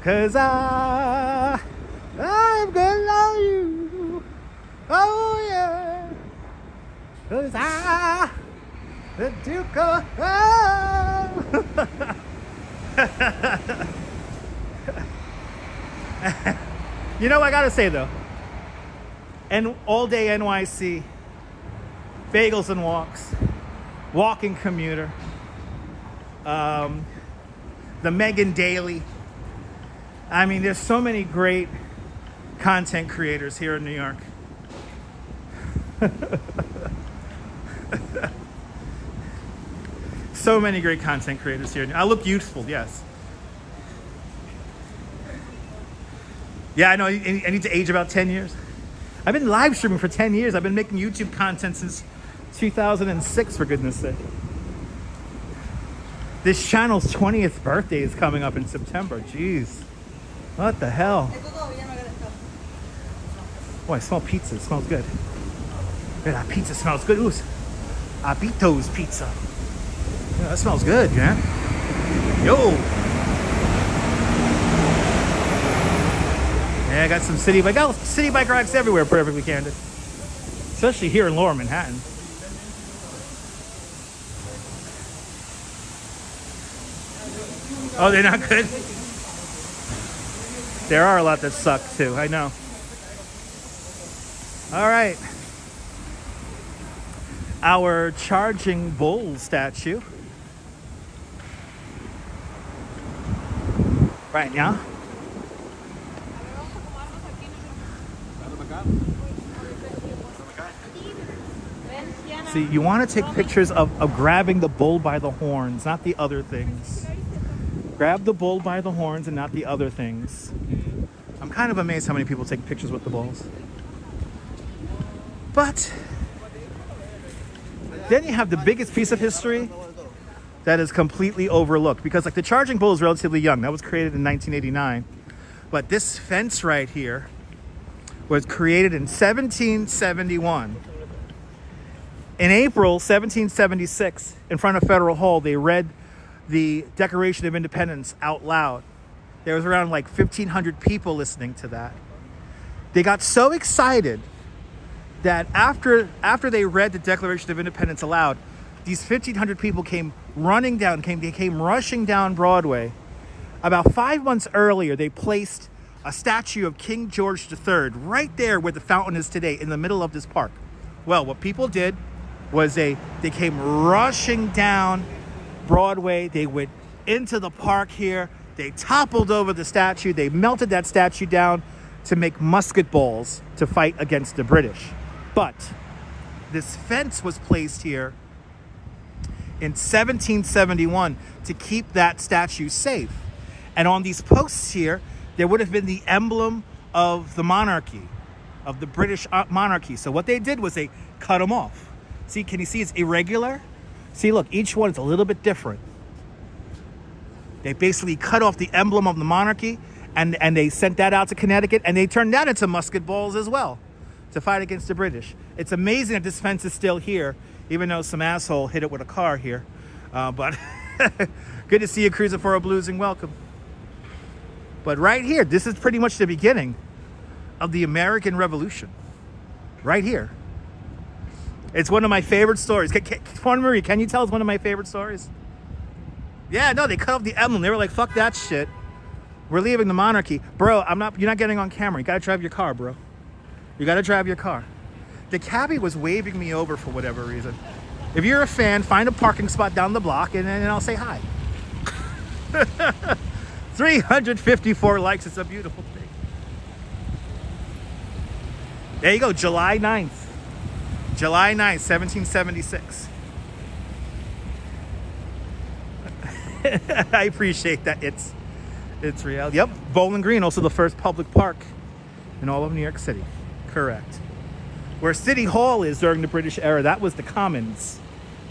Speaker 1: 'Cause I'm gonna love you, oh yeah. 'Cause the Duke of Earl. You know, I gotta say though, and all day NYC, bagels and walks, walking commuter, the Megan Daily. I mean, there's so many great content creators here in New York. So many great content creators here. I look youthful, yes. Yeah, I know. I need to age about 10 years. I've been live streaming for 10 years. I've been making YouTube content since 2006, for goodness sake. This channel's 20th birthday is coming up in September. Jeez. What the hell? Oh, I smell pizza. It smells good. Yeah, that pizza smells good. Ooh, Abito's pizza. Yeah, that smells good, man. Yo. Yeah, I got some city bike. Got city bike racks everywhere, perfectly candid. Especially here in Lower Manhattan. Oh, they're not good? There are a lot that suck too, I know. All right. Our charging bull statue. Right now. See, you want to take pictures of grabbing the bull by the horns, not the other things. Grab the bull by the horns and not the other things. I'm kind of amazed how many people take pictures with the bulls. But then you have the biggest piece of history that is completely overlooked, because like the charging bull is relatively young. That was created in 1989. But this fence right here was created in 1771. In April 1776, in front of Federal Hall, they read the Declaration of Independence out loud. There was around like 1,500 people listening to that. They got so excited that after they read the Declaration of Independence aloud, these 1,500 people came rushing down Broadway. About 5 months earlier, they placed a statue of King George III right there where the fountain is today, in the middle of this park. Well, what people did was they came rushing down Broadway. They went into the park here. They toppled over the statue. They melted that statue down to make musket balls to fight against the British. But this fence was placed here in 1771 to keep that statue safe. And on these posts here, there would have been the emblem of the monarchy, of the British monarchy. So what they did was they cut them off. See, can you see it's irregular? See, look, each one is a little bit different. They basically cut off the emblem of the monarchy, and they sent that out to Connecticut, and they turned that into musket balls as well to fight against the British. It's amazing that this fence is still here, even though some asshole hit it with a car here. But good to see you cruising for a blues, and welcome. But right here, this is pretty much the beginning of the American Revolution. Right here. It's one of my favorite stories. Juan Marie, can you tell us one of my favorite stories? Yeah, no, they cut off the emblem. They were like, fuck that shit. We're leaving the monarchy. Bro, you're not getting on camera. You gotta drive your car, bro. You gotta drive your car. The cabbie was waving me over for whatever reason. If you're a fan, find a parking spot down the block and then I'll say hi. 354 likes. It's a beautiful thing. There you go, July 9th. July 9th, 1776. I appreciate that. It's real. Yep, Bowling Green, also the first public park in all of New York City. Correct. Where City Hall is during the British era, that was the Commons.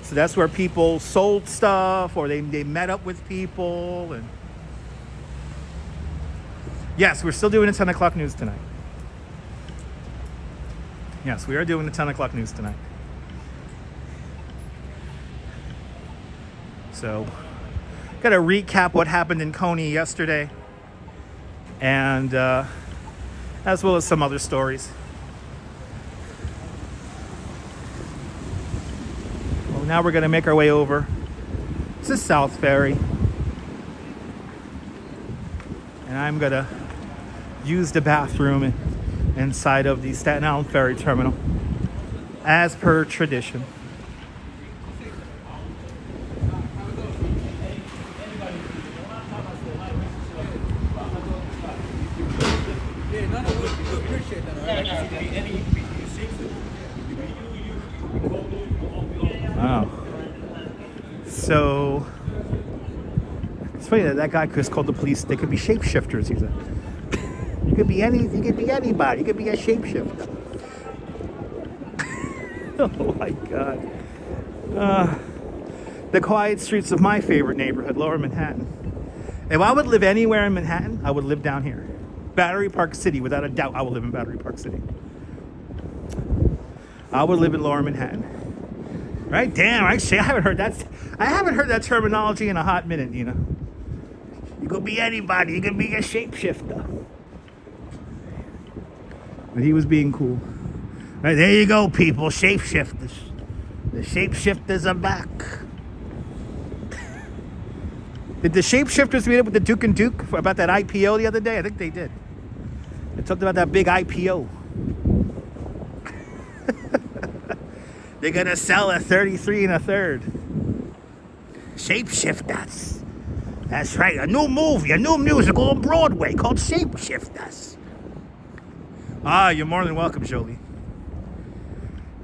Speaker 1: So that's where people sold stuff, or they met up with people. And yes, we're still doing the 10 o'clock news tonight. Yes, we are doing the 10 o'clock news tonight. So, got to recap what happened in Coney yesterday, and as well as some other stories. Well, now we're going to make our way over to South Ferry, and I'm going to use the bathroom inside of the Staten Island Ferry Terminal, as per tradition. Wow. So it's funny that guy just called the police. They could be shapeshifters. He said, "You could be any. You could be anybody. You could be a shapeshifter." Oh my God. The quiet streets of my favorite neighborhood, Lower Manhattan. If I would live anywhere in Manhattan, I would live down here. Battery Park City, without a doubt, I would live in Battery Park City. I would live in Lower Manhattan. Right? Damn, actually, I haven't heard that terminology in a hot minute, you know. You could be anybody. You could be a shapeshifter. But he was being cool. Right, there you go, people. Shapeshifters. The shapeshifters are back. Did the shapeshifters meet up with the Duke and Duke about that IPO the other day? I think they did. They talked about that big IPO. They're gonna sell at 33 1/3. Shapeshifters. That's right. A new movie, a new musical on Broadway called Shapeshifters. Ah, you're more than welcome, Jolie.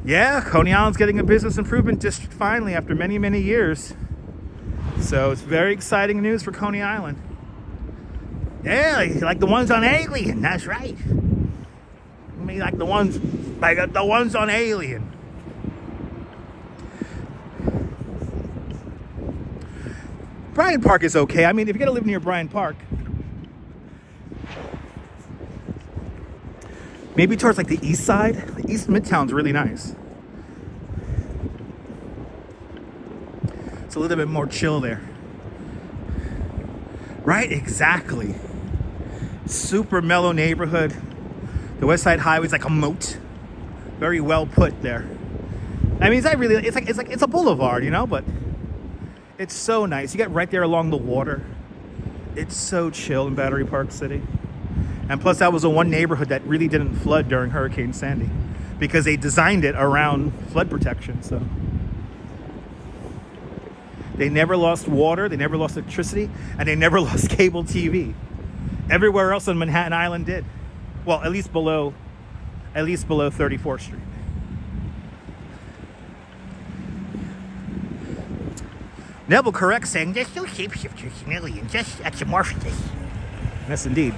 Speaker 1: Yeah, Coney Island's getting a business improvement district finally after many, many years. So it's very exciting news for Coney Island. Yeah, like the ones on Alien. That's right. I mean, like the ones on Alien. Bryant Park is okay. I mean, if you're gonna live near Bryant Park, maybe towards like the east side. The East Midtown's really nice. It's a little bit more chill there. Right? Exactly. Super mellow neighborhood. The West Side Highway's like a moat. Very well put there. I mean, it's a boulevard, you know, but it's so nice. You get right there along the water. It's so chill in Battery Park City. And plus, that was the one neighborhood that really didn't flood during Hurricane Sandy because they designed it around flood protection. So they never lost water, they never lost electricity, and they never lost cable TV. Everywhere else on Manhattan Island did. Well, at least below 34th Street. Neville corrects, saying there's no shapeshifters in Alien, just exomorphists. Yes, indeed.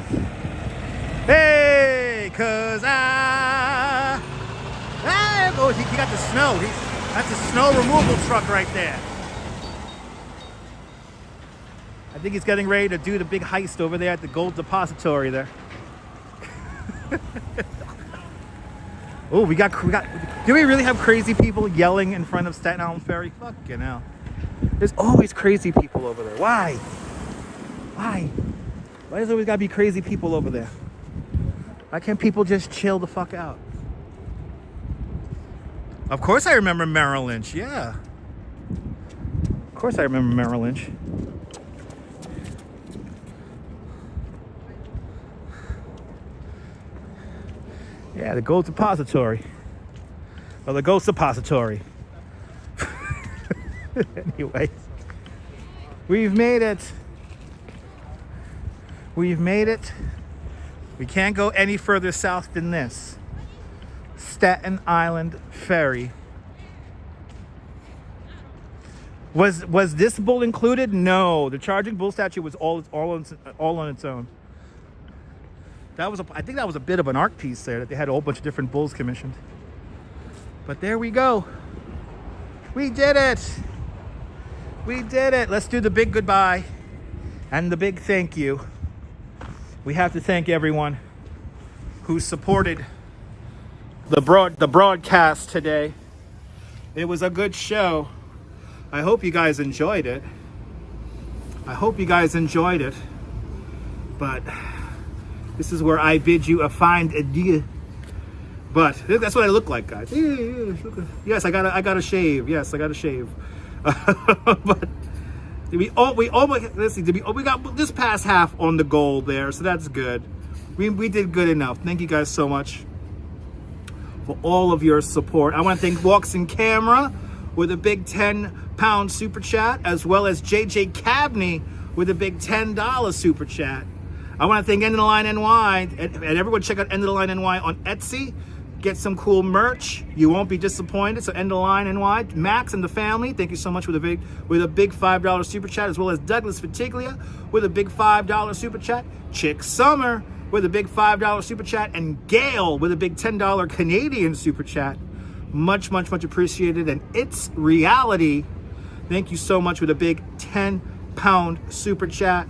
Speaker 1: Hey, cause there goes, he got the snow. That's a snow removal truck right there. I think he's getting ready to do the big heist over there at the gold depository there. Oh, we got. Do we really have crazy people yelling in front of Staten Island Ferry? Fucking hell. There's always crazy people over there. Why? Why does there always gotta be crazy people over there? Why can't people just chill the fuck out? Of course I remember Merrill Lynch, yeah. Of course I remember Merrill Lynch. Yeah, the gold depository. Or the ghost depository. Anyway, we've made it. We've made it. We can't go any further south than this. Staten Island Ferry. Was this bull included? No, the charging bull statue was all on its own. I think that was a bit of an art piece there that they had a whole bunch of different bulls commissioned. But there we go. We did it. We did it. Let's do the big goodbye and the big thank you. We have to thank everyone who supported the broadcast today. It was a good show. I hope you guys enjoyed it. But this is where I bid you a fine adieu. But that's what I look like, guys. Yes, I gotta shave. Yes, I gotta shave. But we almost, let's see, we got this past half on the goal there, so that's good. We did good enough. Thank you guys so much for all of your support. I want to thank Walks in Camera with a big £10 super chat, as well as JJ Cabney with a big $10 super chat. I want to thank End of the Line NY, and everyone check out End of the Line NY on Etsy. Get some cool merch. You won't be disappointed. So End of the Line NY, Max and the family, thank you so much with a big $5 super chat, as well as Douglas Fatiglia with a big $5 super chat. Chick Summer with a big $5 super chat, and Gail with a big $10 Canadian super chat. Much appreciated. And It's Reality, thank you so much with a big £10 super chat.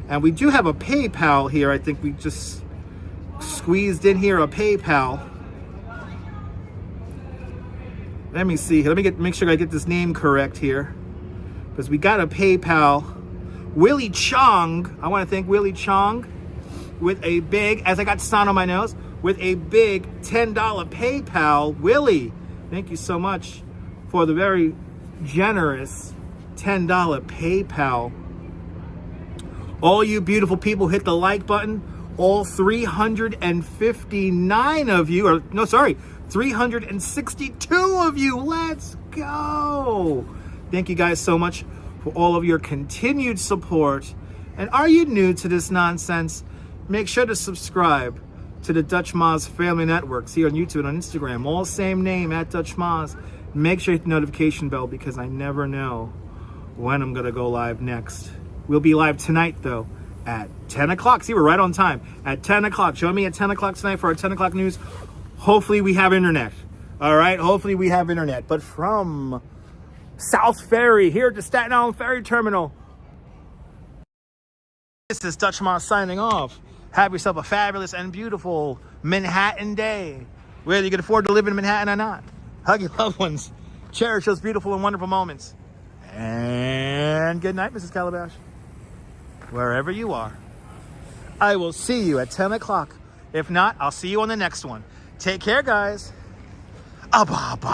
Speaker 1: And we do have a PayPal here. I think we just squeezed in here a PayPal. Let me see. Make sure I get this name correct here, because we got a PayPal. Willie Chong. I want to thank Willie Chong with a big, as I got sun on my nose, with a big $10 PayPal. Willie, thank you so much for the very generous $10 PayPal. All you beautiful people, hit the like button. All 359 of you, or no, sorry, 362 of you. Let's go. Thank you guys so much for all of your continued support. And are you new to this nonsense? Make sure to subscribe to the Dutch Moz Family Networks here on YouTube and on Instagram. All same name, at Dutch Moz. Make sure you hit the notification bell, because I never know when I'm going to go live next. We'll be live tonight, though, at 10 o'clock. See, we're right on time. At 10 o'clock. Join me at 10 o'clock tonight for our 10 o'clock news. Hopefully we have internet. All right? Hopefully we have internet. But from South Ferry, here at the Staten Island Ferry Terminal, this is Dutch Moss signing off. Have yourself a fabulous and beautiful Manhattan day, whether you can afford to live in Manhattan or not. Hug your loved ones. Cherish those beautiful and wonderful moments. And good night, Mrs. Calabash. Wherever you are, I will see you at 10 o'clock. If not, I'll see you on the next one. Take care, guys. Bye-bye.